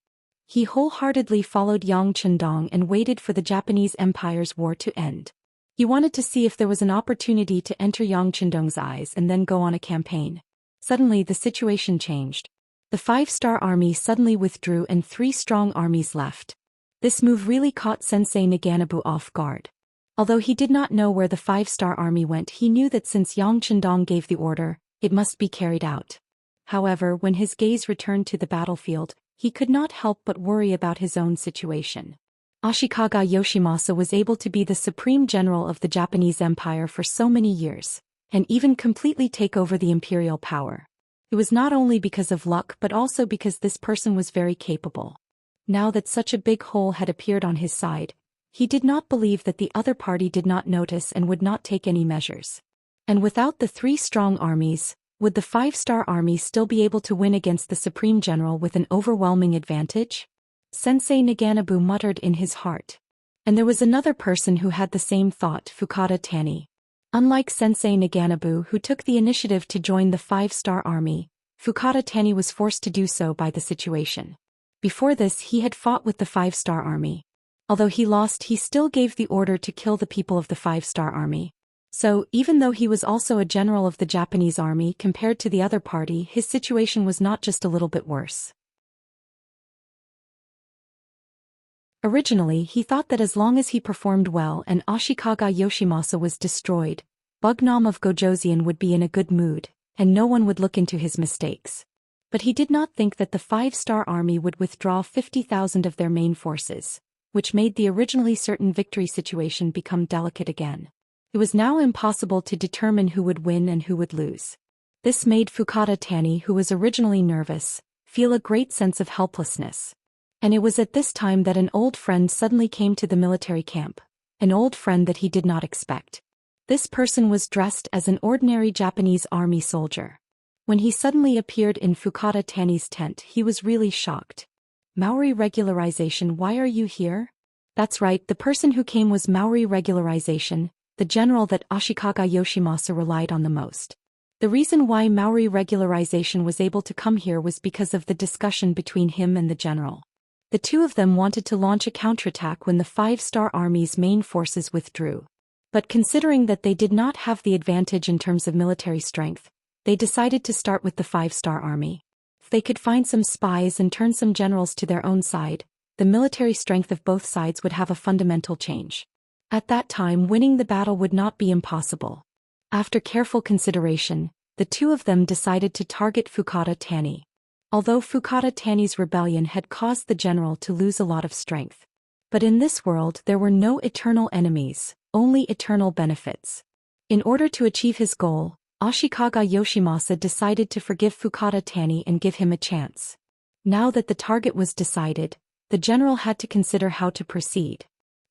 A: He wholeheartedly followed Yang Chendong and waited for the Japanese Empire's war to end. He wanted to see if there was an opportunity to enter Yang Chendong's eyes and then go on a campaign. Suddenly the situation changed. The 5-star army suddenly withdrew and 3 strong armies left. This move really caught Sensei Naganabu off guard. Although he did not know where the 5-star army went, he knew that since Yang Chendong gave the order, it must be carried out. However, when his gaze returned to the battlefield, he could not help but worry about his own situation. Ashikaga Yoshimasa was able to be the supreme general of the Japanese Empire for so many years, and even completely take over the imperial power. It was not only because of luck but also because this person was very capable. Now that such a big hole had appeared on his side, he did not believe that the other party did not notice and would not take any measures. And without the 3 strong armies, would the 5-star army still be able to win against the Supreme General with an overwhelming advantage? Sensei Naganabu muttered in his heart. And there was another person who had the same thought, Fukada Tani. Unlike Sensei Naganabu, who took the initiative to join the 5-star army, Fukada Tani was forced to do so by the situation. Before this, he had fought with the 5-star army. Although he lost, he still gave the order to kill the people of the 5-star army. So, even though he was also a general of the Japanese army compared to the other party, his situation was not just a little bit worse. Originally, he thought that as long as he performed well and Ashikaga Yoshimasa was destroyed, Bugnam of Gojoseon would be in a good mood, and no one would look into his mistakes. But he did not think that the 5-star army would withdraw 50,000 of their main forces, which made the originally certain victory situation become delicate again. It was now impossible to determine who would win and who would lose. This made Fukada Tani, who was originally nervous, feel a great sense of helplessness. And it was at this time that an old friend suddenly came to the military camp, an old friend that he did not expect. This person was dressed as an ordinary Japanese army soldier. When he suddenly appeared in Fukada Tani's tent, he was really shocked. Maori regularization, why are you here? That's right, the person who came was Maori regularization, the general that Ashikaga Yoshimasa relied on the most. The reason why Maori regularization was able to come here was because of the discussion between him and the general. The two of them wanted to launch a counterattack when the 5-star army's main forces withdrew. But considering that they did not have the advantage in terms of military strength, they decided to start with the 5-star army. If they could find some spies and turn some generals to their own side, the military strength of both sides would have a fundamental change. At that time, winning the battle would not be impossible. After careful consideration, the two of them decided to target Fukada Tani. Although Fukada Tani's rebellion had caused the general to lose a lot of strength. But in this world there were no eternal enemies, only eternal benefits. In order to achieve his goal, Ashikaga Yoshimasa decided to forgive Fukada Tani and give him a chance. Now that the target was decided, the general had to consider how to proceed.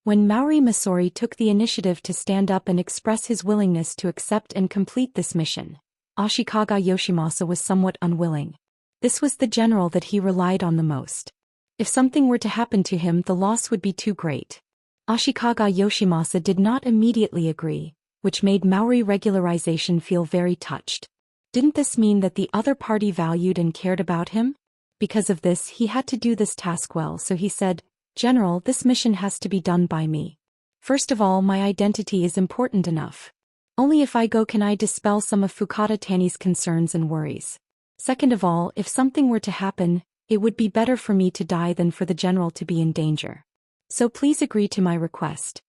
A: When Maori Masori took the initiative to stand up and express his willingness to accept and complete this mission, Ashikaga Yoshimasa was somewhat unwilling. This was the general that he relied on the most. If something were to happen to him, the loss would be too great. Ashikaga Yoshimasa did not immediately agree, which made Maori regularization feel very touched. Didn't this mean that the other party valued and cared about him? Because of this, he had to do this task well, so he said, "General, this mission has to be done by me. First of all, my identity is important enough. Only if I go can I dispel some of Fukada Tani's concerns and worries. Second of all, if something were to happen, it would be better for me to die than for the general to be in danger. So please agree to my request."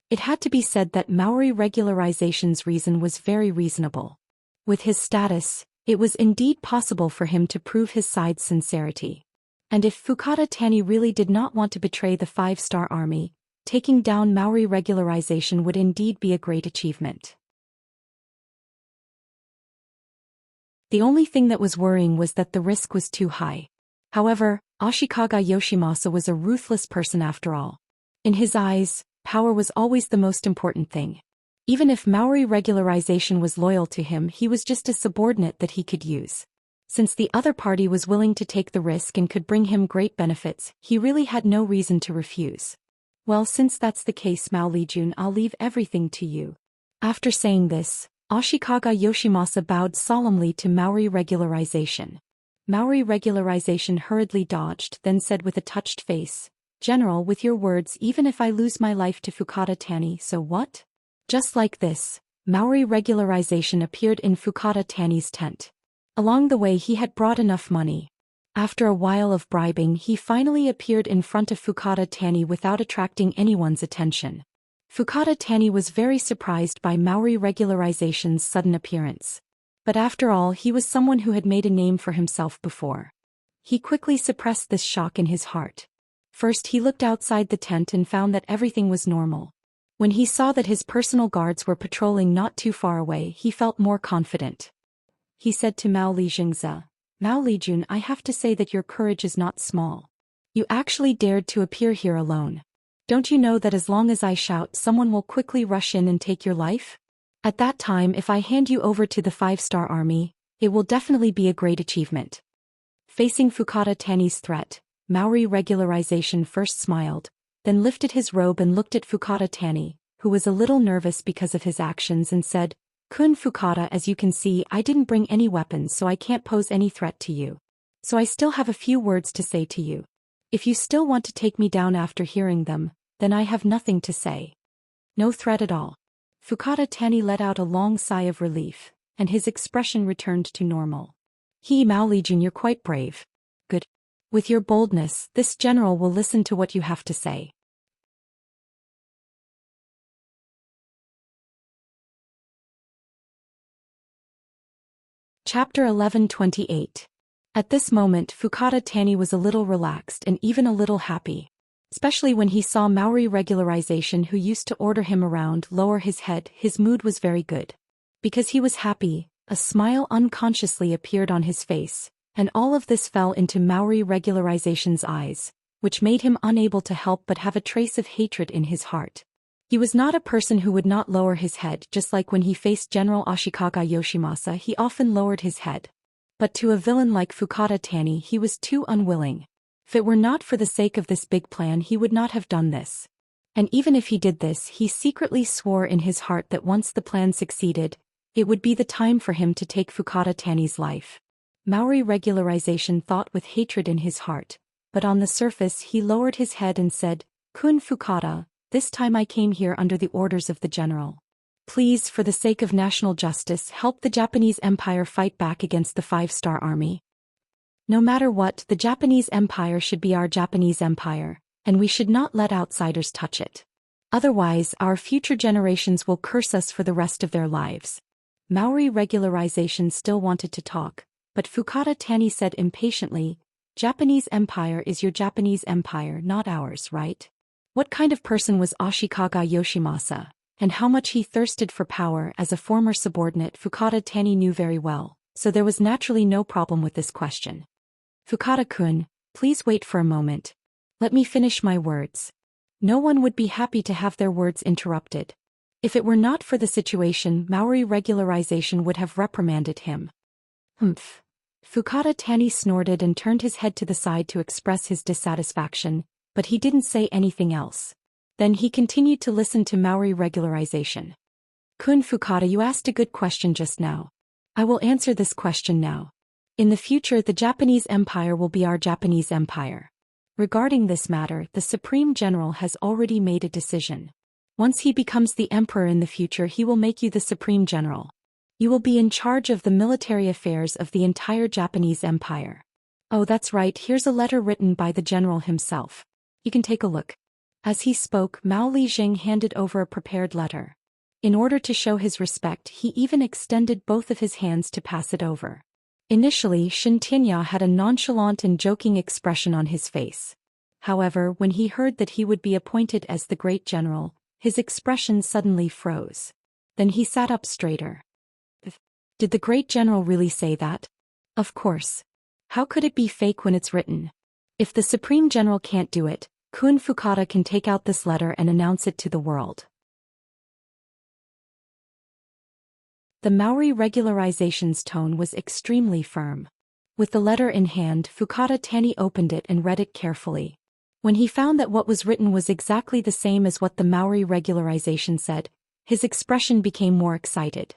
A: It had to be said that Maori regularization's reason was very reasonable. With his status, it was indeed possible for him to prove his side's sincerity. And if Fukada Tani really did not want to betray the 5-star army, taking down Maori regularization would indeed be a great achievement. The only thing that was worrying was that the risk was too high. However, Ashikaga Yoshimasa was a ruthless person after all. In his eyes, power was always the most important thing. Even if Maori regularization was loyal to him, he was just a subordinate that he could use. Since the other party was willing to take the risk and could bring him great benefits, he really had no reason to refuse. Well, since that's the case, Mao Lijun, I'll leave everything to you. After saying this, Ashikaga Yoshimasa bowed solemnly to Maori regularization. Maori regularization hurriedly dodged, then said with a touched face, "General, with your words, even if I lose my life to Fukada Tani, so what?" Just like this, Maori regularization appeared in Fukada Tani's tent. Along the way he had brought enough money. After a while of bribing, he finally appeared in front of Fukada Tani without attracting anyone's attention. Fukada Tani was very surprised by Maori regularization's sudden appearance. But after all, he was someone who had made a name for himself before. He quickly suppressed this shock in his heart. First he looked outside the tent and found that everything was normal. When he saw that his personal guards were patrolling not too far away, he felt more confident. He said to Mao Lijingzi, "Mao Lijun, I have to say that your courage is not small. You actually dared to appear here alone. Don't you know that as long as I shout, someone will quickly rush in and take your life? At that time, if I hand you over to the 5-star army, it will definitely be a great achievement." Facing Fukada Tani's threat, Maori regularization first smiled, then lifted his robe and looked at Fukada Tani, who was a little nervous because of his actions, and said, "Kun Fukada, as you can see, I didn't bring any weapons, so I can't pose any threat to you. So I still have a few words to say to you. If you still want to take me down after hearing them, then I have nothing to say." No threat at all. Fukada Tani let out a long sigh of relief, and his expression returned to normal. Mao Lijun, you're quite brave. Good. With your boldness, this general will listen to what you have to say. Chapter 11:28. At this moment Fukada Tani was a little relaxed and even a little happy. Especially when he saw Maori regularization, who used to order him around, lower his head. His mood was very good. Because he was happy, a smile unconsciously appeared on his face, and all of this fell into Maori regularization's eyes, which made him unable to help but have a trace of hatred in his heart. He was not a person who would not lower his head, just like when he faced General Ashikaga Yoshimasa he often lowered his head. But to a villain like Fukada Tani he was too unwilling. If it were not for the sake of this big plan he would not have done this. And even if he did this, he secretly swore in his heart that once the plan succeeded, it would be the time for him to take Fukada Tani's life. Maori regularization thought with hatred in his heart, but on the surface he lowered his head and said, "Kun Fukada, this time I came here under the orders of the general. Please, for the sake of national justice, help the Japanese Empire fight back against the 5-star army. No matter what, the Japanese Empire should be our Japanese Empire, and we should not let outsiders touch it. Otherwise, our future generations will curse us for the rest of their lives." Maori regularization still wanted to talk, but Fukada Tani said impatiently, "Japanese Empire is your Japanese Empire, not ours, right? What kind of person was Ashikaga Yoshimasa, and how much he thirsted for power as a former subordinate Fukada Tani knew very well, so there was naturally no problem with this question. "Fukada-kun, please wait for a moment. Let me finish my words. No one would be happy to have their words interrupted. If it were not for the situation, Maori regularization would have reprimanded him." "Humph." Fukada Tani snorted and turned his head to the side to express his dissatisfaction, but he didn't say anything else. Then he continued to listen to Maori regularization. "Kun Fukada, you asked a good question just now. I will answer this question now. In the future, the Japanese Empire will be our Japanese Empire. Regarding this matter, the Supreme General has already made a decision. Once he becomes the emperor in the future, he will make you the Supreme General. You will be in charge of the military affairs of the entire Japanese Empire. Oh, that's right, here's a letter written by the general himself. You can take a look." As he spoke, Mao Lijing handed over a prepared letter. In order to show his respect, he even extended both of his hands to pass it over. Initially, Xianxia had a nonchalant and joking expression on his face. However, when he heard that he would be appointed as the great general, his expression suddenly froze. Then he sat up straighter. Did the great general really say that? Of course. How could it be fake when it's written? If the Supreme General can't do it, Kun Fukada can take out this letter and announce it to the world. The Maori regularization's tone was extremely firm. With the letter in hand, Fukada Tani opened it and read it carefully. When he found that what was written was exactly the same as what the Maori regularization said, his expression became more excited.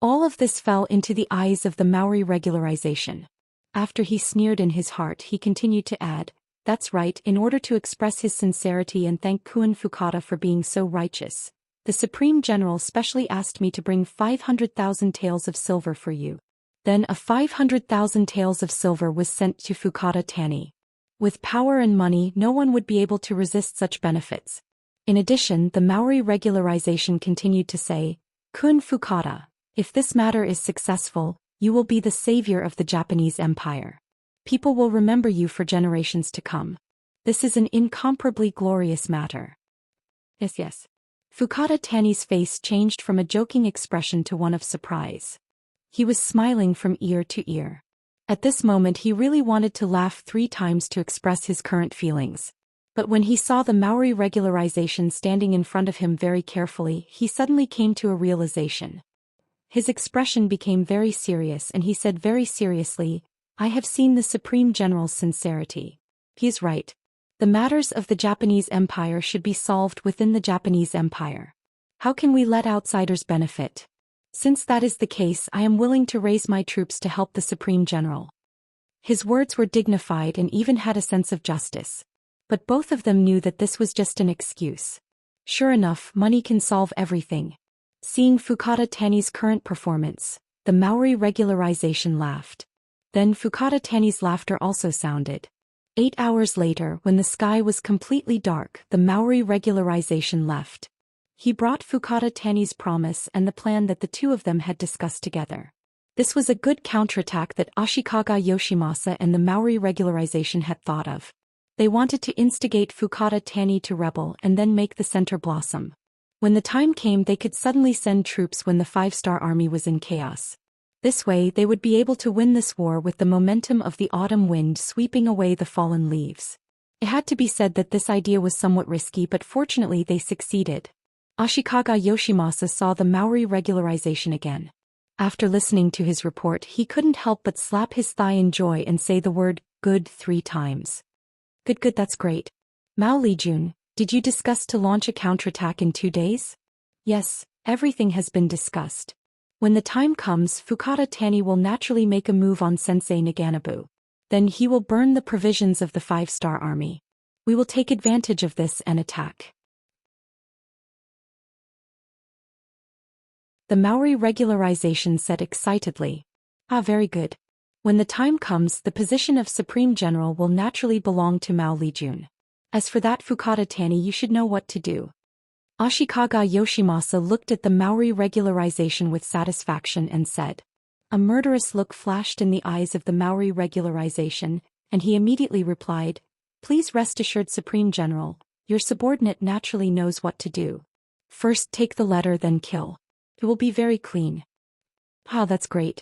A: All of this fell into the eyes of the Maori regularization. After he sneered in his heart, he continued to add, "That's right, in order to express his sincerity and thank Kun Fukada for being so righteous, the Supreme General specially asked me to bring 500,000 taels of silver for you." Then 500,000 taels of silver was sent to Fukada Tani. With power and money, no one would be able to resist such benefits. In addition, the Maori regularization continued to say, "Kun Fukada, if this matter is successful, You will be the savior of the Japanese Empire. People will remember you for generations to come. This is an incomparably glorious matter. Yes, yes. Fukada Tani's face changed from a joking expression to one of surprise. He was smiling from ear to ear. At this moment he really wanted to laugh 3 times to express his current feelings. But when he saw the Maori regularization standing in front of him very carefully, he suddenly came to a realization. His expression became very serious and he said very seriously, I have seen the Supreme General's sincerity. He is right. The matters of the Japanese Empire should be solved within the Japanese Empire. How can we let outsiders benefit? Since that is the case, I am willing to raise my troops to help the Supreme General. His words were dignified and even had a sense of justice. But both of them knew that this was just an excuse. Sure enough, money can solve everything. Seeing Fukada Tani's current performance, the Maori regularization laughed. Then Fukada Tani's laughter also sounded. 8 hours later, when the sky was completely dark, the Maori regularization left. He brought Fukada Tani's promise and the plan that the two of them had discussed together. This was a good counterattack that Ashikaga Yoshimasa and the Maori regularization had thought of. They wanted to instigate Fukada Tani to rebel and then make the center blossom. When the time came, they could suddenly send troops when the 5-star army was in chaos. This way they would be able to win this war with the momentum of the autumn wind sweeping away the fallen leaves. It had to be said that this idea was somewhat risky, but fortunately they succeeded. Ashikaga Yoshimasa saw the Maori regularization again. After listening to his report, he couldn't help but slap his thigh in joy and say the word, good 3 times. Good, that's great. Mao Lijun, did you discuss to launch a counterattack in 2 days? Yes, everything has been discussed. When the time comes, Fukada Tani will naturally make a move on Sensei Naganabu. Then he will burn the provisions of the 5-star army. We will take advantage of this and attack. The Maori regularization said excitedly. Ah, very good. When the time comes, the position of Supreme General will naturally belong to Mao Lijun. As for that, Fukada Tani, you should know what to do. Ashikaga Yoshimasa looked at the Maori regularization with satisfaction and said. A murderous look flashed in the eyes of the Maori regularization, and he immediately replied, Please rest assured, Supreme General, your subordinate naturally knows what to do. First take the letter, then kill. It will be very clean. Ah, that's great.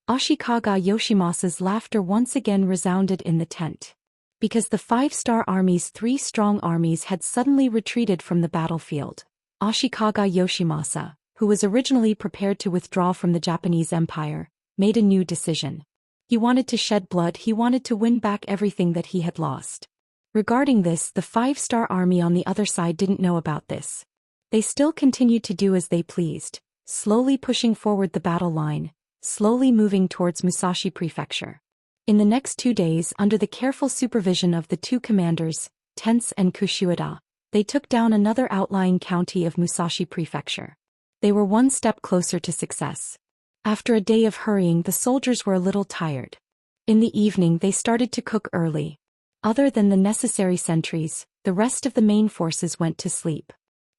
A: Ashikaga Yoshimasa's laughter once again resounded in the tent. Because the 5-star army's 3 strong armies had suddenly retreated from the battlefield, Ashikaga Yoshimasa, who was originally prepared to withdraw from the Japanese Empire, made a new decision. He wanted to shed blood, he wanted to win back everything that he had lost. Regarding this, the 5-star army on the other side didn't know about this. They still continued to do as they pleased, slowly pushing forward the battle line, slowly moving towards Musashi Prefecture. In the next 2 days, under the careful supervision of the 2 commanders, Tense and Kushiwada, they took down another outlying county of Musashi Prefecture. They were one step closer to success. After a day of hurrying, the soldiers were a little tired. In the evening they started to cook early. Other than the necessary sentries, the rest of the main forces went to sleep.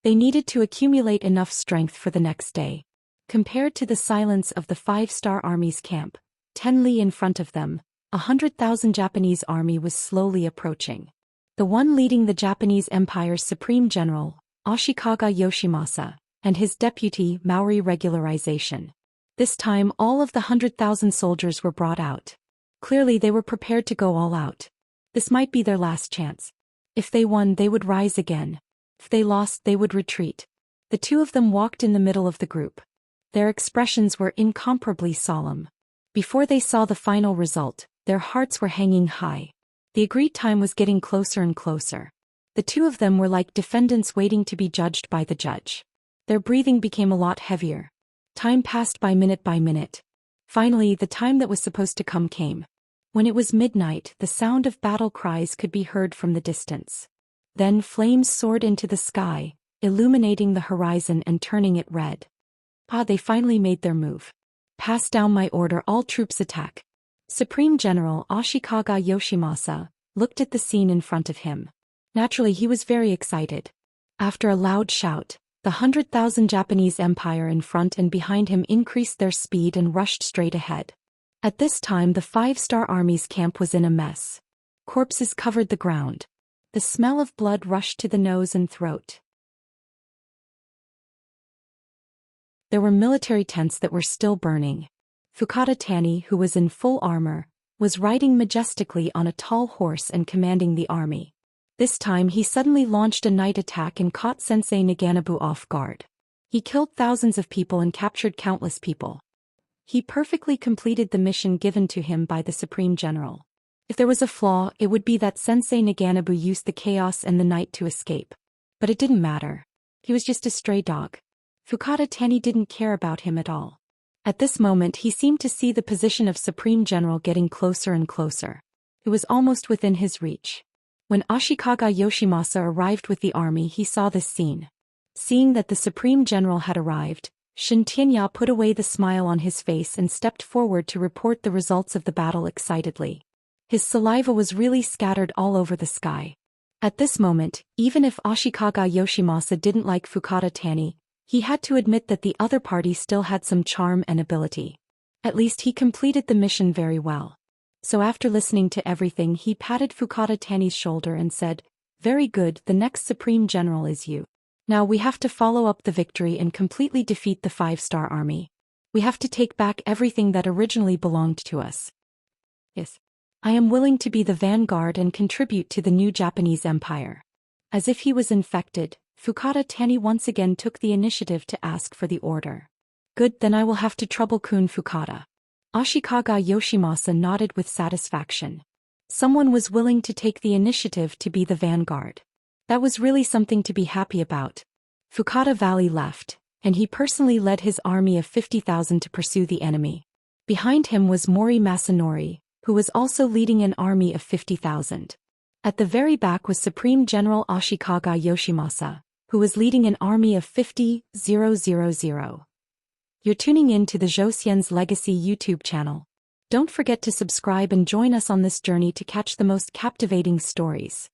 A: They needed to accumulate enough strength for the next day. Compared to the silence of the 5-star army's camp, 10 li in front of them, 100,000 Japanese army was slowly approaching. The one leading the Japanese Empire's Supreme General, Ashikaga Yoshimasa, and his deputy, Maori regularization. This time all of the 100,000 soldiers were brought out. Clearly they were prepared to go all out. This might be their last chance. If they won, they would rise again. If they lost, they would retreat. The 2 of them walked in the middle of the group. Their expressions were incomparably solemn. Before they saw the final result, their hearts were hanging high. The agreed time was getting closer and closer. The 2 of them were like defendants waiting to be judged by the judge. Their breathing became a lot heavier. Time passed by minute. Finally, the time that was supposed to come came. When it was midnight, the sound of battle cries could be heard from the distance. Then flames soared into the sky, illuminating the horizon and turning it red. Ah, they finally made their move. Pass down my order, all troops attack. Supreme General Ashikaga Yoshimasa looked at the scene in front of him. Naturally he was very excited. After a loud shout, the 100,000 Japanese Empire in front and behind him increased their speed and rushed straight ahead. At this time the 5-star army's camp was in a mess. Corpses covered the ground. The smell of blood rushed to the nose and throat. There were military tents that were still burning. Fukata Tani, who was in full armor, was riding majestically on a tall horse and commanding the army. This time he suddenly launched a night attack and caught Sensei Naganabu off guard. He killed thousands of people and captured countless people. He perfectly completed the mission given to him by the Supreme General. If there was a flaw, it would be that Sensei Naganabu used the chaos and the night to escape. But it didn't matter. He was just a stray dog. Fukata Tani didn't care about him at all. At this moment he seemed to see the position of Supreme General getting closer and closer. It was almost within his reach. When Ashikaga Yoshimasa arrived with the army he saw this scene. Seeing that the Supreme General had arrived, Xianxia put away the smile on his face and stepped forward to report the results of the battle excitedly. His saliva was really scattered all over the sky. At this moment, even if Ashikaga Yoshimasa didn't like Fukata Tani, he had to admit that the other party still had some charm and ability. At least he completed the mission very well. So after listening to everything he patted Fukata Tani's shoulder and said, "Very good, the next Supreme General is you. Now we have to follow up the victory and completely defeat the 5-star army. We have to take back everything that originally belonged to us. Yes. I am willing to be the vanguard and contribute to the new Japanese empire." As if he was infected, Fukata Tani once again took the initiative to ask for the order. "Good, then I will have to trouble Kun Fukata." Ashikaga Yoshimasa nodded with satisfaction. Someone was willing to take the initiative to be the vanguard. That was really something to be happy about. Fukata Valley left, and he personally led his army of 50,000 to pursue the enemy. Behind him was Mori Masanori, who was also leading an army of 50,000. At the very back was Supreme General Ashikaga Yoshimasa, who was leading an army of 50,000. You're tuning in to the Zhou Xian's Legacy YouTube channel. Don't forget to subscribe and join us on this journey to catch the most captivating stories.